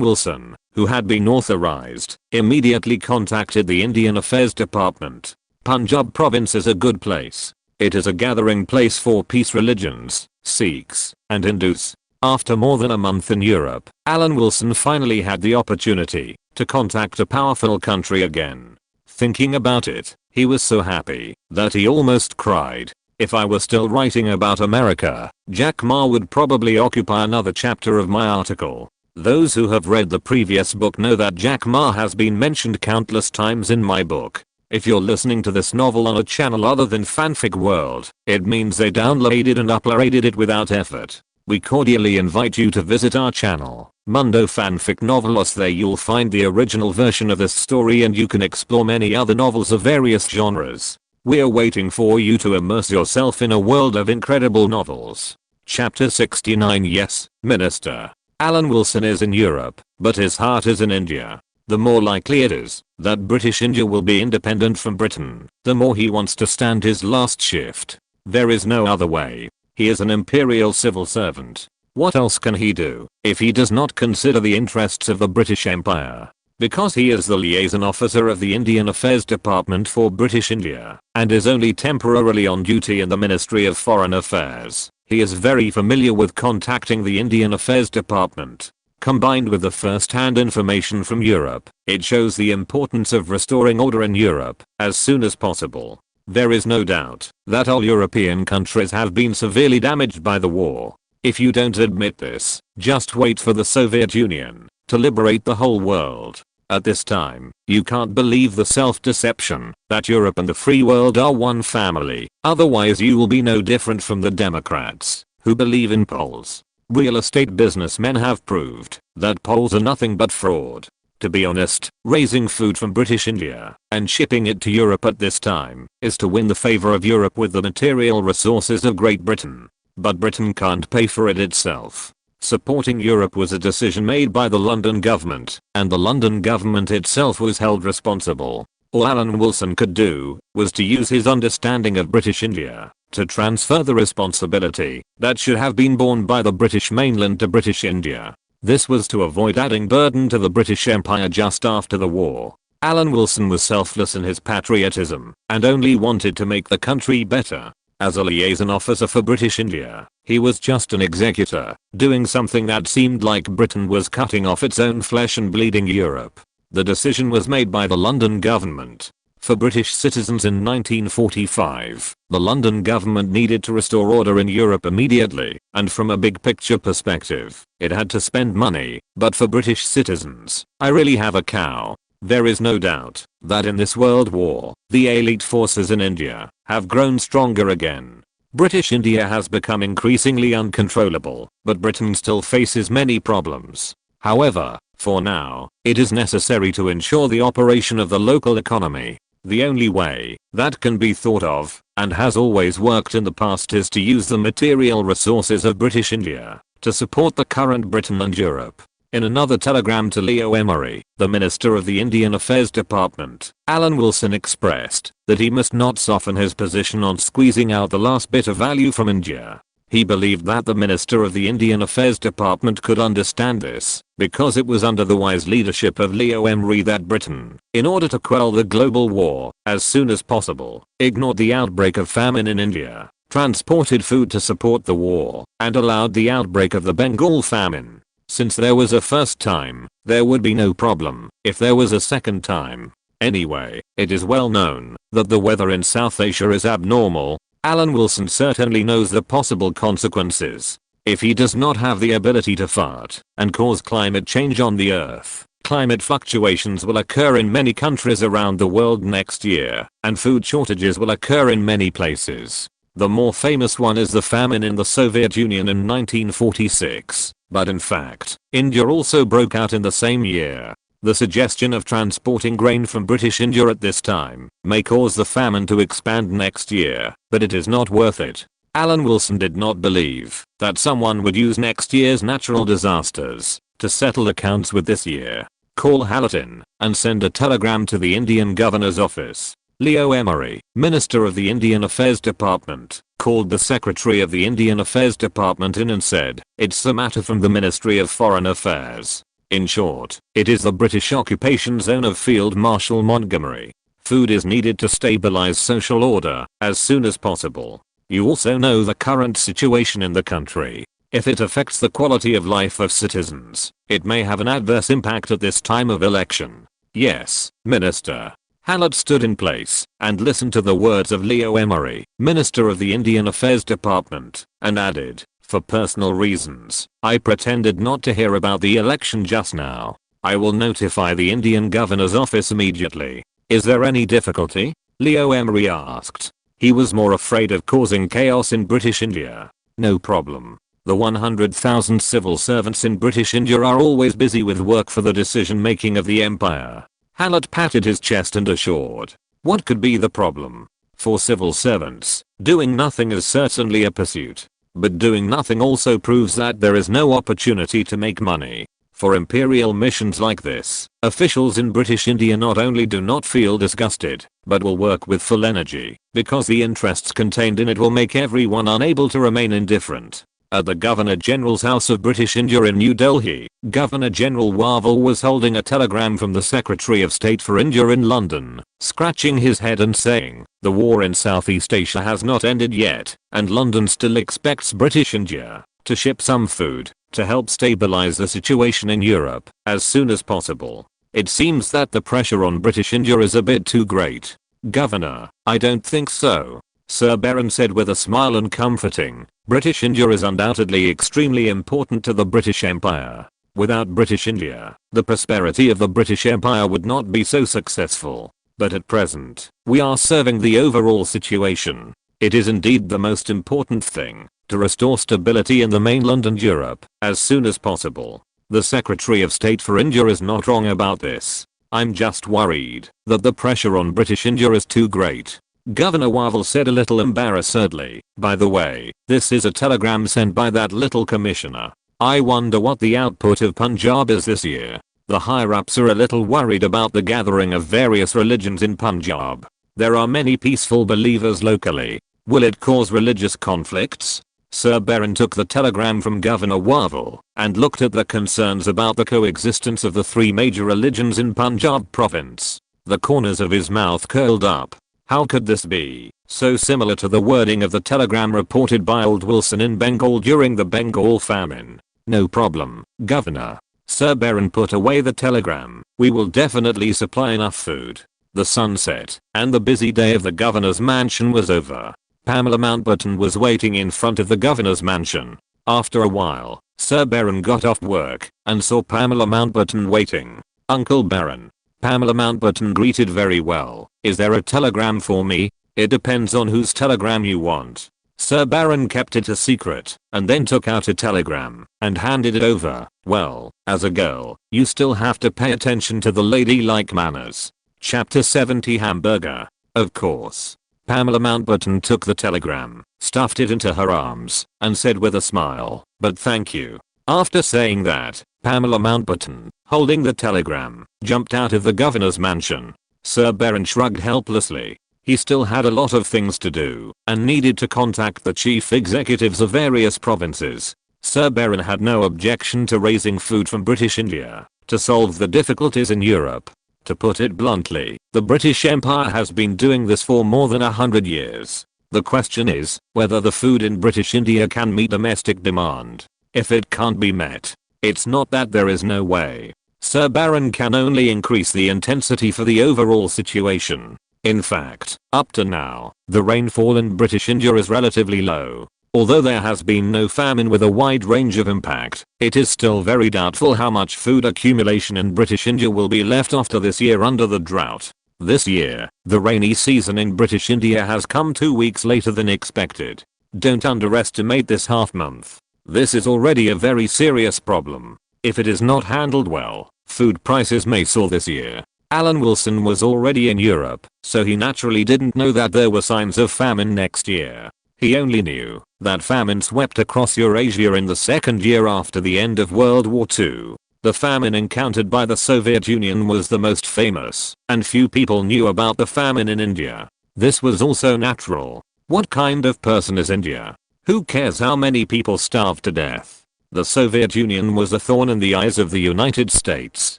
A: Wilson, who had been authorized, immediately contacted the Indian Affairs Department. Punjab province is a good place. It is a gathering place for peace religions, Sikhs, and Hindus. After more than a month in Europe, Alan Wilson finally had the opportunity to contact a powerful country again. Thinking about it, he was so happy that he almost cried. If I were still writing about America, Jack Ma would probably occupy another chapter of my article. Those who have read the previous book know that Jack Ma has been mentioned countless times in my book. If you're listening to this novel on a channel other than Fanfic World, it means they downloaded and uploaded it without effort. We cordially invite you to visit our channel, Mundo Fanfic Novelos. There you'll find the original version of this story and you can explore many other novels of various genres. We're waiting for you to immerse yourself in a world of incredible novels. Chapter 69. Yes, Minister. Alan Wilson is in Europe, but his heart is in India. The more likely it is that British India will be independent from Britain, the more he wants to stand his last shift. There is no other way. He is an imperial civil servant. What else can he do if he does not consider the interests of the British Empire? Because he is the liaison officer of the Indian Affairs Department for British India and is only temporarily on duty in the Ministry of Foreign Affairs, he is very familiar with contacting the Indian Affairs Department. Combined with the first-hand information from Europe, it shows the importance of restoring order in Europe as soon as possible. There is no doubt that all European countries have been severely damaged by the war. If you don't admit this, just wait for the Soviet Union to liberate the whole world. At this time, you can't believe the self-deception that Europe and the free world are one family, otherwise you will be no different from the Democrats, who believe in polls. Real estate businessmen have proved that polls are nothing but fraud. To be honest, raising food from British India and shipping it to Europe at this time is to win the favor of Europe with the material resources of Great Britain. But Britain can't pay for it itself. Supporting Europe was a decision made by the London government, and the London government itself was held responsible. All Alan Wilson could do was to use his understanding of British India to transfer the responsibility that should have been borne by the British mainland to British India. This was to avoid adding burden to the British Empire just after the war. Alan Wilson was selfless in his patriotism and only wanted to make the country better. As a liaison officer for British India, he was just an executor, doing something that seemed like Britain was cutting off its own flesh and bleeding Europe. The decision was made by the London government. For British citizens in 1945, the London government needed to restore order in Europe immediately, and from a big picture perspective, it had to spend money. But for British citizens, I really have a cow. There is no doubt that in this world war, the elite forces in India have grown stronger again. British India has become increasingly uncontrollable, but Britain still faces many problems. However, for now, it is necessary to ensure the operation of the local economy. The only way that can be thought of, and has always worked in the past, is to use the material resources of British India to support the current Britain and Europe. In another telegram to Leo Emery, the Minister of the Indian Affairs Department, Alan Wilson expressed that he must not soften his position on squeezing out the last bit of value from India. He believed that the Minister of the Indian Affairs Department could understand this, because it was under the wise leadership of Leo Emery that Britain, in order to quell the global war as soon as possible, ignored the outbreak of famine in India, transported food to support the war, and allowed the outbreak of the Bengal famine. Since there was a first time, there would be no problem if there was a second time. Anyway, it is well known that the weather in South Asia is abnormal. Alan Wilson certainly knows the possible consequences. If he does not have the ability to fart and cause climate change on the earth, climate fluctuations will occur in many countries around the world next year, and food shortages will occur in many places. The more famous one is the famine in the Soviet Union in 1946, but in fact, India also broke out in the same year. The suggestion of transporting grain from British India at this time may cause the famine to expand next year, but it is not worth it. Alan Wilson did not believe that someone would use next year's natural disasters to settle accounts with this year. Call Halatin and send a telegram to the Indian Governor's office. Leo Emery, Minister of the Indian Affairs Department, called the Secretary of the Indian Affairs Department in and said, "It's a matter from the Ministry of Foreign Affairs." In short, it is the British occupation zone of Field Marshal Montgomery. Food is needed to stabilize social order as soon as possible. You also know the current situation in the country. If it affects the quality of life of citizens, it may have an adverse impact at this time of election. Yes, Minister. Hallett stood in place and listened to the words of Leo Emery, Minister of the Indian Affairs Department, and added, "For personal reasons, I pretended not to hear about the election just now. I will notify the Indian Governor's office immediately." Is there any difficulty? Leo Emery asked. He was more afraid of causing chaos in British India. No problem. The 100,000 civil servants in British India are always busy with work for the decision making of the empire. Hallett patted his chest and assured. What could be the problem? For civil servants, doing nothing is certainly a pursuit. But doing nothing also proves that there is no opportunity to make money. For imperial missions like this, officials in British India not only do not feel disgusted, but will work with full energy, because the interests contained in it will make everyone unable to remain indifferent. At the Governor-General's House of British India in New Delhi, Governor-General Wavell was holding a telegram from the Secretary of State for India in London, scratching his head and saying, the war in Southeast Asia has not ended yet, and London still expects British India to ship some food to help stabilize the situation in Europe as soon as possible. It seems that the pressure on British India is a bit too great. Governor, I don't think so, Sir Baron said with a smile and comforting. British India is undoubtedly extremely important to the British Empire. Without British India, the prosperity of the British Empire would not be so successful. But at present, we are serving the overall situation. It is indeed the most important thing to restore stability in the mainland and Europe as soon as possible. The Secretary of State for India is not wrong about this. I'm just worried that the pressure on British India is too great. Governor Wavell said a little embarrassedly. By the way, this is a telegram sent by that little commissioner. I wonder what the output of Punjab is this year. The higher-ups are a little worried about the gathering of various religions in Punjab. There are many peaceful believers locally. Will it cause religious conflicts? Sir Baron took the telegram from Governor Wavell and looked at the concerns about the coexistence of the three major religions in Punjab province. The corners of his mouth curled up. How could this be so similar to the wording of the telegram reported by old Wilson in Bengal during the Bengal famine? No problem, Governor. Sir Baron put away the telegram. We will definitely supply enough food. The sun set, and the busy day of the governor's mansion was over. Pamela Mountbatten was waiting in front of the governor's mansion. After a while, Sir Baron got off work and saw Pamela Mountbatten waiting. Uncle Baron. Pamela Mountbatten greeted very well. Is there a telegram for me? It depends on whose telegram you want. Sir Baron kept it a secret and then took out a telegram and handed it over. Well, as a girl, you still have to pay attention to the ladylike manners. Chapter 70 Hamburger. Of course. Pamela Mountbatten took the telegram, stuffed it into her arms, and said with a smile, but thank you. After saying that, Pamela Mountbatten, holding the telegram, jumped out of the governor's mansion. Sir Baron shrugged helplessly. He still had a lot of things to do, and needed to contact the chief executives of various provinces. Sir Baron had no objection to raising food from British India to solve the difficulties in Europe. To put it bluntly, the British Empire has been doing this for more than 100 years. The question is whether the food in British India can meet domestic demand. If it can't be met, it's not that there is no way. Sir Baron can only increase the intensity for the overall situation. In fact, up to now, the rainfall in British India is relatively low. Although there has been no famine with a wide range of impact, it is still very doubtful how much food accumulation in British India will be left after this year under the drought. This year, the rainy season in British India has come 2 weeks later than expected. Don't underestimate this half month. This is already a very serious problem. If it is not handled well, food prices may soar this year. Alan Wilson was already in Europe, so he naturally didn't know that there were signs of famine next year. He only knew that famine swept across Eurasia in the second year after the end of World War II. The famine encountered by the Soviet Union was the most famous, and few people knew about the famine in India. This was also natural. What kind of person is India? Who cares how many people starve to death? The Soviet Union was a thorn in the eyes of the United States,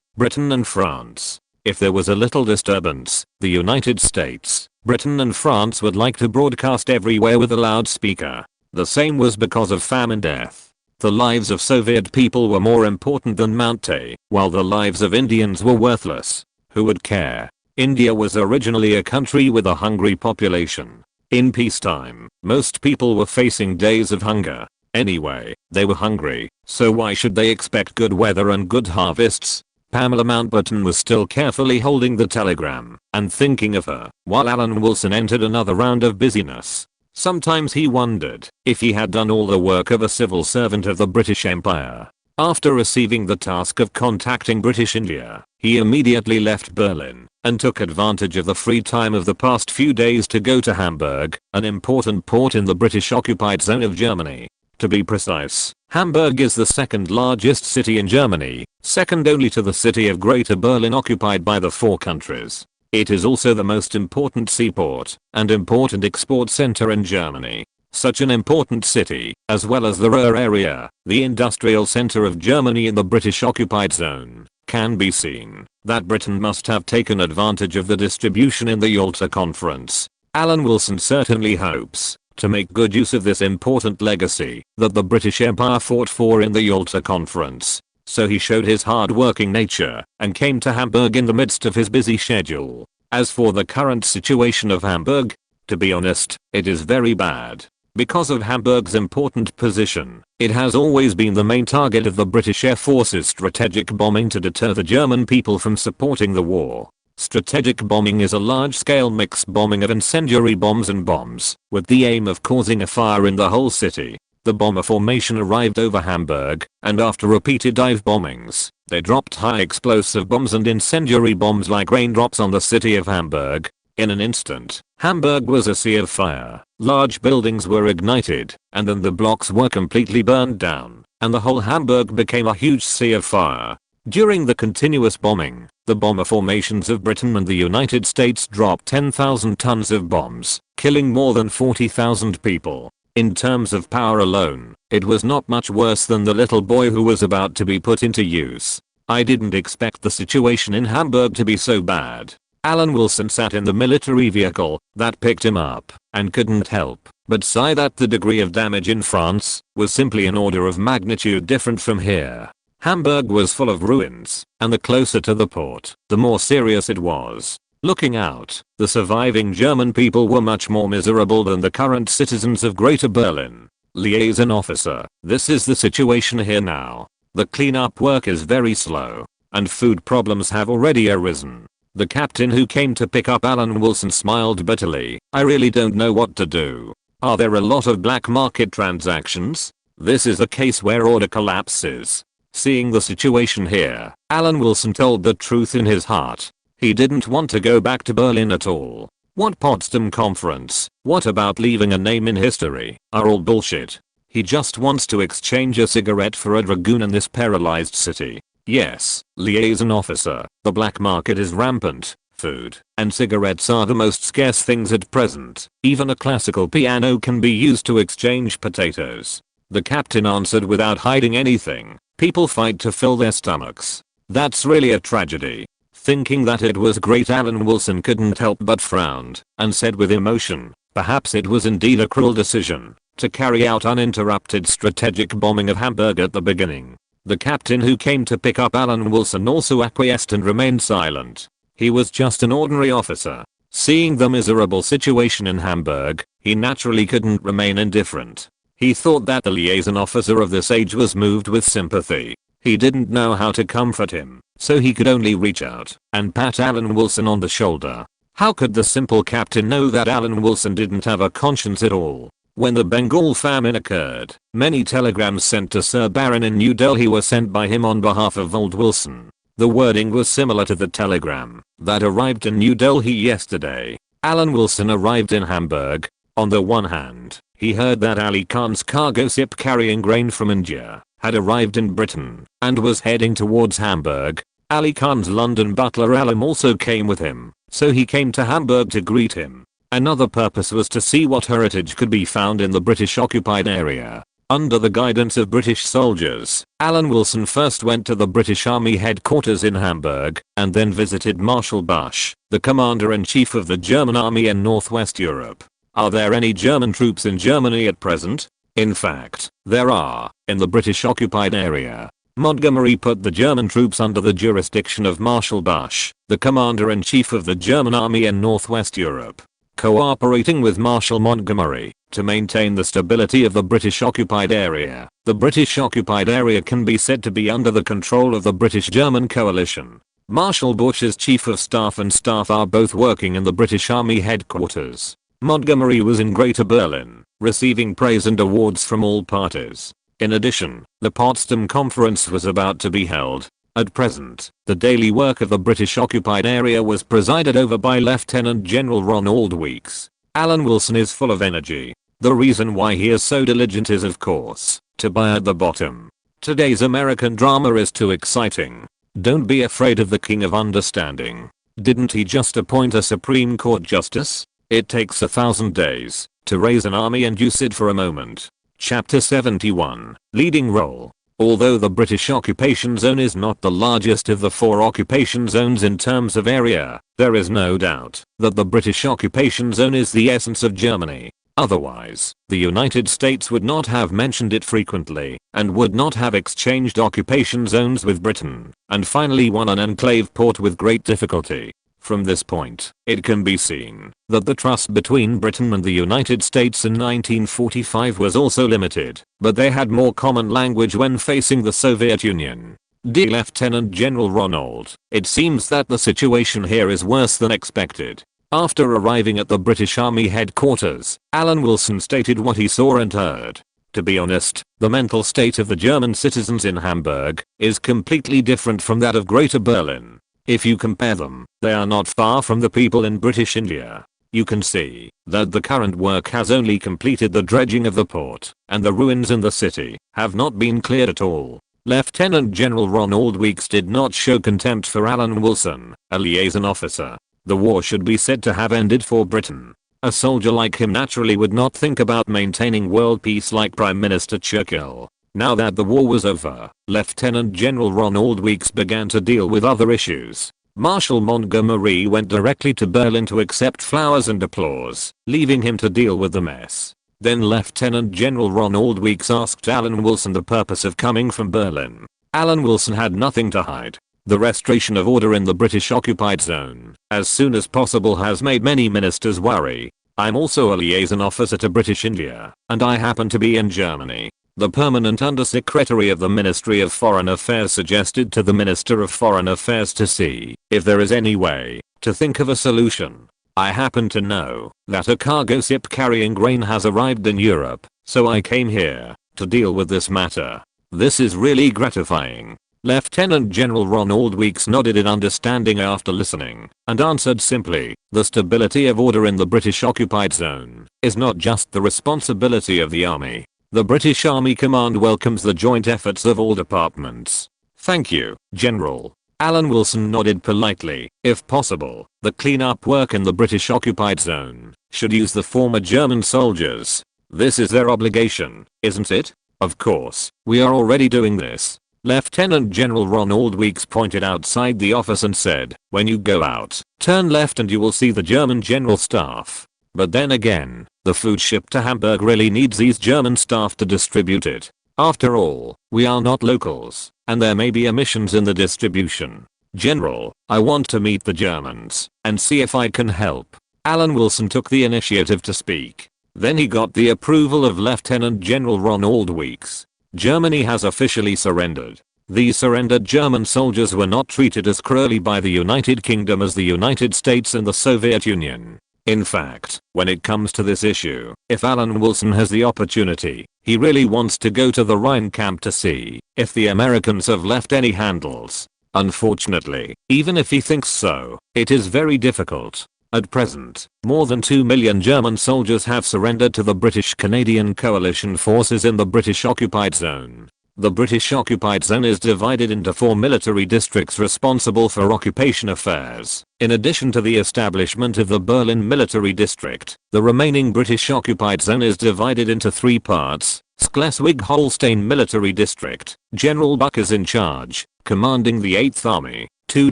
A: Britain and France. If there was a little disturbance, the United States, Britain and France would like to broadcast everywhere with a loudspeaker. The same was because of famine death. The lives of Soviet people were more important than Mount Tay, while the lives of Indians were worthless. Who would care? India was originally a country with a hungry population. In peacetime, most people were facing days of hunger. Anyway, they were hungry, so why should they expect good weather and good harvests? Pamela Mountbatten was still carefully holding the telegram and thinking of her while Alan Wilson entered another round of busyness. Sometimes he wondered if he had done all the work of a civil servant of the British Empire. After receiving the task of contacting British India, he immediately left Berlin and took advantage of the free time of the past few days to go to Hamburg, an important port in the British occupied zone of Germany. To be precise, Hamburg is the second largest city in Germany, second only to the city of Greater Berlin occupied by the four countries. It is also the most important seaport and important export center in Germany. Such an important city, as well as the Ruhr area, the industrial center of Germany in the British occupied zone, can be seen that Britain must have taken advantage of the distribution in the Yalta Conference. Alan Wilson certainly hopes to make good use of this important legacy that the British Empire fought for in the Yalta Conference. So he showed his hard-working nature and came to Hamburg in the midst of his busy schedule. As for the current situation of Hamburg, to be honest, it is very bad. Because of Hamburg's important position, it has always been the main target of the British Air Force's strategic bombing to deter the German people from supporting the war. Strategic bombing is a large-scale mixed bombing of incendiary bombs and bombs, with the aim of causing a fire in the whole city. The bomber formation arrived over Hamburg, and after repeated dive bombings, they dropped high explosive bombs and incendiary bombs like raindrops on the city of Hamburg. In an instant, Hamburg was a sea of fire. Large buildings were ignited, and then the blocks were completely burned down, and the whole Hamburg became a huge sea of fire. During the continuous bombing, the bomber formations of Britain and the United States dropped 10,000 tons of bombs, killing more than 40,000 people. In terms of power alone, it was not much worse than the little boy who was about to be put into use. I didn't expect the situation in Hamburg to be so bad. Alan Wilson sat in the military vehicle that picked him up and couldn't help but sigh that the degree of damage in France was simply an order of magnitude different from here. Hamburg was full of ruins, and the closer to the port, the more serious it was. Looking out, the surviving German people were much more miserable than the current citizens of Greater Berlin. Liaison officer, this is the situation here now. The cleanup work is very slow, and food problems have already arisen. The captain who came to pick up Alan Wilson smiled bitterly. I really don't know what to do. Are there a lot of black market transactions? This is a case where order collapses. Seeing the situation here, Alan Wilson told the truth in his heart. He didn't want to go back to Berlin at all. What Potsdam Conference, what about leaving a name in history, are all bullshit. He just wants to exchange a cigarette for a dragoon in this paralyzed city. Yes, liaison officer, the black market is rampant. Food and cigarettes are the most scarce things at present. Even a classical piano can be used to exchange potatoes. The captain answered without hiding anything. People fight to fill their stomachs. That's really a tragedy. Thinking that it was great, Alan Wilson couldn't help but frowned and said with emotion, perhaps it was indeed a cruel decision to carry out uninterrupted strategic bombing of Hamburg at the beginning. The captain who came to pick up Alan Wilson also acquiesced and remained silent. He was just an ordinary officer. Seeing the miserable situation in Hamburg, he naturally couldn't remain indifferent. He thought that the liaison officer of this age was moved with sympathy. He didn't know how to comfort him, so he could only reach out and pat Alan Wilson on the shoulder. How could the simple captain know that Alan Wilson didn't have a conscience at all? When the Bengal famine occurred, many telegrams sent to Sir Baron in New Delhi were sent by him on behalf of old Wilson. The wording was similar to the telegram that arrived in New Delhi yesterday. Alan Wilson arrived in Hamburg. On the one hand, he heard that Ali Khan's cargo ship carrying grain from India had arrived in Britain and was heading towards Hamburg. Ali Khan's London butler Alam also came with him, so he came to Hamburg to greet him. Another purpose was to see what heritage could be found in the British occupied area. Under the guidance of British soldiers, Alan Wilson first went to the British Army headquarters in Hamburg and then visited Marshal Busch, the commander-in-chief of the German army in Northwest Europe. Are there any German troops in Germany at present? In fact, there are, in the British occupied area. Montgomery put the German troops under the jurisdiction of Marshal Busch, the commander-in-chief of the German army in Northwest Europe. cooperating with Marshal Montgomery to maintain the stability of the British occupied area. The British occupied area can be said to be under the control of the British-German coalition. Marshal Bush's chief of staff and staff are both working in the British Army headquarters. Montgomery was in Greater Berlin, receiving praise and awards from all parties. In addition, the Potsdam Conference was about to be held. At present, the daily work of the British occupied area was presided over by Lieutenant General Ronald Weeks. Alan Wilson is full of energy. The reason why he is so diligent is, of course, to buy at the bottom. Today's American drama is too exciting. Don't be afraid of the King of Understanding. Didn't he just appoint a Supreme Court justice? It takes 1,000 days to raise an army, and use it for a moment. Chapter 71, Leading Role. Although the British occupation zone is not the largest of the 4 occupation zones in terms of area, there is no doubt that the British occupation zone is the essence of Germany. Otherwise, the United States would not have mentioned it frequently, and would not have exchanged occupation zones with Britain, and finally won an enclave port with great difficulty. From this point, it can be seen that the trust between Britain and the United States in 1945 was also limited, but they had more common language when facing the Soviet Union. Dear Lieutenant General Ronald, it seems that the situation here is worse than expected. After arriving at the British Army headquarters, Alan Wilson stated what he saw and heard. To be honest, the mental state of the German citizens in Hamburg is completely different from that of Greater Berlin. If you compare them, they are not far from the people in British India. You can see that the current work has only completed the dredging of the port, and the ruins in the city have not been cleared at all. Lieutenant General Ronald Weeks did not show contempt for Alan Wilson, a liaison officer. The war should be said to have ended for Britain. A soldier like him naturally would not think about maintaining world peace like Prime Minister Churchill. Now that the war was over, Lieutenant General Ronald Weeks began to deal with other issues. Marshal Montgomery went directly to Berlin to accept flowers and applause, leaving him to deal with the mess. Then Lieutenant General Ronald Weeks asked Alan Wilson the purpose of coming from Berlin. Alan Wilson had nothing to hide. The restoration of order in the British occupied zone as soon as possible has made many ministers worry. I'm also a liaison officer to British India, and I happen to be in Germany. The permanent undersecretary of the Ministry of Foreign Affairs suggested to the Minister of Foreign Affairs to see if there is any way to think of a solution. I happen to know that a cargo ship carrying grain has arrived in Europe, so I came here to deal with this matter. This is really gratifying. Lieutenant General Ronald Weeks nodded in understanding after listening, and answered simply, the stability of order in the British occupied zone is not just the responsibility of the army. The British Army Command welcomes the joint efforts of all departments. Thank you, General. Alan Wilson nodded politely. If possible, the cleanup work in the British occupied zone should use the former German soldiers. This is their obligation, isn't it? Of course, we are already doing this. Lieutenant General Ronald Weeks pointed outside the office and said, when you go out, turn left and you will see the German General Staff. But then again, the food shipped to Hamburg really needs these German staff to distribute it. After all, we are not locals, and there may be omissions in the distribution. General, I want to meet the Germans and see if I can help. Alan Wilson took the initiative to speak. Then he got the approval of Lieutenant General Ronald Weeks. Germany has officially surrendered. These surrendered German soldiers were not treated as cruelly by the United Kingdom as the United States and the Soviet Union. In fact, when it comes to this issue, if Alan Wilson has the opportunity, he really wants to go to the Rhine camp to see if the Americans have left any handles. Unfortunately, even if he thinks so, it is very difficult. At present, more than 2 million German soldiers have surrendered to the British-Canadian coalition forces in the British occupied zone. The British occupied zone is divided into 4 military districts responsible for occupation affairs. In addition to the establishment of the Berlin Military District, the remaining British occupied zone is divided into 3 parts. Schleswig-Holstein Military District. General Buck is in charge, commanding the 8th Army, 2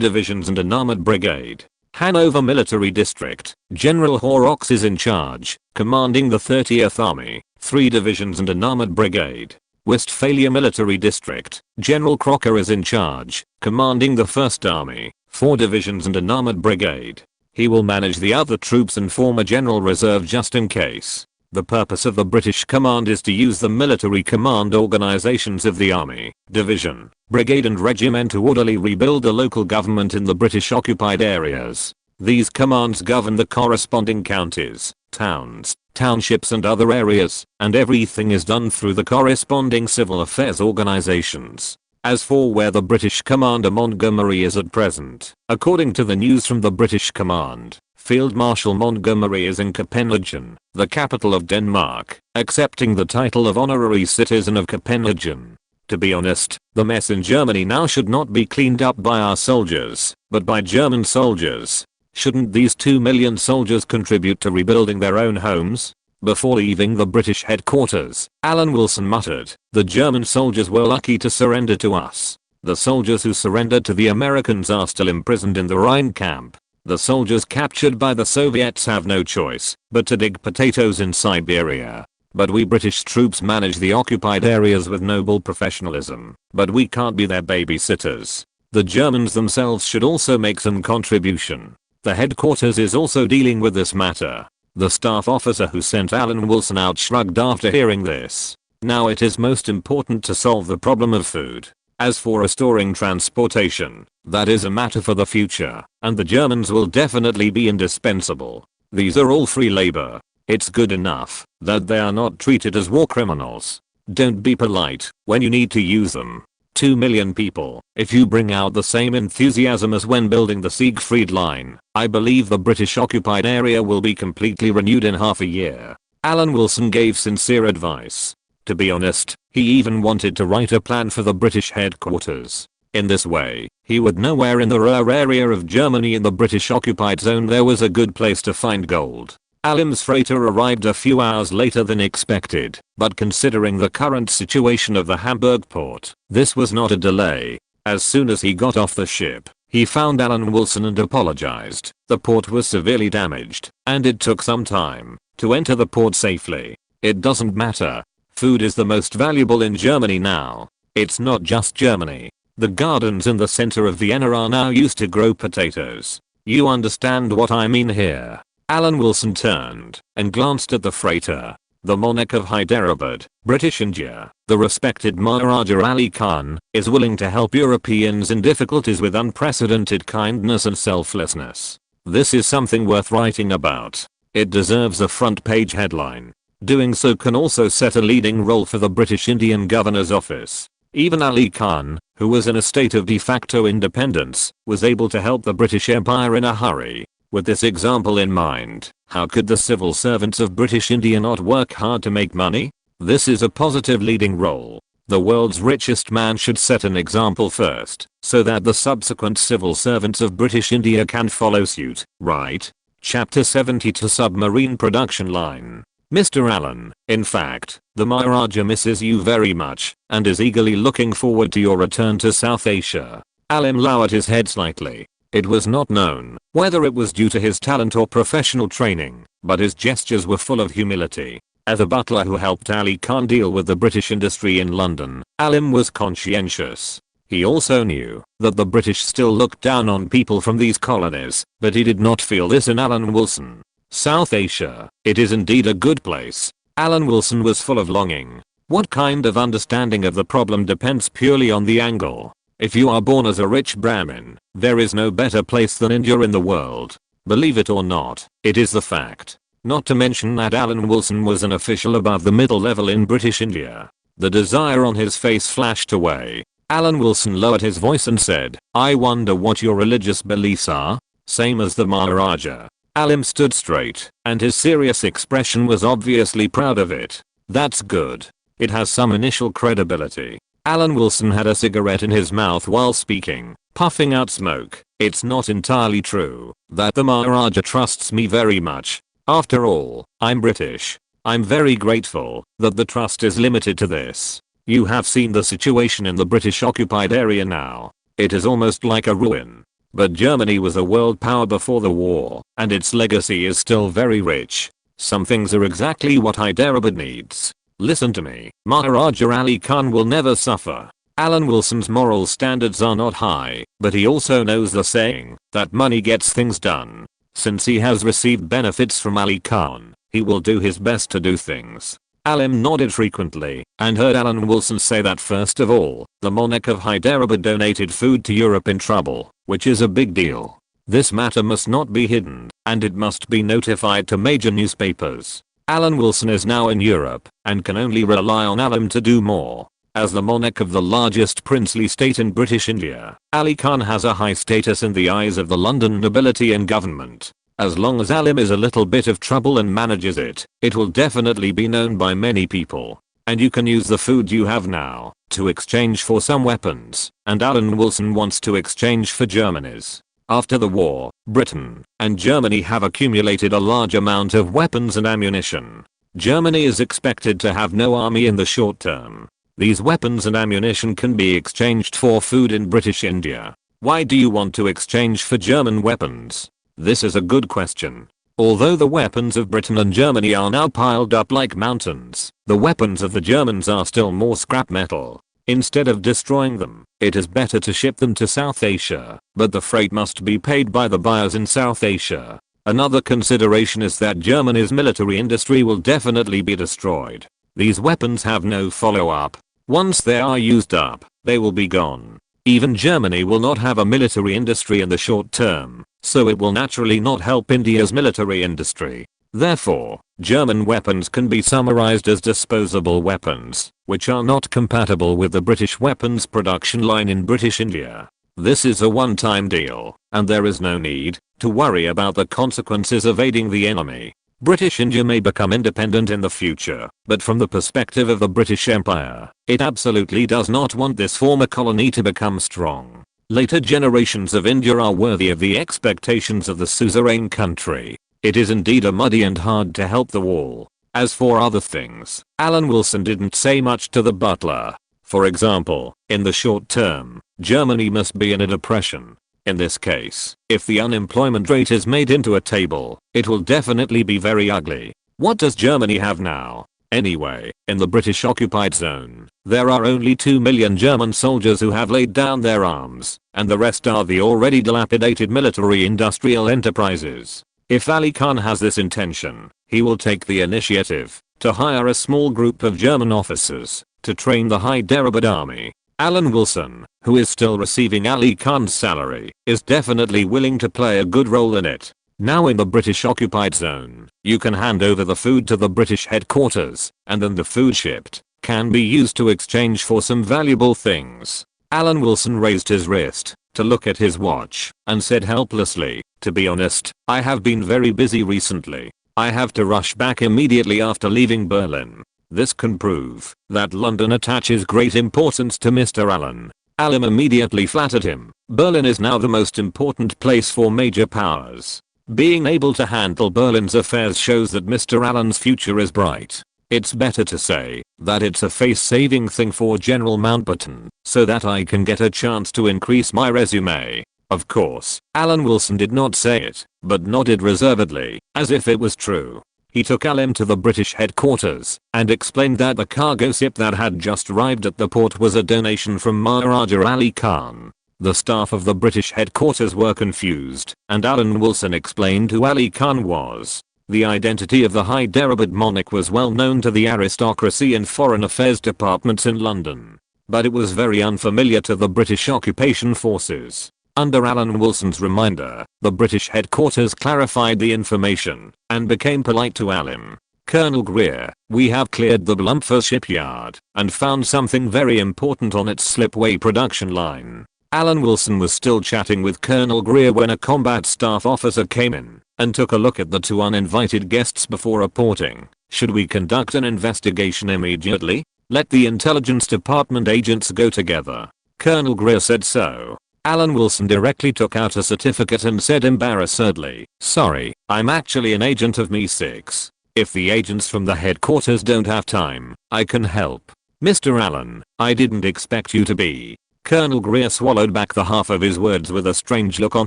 A: divisions and an armored brigade. Hanover Military District. General Horrocks is in charge, commanding the 30th Army, 3 divisions and an armored brigade. Westphalia Military District. General Crocker is in charge, commanding the 1st Army, 4 divisions and an armored brigade. He will manage the other troops and form a general reserve just in case. The purpose of the British command is to use the military command organizations of the army, division, brigade and regiment to orderly rebuild the local government in the British occupied areas. These commands govern the corresponding counties, towns, townships and other areas, and everything is done through the corresponding civil affairs organizations. As for where the British Commander Montgomery is at present, according to the news from the British Command, Field Marshal Montgomery is in Copenhagen, the capital of Denmark, accepting the title of honorary citizen of Copenhagen. To be honest, the mess in Germany now should not be cleaned up by our soldiers, but by German soldiers. Shouldn't these 2 million soldiers contribute to rebuilding their own homes? Before leaving the British headquarters, Alan Wilson muttered, "The German soldiers were lucky to surrender to us. The soldiers who surrendered to the Americans are still imprisoned in the Rhine camp. The soldiers captured by the Soviets have no choice but to dig potatoes in Siberia. But we British troops manage the occupied areas with noble professionalism, but we can't be their babysitters. The Germans themselves should also make some contribution. The headquarters is also dealing with this matter." The staff officer who sent Alan Wilson out shrugged after hearing this. Now it is most important to solve the problem of food. As for restoring transportation, that is a matter for the future, and the Germans will definitely be indispensable. These are all free labor. It's good enough that they are not treated as war criminals. Don't be polite when you need to use them. 2 million people. If you bring out the same enthusiasm as when building the Siegfried Line, I believe the British occupied area will be completely renewed in half a year. Alan Wilson gave sincere advice. To be honest, he even wanted to write a plan for the British headquarters. In this way, he would know where in the Ruhr area of Germany in the British occupied zone there was a good place to find gold. Alan's freighter arrived a few hours later than expected, but considering the current situation of the Hamburg port, this was not a delay. As soon as he got off the ship, he found Alan Wilson and apologized. The port was severely damaged, and it took some time to enter the port safely. It doesn't matter. Food is the most valuable in Germany now. It's not just Germany. The gardens in the center of Vienna are now used to grow potatoes. You understand what I mean here? Alan Wilson turned and glanced at the freighter. The monarch of Hyderabad, British India, the respected Maharaja Ali Khan, is willing to help Europeans in difficulties with unprecedented kindness and selflessness. This is something worth writing about. It deserves a front page headline. Doing so can also set a leading role for the British Indian Governor's Office. Even Ali Khan, who was in a state of de facto independence, was able to help the British Empire in a hurry. With this example in mind, how could the civil servants of British India not work hard to make money? This is a positive leading role. The world's richest man should set an example first, so that the subsequent civil servants of British India can follow suit, right? Chapter 72 Submarine Production Line. Mr. Allen, in fact, the Maharaja misses you very much, and is eagerly looking forward to your return to South Asia. Alan lowered his head slightly. It was not known whether it was due to his talent or professional training, but his gestures were full of humility. As a butler who helped Ali Khan deal with the British industry in London, Alan was conscientious. He also knew that the British still looked down on people from these colonies, but he did not feel this in Alan Wilson. South Asia, it is indeed a good place. Alan Wilson was full of longing. What kind of understanding of the problem depends purely on the angle. If you are born as a rich Brahmin, there is no better place than India in the world. Believe it or not, it is the fact. Not to mention that Alan Wilson was an official above the middle level in British India. The desire on his face flashed away. Alan Wilson lowered his voice and said, "I wonder what your religious beliefs are?" Same as the Maharaja. Alan stood straight, and his serious expression was obviously proud of it. That's good. It has some initial credibility. Alan Wilson had a cigarette in his mouth while speaking, puffing out smoke. It's not entirely true that the Maharaja trusts me very much. After all, I'm British. I'm very grateful that the trust is limited to this. You have seen the situation in the British occupied area now. It is almost like a ruin. But Germany was a world power before the war, and its legacy is still very rich. Some things are exactly what Hyderabad needs. Listen to me, Maharaja Ali Khan will never suffer. Alan Wilson's moral standards are not high, but he also knows the saying that money gets things done. Since he has received benefits from Ali Khan, he will do his best to do things. Alim nodded frequently and heard Alan Wilson say that first of all, the monarch of Hyderabad donated food to Europe in trouble, which is a big deal. This matter must not be hidden, and it must be notified to major newspapers. Alan Wilson is now in Europe and can only rely on Alim to do more. As the monarch of the largest princely state in British India, Ali Khan has a high status in the eyes of the London nobility and government. As long as Alim is a little bit of trouble and manages it, it will definitely be known by many people. And you can use the food you have now to exchange for some weapons, and Alan Wilson wants to exchange for Germany's. After the war, Britain and Germany have accumulated a large amount of weapons and ammunition. Germany is expected to have no army in the short term. These weapons and ammunition can be exchanged for food in British India. Why do you want to exchange for German weapons? This is a good question. Although the weapons of Britain and Germany are now piled up like mountains, the weapons of the Germans are still more scrap metal. Instead of destroying them, it is better to ship them to South Asia, but the freight must be paid by the buyers in South Asia. Another consideration is that Germany's military industry will definitely be destroyed. These weapons have no follow-up. Once they are used up, they will be gone. Even Germany will not have a military industry in the short term, so it will naturally not help India's military industry. Therefore, German weapons can be summarized as disposable weapons, which are not compatible with the British weapons production line in British India. This is a one-time deal, and there is no need to worry about the consequences of aiding the enemy. British India may become independent in the future, but from the perspective of the British Empire, it absolutely does not want this former colony to become strong. Later generations of India are worthy of the expectations of the suzerain country. It is indeed a muddy and hard to help the wall. As for other things, Alan Wilson didn't say much to the butler. For example, in the short term, Germany must be in a depression. In this case, if the unemployment rate is made into a table, it will definitely be very ugly. What does Germany have now? Anyway, in the British occupied zone, there are only 2 million German soldiers who have laid down their arms, and the rest are the already dilapidated military-industrial enterprises. If Ali Khan has this intention, he will take the initiative to hire a small group of German officers to train the Hyderabad army. Alan Wilson, who is still receiving Ali Khan's salary, is definitely willing to play a good role in it. Now in the British occupied zone, you can hand over the food to the British headquarters, and then the food shipped can be used to exchange for some valuable things. Alan Wilson raised his wrist to look at his watch and said helplessly, "To be honest, I have been very busy recently. I have to rush back immediately after leaving Berlin." This can prove that London attaches great importance to Mr. Allen. Alim immediately flattered him. Berlin is now the most important place for major powers. Being able to handle Berlin's affairs shows that Mr. Allen's future is bright. It's better to say that it's a face-saving thing for General Mountbatten, so that I can get a chance to increase my resume. Of course, Alan Wilson did not say it, but nodded reservedly, as if it was true. He took Alim to the British headquarters and explained that the cargo ship that had just arrived at the port was a donation from Maharaja Ali Khan. The staff of the British headquarters were confused, and Alan Wilson explained who Ali Khan was. The identity of the Hyderabad monarch was well known to the aristocracy and foreign affairs departments in London, but it was very unfamiliar to the British occupation forces. Under Alan Wilson's reminder, the British headquarters clarified the information and became polite to Alim. "Colonel Greer, we have cleared the Blumpfer shipyard and found something very important on its slipway production line." Alan Wilson was still chatting with Colonel Greer when a combat staff officer came in and took a look at the two uninvited guests before reporting. "Should we conduct an investigation immediately? Let the intelligence department agents go together." Colonel Greer said so. Alan Wilson directly took out a certificate and said embarrassedly, "Sorry, I'm actually an agent of Mi-6. If the agents from the headquarters don't have time, I can help." "Mr. Allen, I didn't expect you to be." Colonel Greer swallowed back the half of his words with a strange look on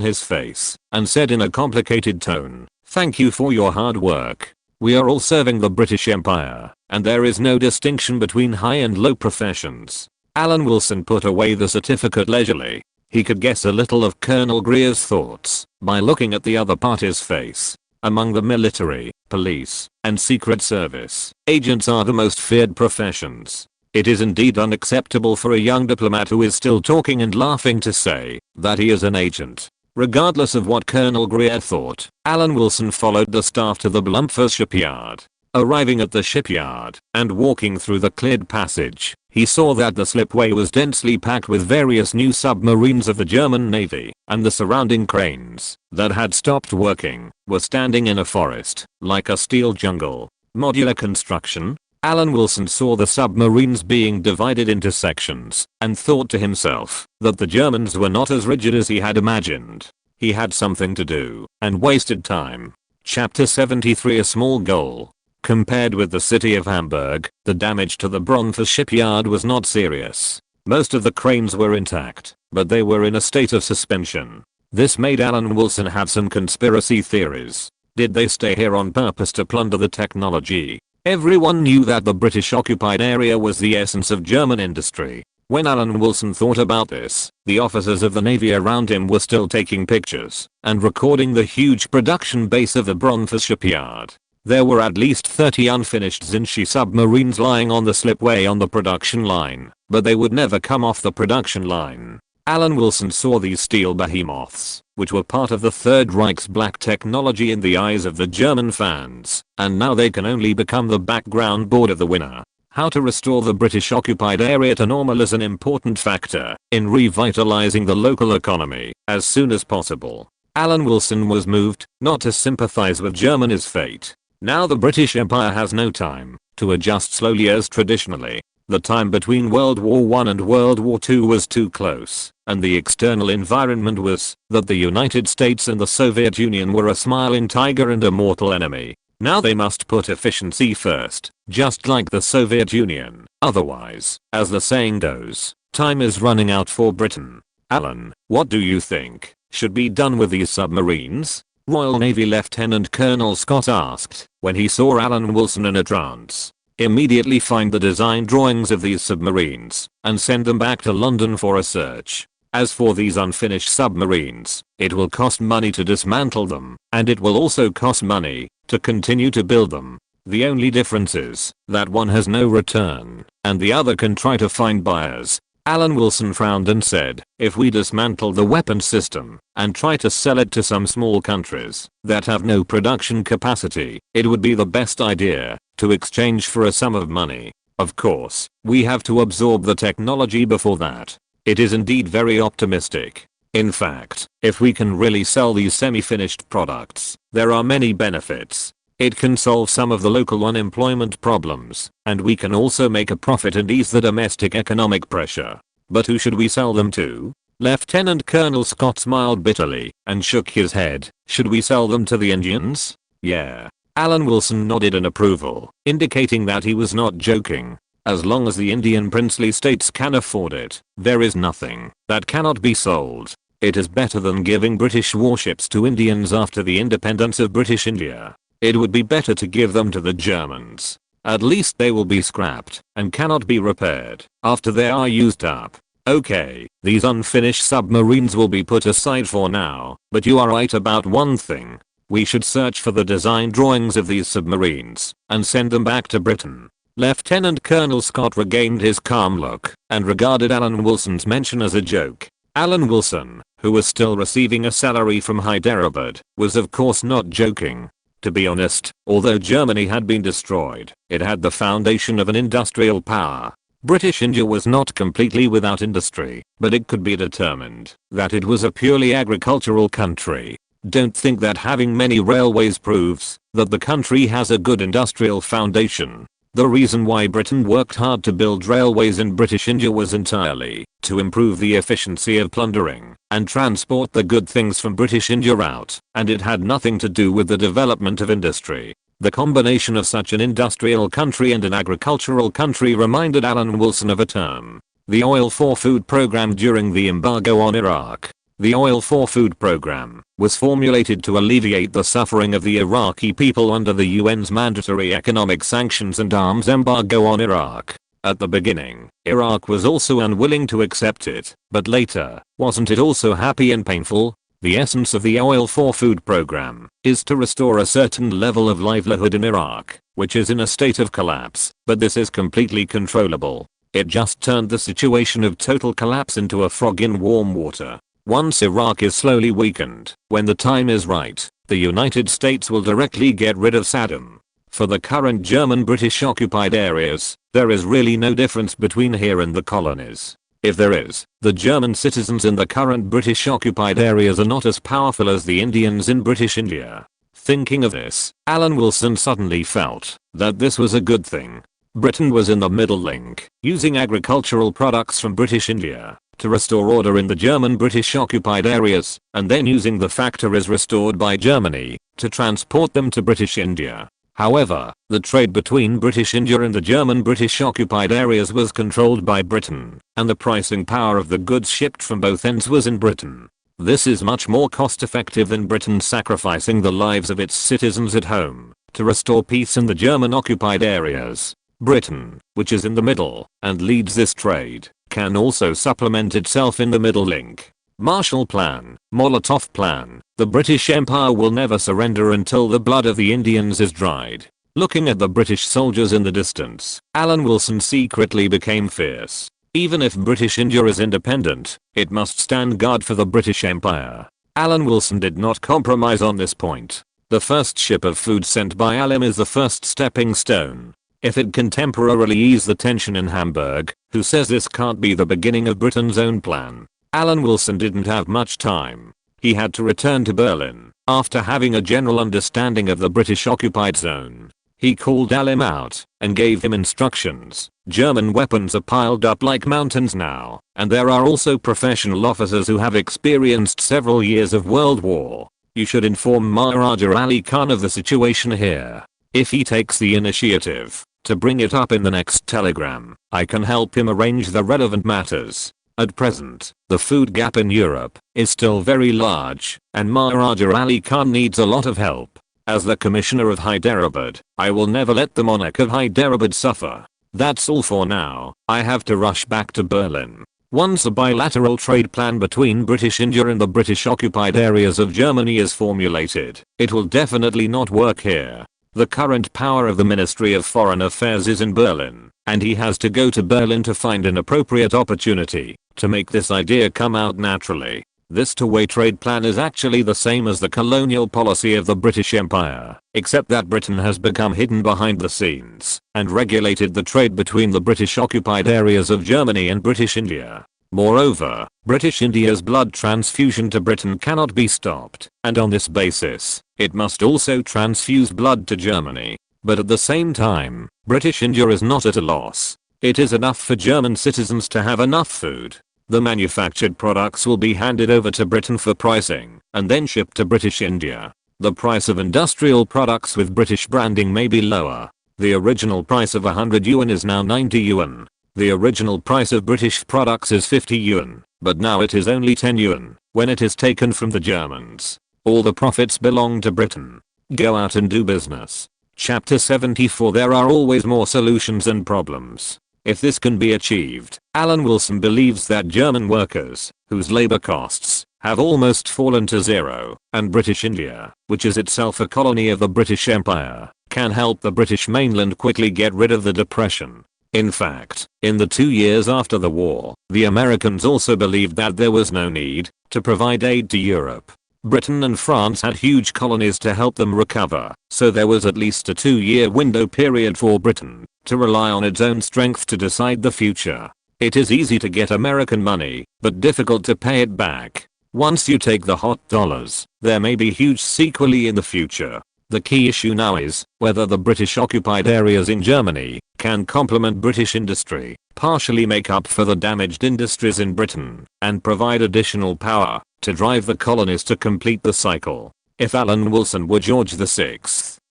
A: his face and said in a complicated tone, "Thank you for your hard work. We are all serving the British Empire, and there is no distinction between high and low professions." Alan Wilson put away the certificate leisurely. He could guess a little of Colonel Greer's thoughts by looking at the other party's face. Among the military, police, and secret service, agents are the most feared professions. It is indeed unacceptable for a young diplomat who is still talking and laughing to say that he is an agent. Regardless of what Colonel Greer thought, Alan Wilson followed the staff to the Blumpfus shipyard. Arriving at the shipyard and walking through the cleared passage, he saw that the slipway was densely packed with various new submarines of the German Navy, and the surrounding cranes that had stopped working were standing in a forest, like a steel jungle. Modular construction? Alan Wilson saw the submarines being divided into sections and thought to himself that the Germans were not as rigid as he had imagined. He had something to do and wasted time. Chapter 73 A Small Goal. Compared with the city of Hamburg, the damage to the Bronfus shipyard was not serious. Most of the cranes were intact, but they were in a state of suspension. This made Alan Wilson have some conspiracy theories. Did they stay here on purpose to plunder the technology? Everyone knew that the British occupied area was the essence of German industry. When Alan Wilson thought about this, the officers of the Navy around him were still taking pictures and recording the huge production base of the Bronfus shipyard. There were at least 30 unfinished Zinchi submarines lying on the slipway on the production line, but they would never come off the production line. Alan Wilson saw these steel behemoths, which were part of the Third Reich's black technology in the eyes of the German fans, and now they can only become the background board of the winner. How to restore the British occupied area to normal is an important factor in revitalizing the local economy as soon as possible. Alan Wilson was moved not to sympathize with Germany's fate. Now the British Empire has no time to adjust slowly as traditionally. The time between World War I and World War II was too close, and the external environment was that the United States and the Soviet Union were a smiling tiger and a mortal enemy. Now they must put efficiency first, just like the Soviet Union. Otherwise, as the saying goes, time is running out for Britain. Alan, what do you think should be done with these submarines? Royal Navy Lieutenant Colonel Scott asked when he saw Alan Wilson in a trance. Immediately find the design drawings of these submarines and send them back to London for a search. As for these unfinished submarines, it will cost money to dismantle them, and it will also cost money to continue to build them. The only difference is that one has no return, and the other can try to find buyers. Alan Wilson frowned and said, if we dismantle the weapons system and try to sell it to some small countries that have no production capacity, it would be the best idea to exchange for a sum of money. Of course, we have to absorb the technology before that. It is indeed very optimistic. In fact, if we can really sell these semi-finished products, there are many benefits. It can solve some of the local unemployment problems, and we can also make a profit and ease the domestic economic pressure. But who should we sell them to? Lieutenant Colonel Scott smiled bitterly and shook his head. Should we sell them to the Indians? Yeah. Alan Wilson nodded in approval, indicating that he was not joking. As long as the Indian princely states can afford it, there is nothing that cannot be sold. It is better than giving British warships to Indians after the independence of British India. It would be better to give them to the Germans. At least they will be scrapped and cannot be repaired after they are used up. Okay, these unfinished submarines will be put aside for now, but you are right about one thing. We should search for the design drawings of these submarines and send them back to Britain. Lieutenant Colonel Scott regained his calm look and regarded Alan Wilson's mention as a joke. Alan Wilson, who was still receiving a salary from Hyderabad, was of course not joking. To be honest, although Germany had been destroyed, it had the foundation of an industrial power. British India was not completely without industry, but it could be determined that it was a purely agricultural country. Don't think that having many railways proves that the country has a good industrial foundation. The reason why Britain worked hard to build railways in British India was entirely to improve the efficiency of plundering and transport the good things from British India out, and it had nothing to do with the development of industry. The combination of such an industrial country and an agricultural country reminded Alan Wilson of a term: the oil for food program during the embargo on Iraq. The Oil for Food program was formulated to alleviate the suffering of the Iraqi people under the UN's mandatory economic sanctions and arms embargo on Iraq. At the beginning, Iraq was also unwilling to accept it, but later, wasn't it also happy and painful? The essence of the oil for food program is to restore a certain level of livelihood in Iraq, which is in a state of collapse, but this is completely controllable. It just turned the situation of total collapse into a frog in warm water. Once Iraq is slowly weakened, when the time is right, the United States will directly get rid of Saddam. For the current German British occupied areas, there is really no difference between here and the colonies. If there is, the German citizens in the current British occupied areas are not as powerful as the Indians in British India. Thinking of this, Alan Wilson suddenly felt that this was a good thing. Britain was in the middle link, using agricultural products from British India to restore order in the German British occupied areas, and then using the factories restored by Germany to transport them to British India. However, the trade between British India and the German British occupied areas was controlled by Britain, and the pricing power of the goods shipped from both ends was in Britain. This is much more cost effective than Britain sacrificing the lives of its citizens at home to restore peace in the German occupied areas. Britain, which is in the middle and leads this trade, can also supplement itself in the middle link. Marshall Plan, Molotov Plan, the British Empire will never surrender until the blood of the Indians is dried. Looking at the British soldiers in the distance, Alan Wilson secretly became fierce. Even if British India is independent, it must stand guard for the British Empire. Alan Wilson did not compromise on this point. The first ship of food sent by Alan is the first stepping stone. If it can temporarily ease the tension in Hamburg, who says this can't be the beginning of Britain's own plan? Alan Wilson didn't have much time. He had to return to Berlin after having a general understanding of the British occupied zone. He called Alim out and gave him instructions. German weapons are piled up like mountains now, and there are also professional officers who have experienced several years of World War. You should inform Maharaja Ali Khan of the situation here. If he takes the initiative to bring it up in the next telegram, I can help him arrange the relevant matters. At present, the food gap in Europe is still very large, and Maharaja Ali Khan needs a lot of help. As the Commissioner of Hyderabad, I will never let the Monarch of Hyderabad suffer. That's all for now. I have to rush back to Berlin. Once a bilateral trade plan between British India and the British occupied areas of Germany is formulated, it will definitely not work here. The current power of the Ministry of Foreign Affairs is in Berlin, and he has to go to Berlin to find an appropriate opportunity to make this idea come out naturally. This two-way trade plan is actually the same as the colonial policy of the British Empire, except that Britain has become hidden behind the scenes and regulated the trade between the British occupied areas of Germany and British India. Moreover, British India's blood transfusion to Britain cannot be stopped, and on this basis, it must also transfuse blood to Germany. But at the same time, British India is not at a loss. It is enough for German citizens to have enough food. The manufactured products will be handed over to Britain for pricing, and then shipped to British India. The price of industrial products with British branding may be lower. The original price of 100 yuan is now 90 yuan. The original price of British products is 50 yuan, but now it is only 10 yuan when it is taken from the Germans. All the profits belong to Britain. Go out and do business. Chapter 74. There are always more solutions than problems. If this can be achieved, Alan Wilson believes that German workers, whose labor costs have almost fallen to zero, and British India, which is itself a colony of the British Empire, can help the British mainland quickly get rid of the depression. In fact, in the 2 years after the war, the Americans also believed that there was no need to provide aid to Europe. Britain and France had huge colonies to help them recover, so there was at least a 2-year window period for Britain to rely on its own strength to decide the future. It is easy to get American money, but difficult to pay it back. Once you take the hot dollars, there may be huge sequelae in the future. The key issue now is whether the British occupied areas in Germany can complement British industry, partially make up for the damaged industries in Britain, and provide additional power to drive the colonies to complete the cycle. If Alan Wilson were George VI,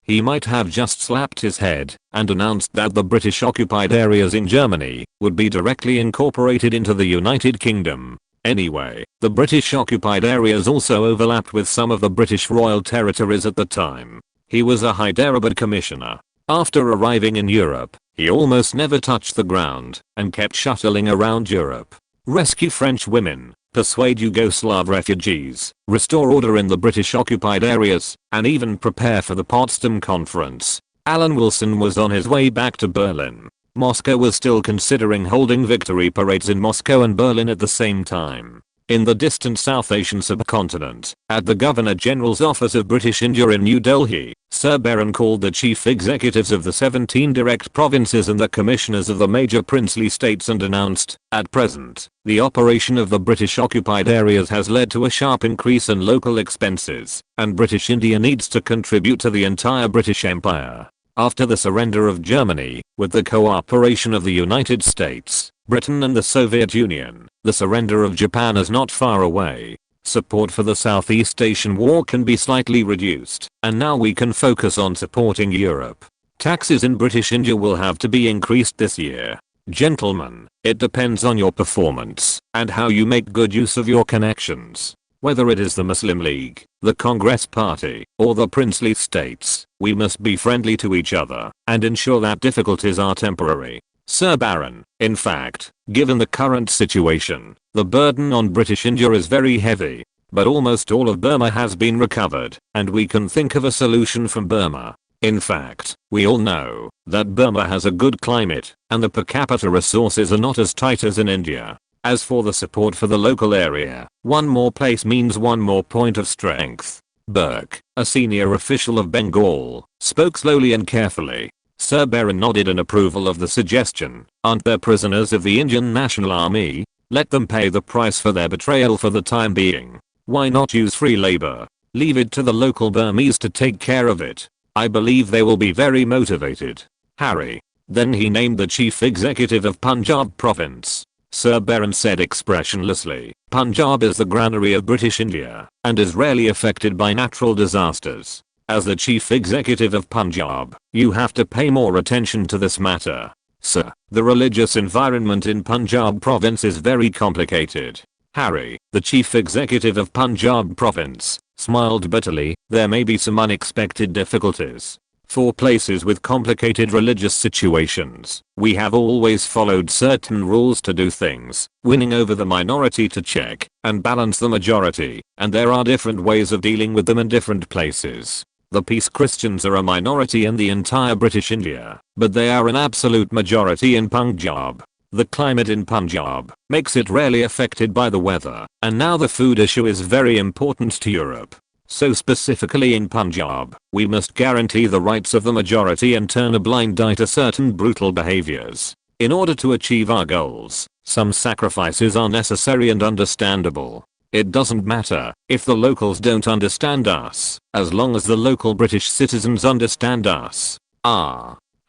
A: he might have just slapped his head and announced that the British occupied areas in Germany would be directly incorporated into the United Kingdom. Anyway, the British occupied areas also overlapped with some of the British royal territories at the time. He was a Hyderabad commissioner. After arriving in Europe, He almost never touched the ground and kept shuttling around Europe. Rescue French women, persuade Yugoslav refugees, restore order in the British occupied areas, and even prepare for the Potsdam Conference. Alan Wilson was on his way back to Berlin. Moscow was still considering holding victory parades in Moscow and Berlin at the same time. In the distant South Asian subcontinent, at the Governor General's office of British India in New Delhi, Sir Baron called the chief executives of the 17 direct provinces and the commissioners of the major princely states and announced, at present, the operation of the British occupied areas has led to a sharp increase in local expenses, and British India needs to contribute to the entire British Empire. After the surrender of Germany, with the cooperation of the United States, Britain and the Soviet Union, the surrender of Japan is not far away. Support for the Southeast Asian War can be slightly reduced, and now we can focus on supporting Europe. Taxes in British India will have to be increased this year. Gentlemen, it depends on your performance and how you make good use of your connections. Whether it is the Muslim League, the Congress Party, or the princely states, we must be friendly to each other and ensure that difficulties are temporary. Sir Baron, in fact, given the current situation, the burden on British India is very heavy, but almost all of Burma has been recovered, and we can think of a solution from Burma. In fact, we all know that Burma has a good climate, and the per capita resources are not as tight as in India. As for the support for the local area, one more place means one more point of strength. Burke, a senior official of Bengal, spoke slowly and carefully. Sir Baron nodded in approval of the suggestion. Aren't there prisoners of the Indian National Army? Let them pay the price for their betrayal for the time being. Why not use free labor? Leave it to the local Burmese to take care of it. I believe they will be very motivated. Harry. Then he named the chief executive of Punjab province. Sir Baron said expressionlessly, Punjab is the granary of British India and is rarely affected by natural disasters. As the chief executive of Punjab, you have to pay more attention to this matter. Sir, the religious environment in Punjab province is very complicated. Harry, the chief executive of Punjab province, smiled bitterly. There may be some unexpected difficulties. For places with complicated religious situations, we have always followed certain rules to do things, winning over the minority to check and balance the majority, and there are different ways of dealing with them in different places. The Peace Christians are a minority in the entire British India, but they are an absolute majority in Punjab. The climate in Punjab makes it rarely affected by the weather, and now the food issue is very important to Europe. So specifically in Punjab, we must guarantee the rights of the majority and turn a blind eye to certain brutal behaviors. In order to achieve our goals, some sacrifices are necessary and understandable. It doesn't matter if the locals don't understand us, as long as the local British citizens understand us.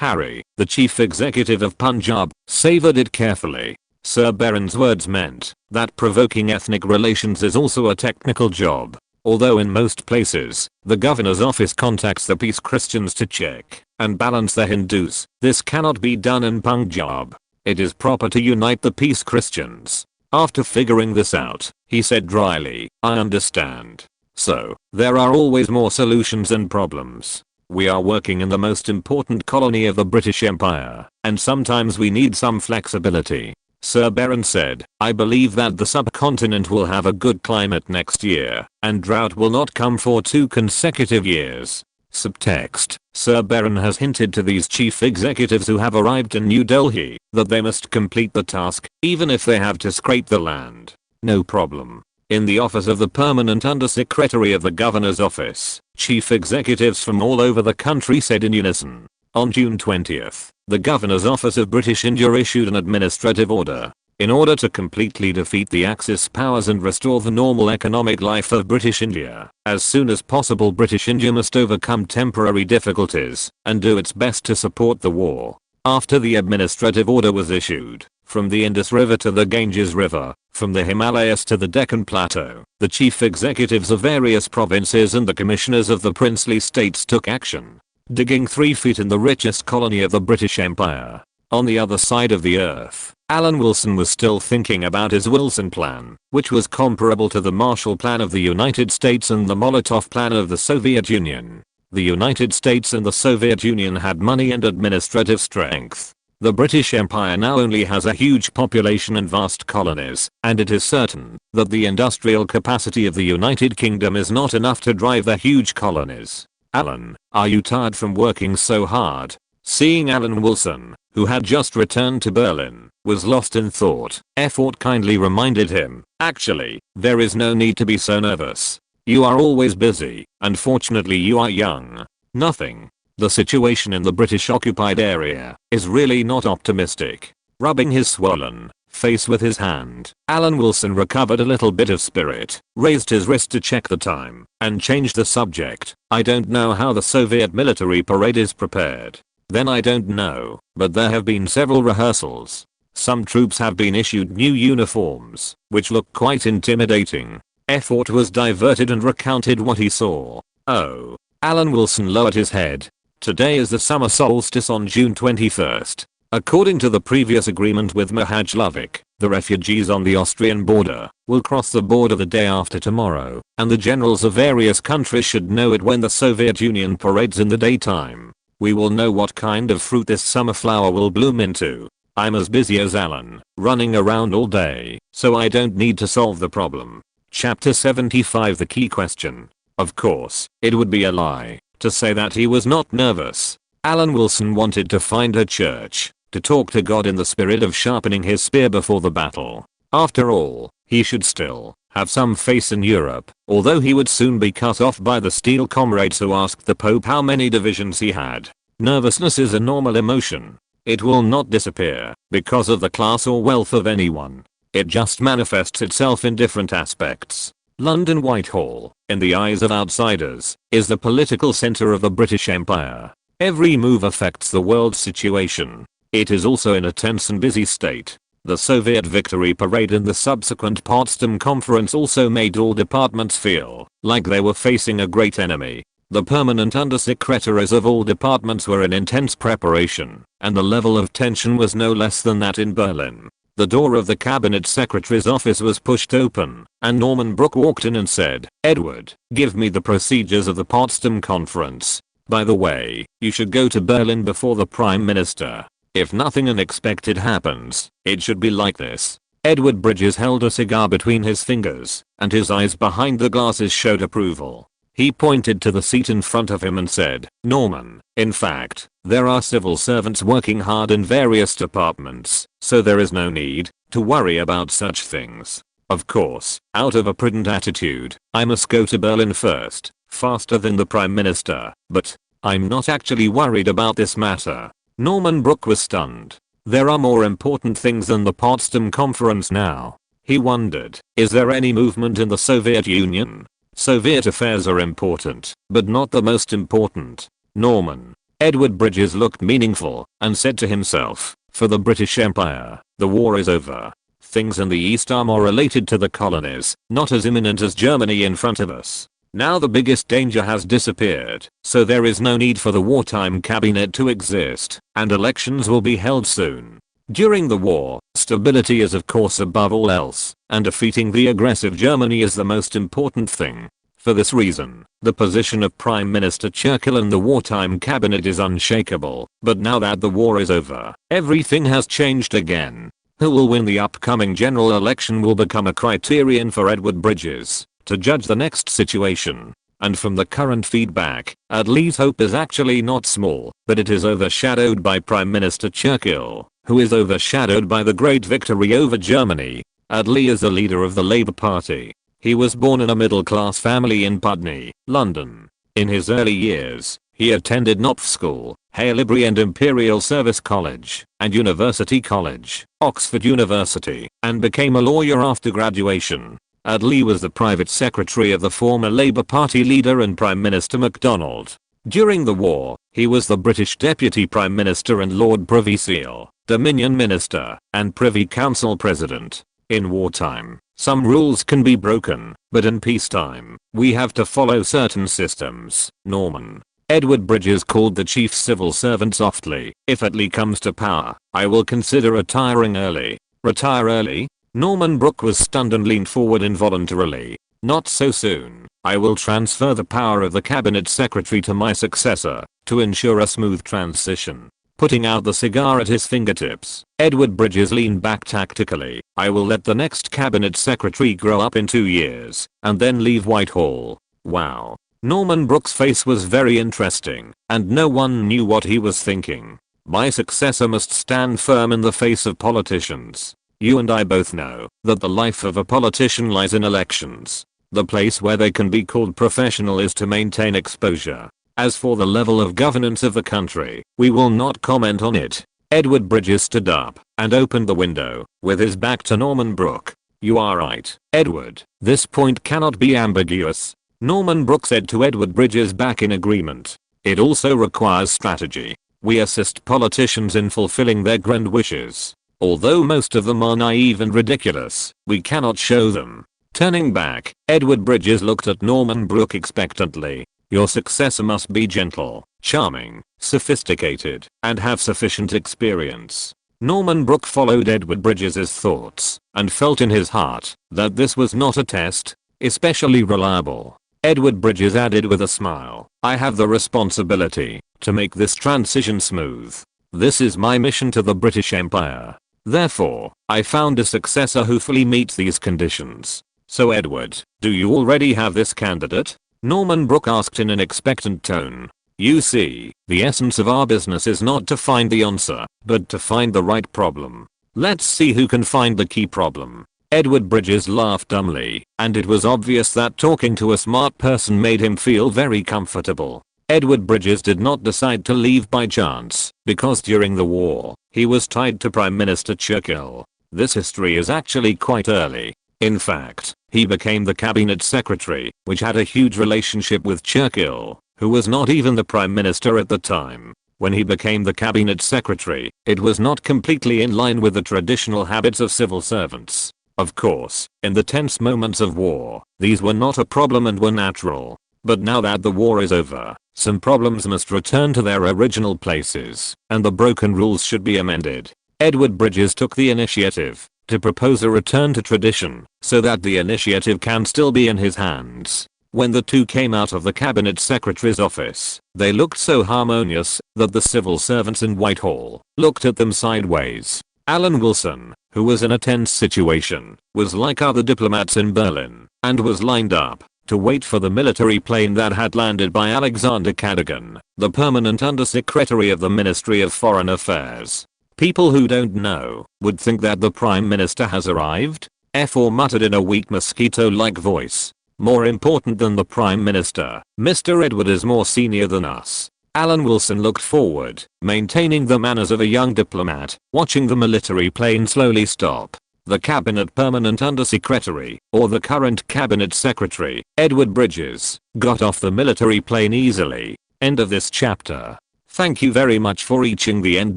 A: Harry, the chief executive of Punjab, savored it carefully. Sir Baron's words meant that provoking ethnic relations is also a technical job. Although in most places, the governor's office contacts the Peace Christians to check and balance the Hindus, this cannot be done in Punjab. It is proper to unite the Peace Christians. After figuring this out, he said dryly, I understand. So, there are always more solutions than problems. We are working in the most important colony of the British Empire, and sometimes we need some flexibility. Sir Baron said, I believe that the subcontinent will have a good climate next year, and drought will not come for 2 consecutive years. Subtext, Sir Baron has hinted to these chief executives who have arrived in New Delhi that they must complete the task, even if they have to scrape the land. No problem. In the office of the Permanent Under-Secretary of the Governor's Office, chief executives from all over the country said in unison. On June 20th, the Governor's Office of British India issued an administrative order. In order to completely defeat the Axis powers and restore the normal economic life of British India, as soon as possible British India must overcome temporary difficulties and do its best to support the war. After the administrative order was issued, from the Indus River to the Ganges River, from the Himalayas to the Deccan Plateau, the chief executives of various provinces and the commissioners of the princely states took action. Digging 3 feet in the richest colony of the British Empire. On the other side of the earth, Alan Wilson was still thinking about his Wilson Plan, which was comparable to the Marshall Plan of the United States and the Molotov Plan of the Soviet Union. The United States and the Soviet Union had money and administrative strength. The British Empire now only has a huge population and vast colonies, and it is certain that the industrial capacity of the United Kingdom is not enough to drive the huge colonies. Alan, are you tired from working so hard? Seeing Alan Wilson, who had just returned to Berlin, was lost in thought, Effort kindly reminded him, actually, there is no need to be so nervous. You are always busy, and fortunately you are young. Nothing. The situation in the British occupied area is really not optimistic. Rubbing his swollen face with his hand, Alan Wilson recovered a little bit of spirit, raised his wrist to check the time, and changed the subject. I don't know how the Soviet military parade is prepared. Then I don't know, but there have been several rehearsals. Some troops have been issued new uniforms, which look quite intimidating. Effort was diverted and recounted what he saw. Oh. Alan Wilson lowered his head. Today is the summer solstice on June 21st. According to the previous agreement with Mihajlovic, the refugees on the Austrian border will cross the border the day after tomorrow, and the generals of various countries should know it when the Soviet Union parades in the daytime. We will know what kind of fruit this summer flower will bloom into. I'm as busy as Alan, running around all day, so I don't need to solve the problem. Chapter 75. The key question. Of course, it would be a lie to say that he was not nervous. Alan Wilson wanted to find a church, to talk to God in the spirit of sharpening his spear before the battle. After all, he should still have some face in Europe, although he would soon be cut off by the steel comrades who asked the Pope how many divisions he had. Nervousness is a normal emotion. It will not disappear because of the class or wealth of anyone. It just manifests itself in different aspects. London Whitehall, in the eyes of outsiders, is the political center of the British Empire. Every move affects the world situation. It is also in a tense and busy state. The Soviet victory parade and the subsequent Potsdam Conference also made all departments feel like they were facing a great enemy. The permanent undersecretaries of all departments were in intense preparation, and the level of tension was no less than that in Berlin. The door of the cabinet secretary's office was pushed open, and Norman Brooke walked in and said, "Edward, give me the procedures of the Potsdam Conference. By the way, you should go to Berlin before the Prime Minister. If nothing unexpected happens, it should be like this." Edward Bridges held a cigar between his fingers, and his eyes behind the glasses showed approval. He pointed to the seat in front of him and said, "Norman, in fact, there are civil servants working hard in various departments, so there is no need to worry about such things. Of course, out of a prudent attitude, I must go to Berlin first, faster than the Prime Minister, but I'm not actually worried about this matter." Norman Brooke was stunned. There are more important things than the Potsdam Conference now. He wondered, is there any movement in the Soviet Union? Soviet affairs are important, but not the most important. Norman. Edward Bridges looked meaningful, and said to himself, for the British Empire, the war is over. Things in the East are more related to the colonies, not as imminent as Germany in front of us. Now the biggest danger has disappeared, so there is no need for the wartime cabinet to exist, and elections will be held soon. During the war, stability is of course above all else, and defeating the aggressive Germany is the most important thing. For this reason, the position of Prime Minister Churchill in the wartime cabinet is unshakable, but now that the war is over, everything has changed again. Who will win the upcoming general election will become a criterion for Edward Bridges to judge the next situation. And from the current feedback, Attlee's hope is actually not small, but it is overshadowed by Prime Minister Churchill, who is overshadowed by the great victory over Germany. Attlee is the leader of the Labour Party. He was born in a middle-class family in Putney, London. In his early years, he attended Knopf School, Haileybury and Imperial Service College, and University College, Oxford University, and became a lawyer after graduation. Attlee was the private secretary of the former Labour Party leader and Prime Minister MacDonald. During the war, he was the British Deputy Prime Minister and Lord Privy Seal, Dominion Minister, and Privy Council President. In wartime, some rules can be broken, but in peacetime, we have to follow certain systems. Norman. Edward Bridges called the chief civil servant softly. If Attlee comes to power, I will consider retiring early. Retire early? Norman Brooke was stunned and leaned forward involuntarily. Not so soon. I will transfer the power of the cabinet secretary to my successor to ensure a smooth transition. Putting out the cigar at his fingertips, Edward Bridges leaned back tactically. I will let the next cabinet secretary grow up in 2 years and then leave Whitehall. Wow. Norman Brooks' face was very interesting, and no one knew what he was thinking. My successor must stand firm in the face of politicians. You and I both know that the life of a politician lies in elections. The place where they can be called professional is to maintain exposure. As for the level of governance of the country, we will not comment on it. Edward Bridges stood up and opened the window with his back to Norman Brooke. You are right, Edward. This point cannot be ambiguous. Norman Brooke said to Edward Bridges back in agreement. It also requires strategy. We assist politicians in fulfilling their grand wishes. Although most of them are naive and ridiculous, we cannot show them. Turning back, Edward Bridges looked at Norman Brooke expectantly. Your successor must be gentle, charming, sophisticated, and have sufficient experience. Norman Brooke followed Edward Bridges' thoughts and felt in his heart that this was not a test, especially reliable. Edward Bridges added with a smile, I have the responsibility to make this transition smooth. This is my mission to the British Empire. Therefore, I found a successor who fully meets these conditions. So Edward, do you already have this candidate? Norman Brooke asked in an expectant tone. You see, the essence of our business is not to find the answer, but to find the right problem. Let's see who can find the key problem. Edward Bridges laughed dumbly, and it was obvious that talking to a smart person made him feel very comfortable. Edward Bridges did not decide to leave by chance, because during the war, he was tied to Prime Minister Churchill. This history is actually quite early. In fact, he became the cabinet secretary, which had a huge relationship with Churchill, who was not even the prime minister at the time. When he became the cabinet secretary, it was not completely in line with the traditional habits of civil servants. Of course, in the tense moments of war, these were not a problem and were natural. But now that the war is over, some problems must return to their original places, and the broken rules should be amended. Edward Bridges took the initiative to propose a return to tradition, so that the initiative can still be in his hands. When the two came out of the cabinet secretary's office, they looked so harmonious that the civil servants in Whitehall looked at them sideways. Alan Wilson, who was in a tense situation, was like other diplomats in Berlin, and was lined up to wait for the military plane that had landed by Alexander Cadogan, the permanent undersecretary of the Ministry of Foreign Affairs. People who don't know would think that the Prime Minister has arrived. F4 muttered in a weak mosquito-like voice. More important than the Prime Minister, Mr. Edward is more senior than us. Alan Wilson looked forward, maintaining the manners of a young diplomat, watching the military plane slowly stop. The cabinet permanent undersecretary, or the current cabinet secretary, Edward Bridges, got off the military plane easily. End of this chapter. Thank you very much for reaching the end.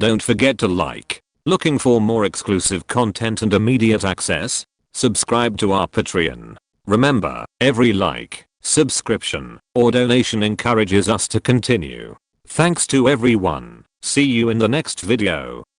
A: Don't forget to like. Looking for more exclusive content and immediate access? Subscribe to our Patreon. Remember, every like, subscription, or donation encourages us to continue. Thanks to everyone. See you in the next video.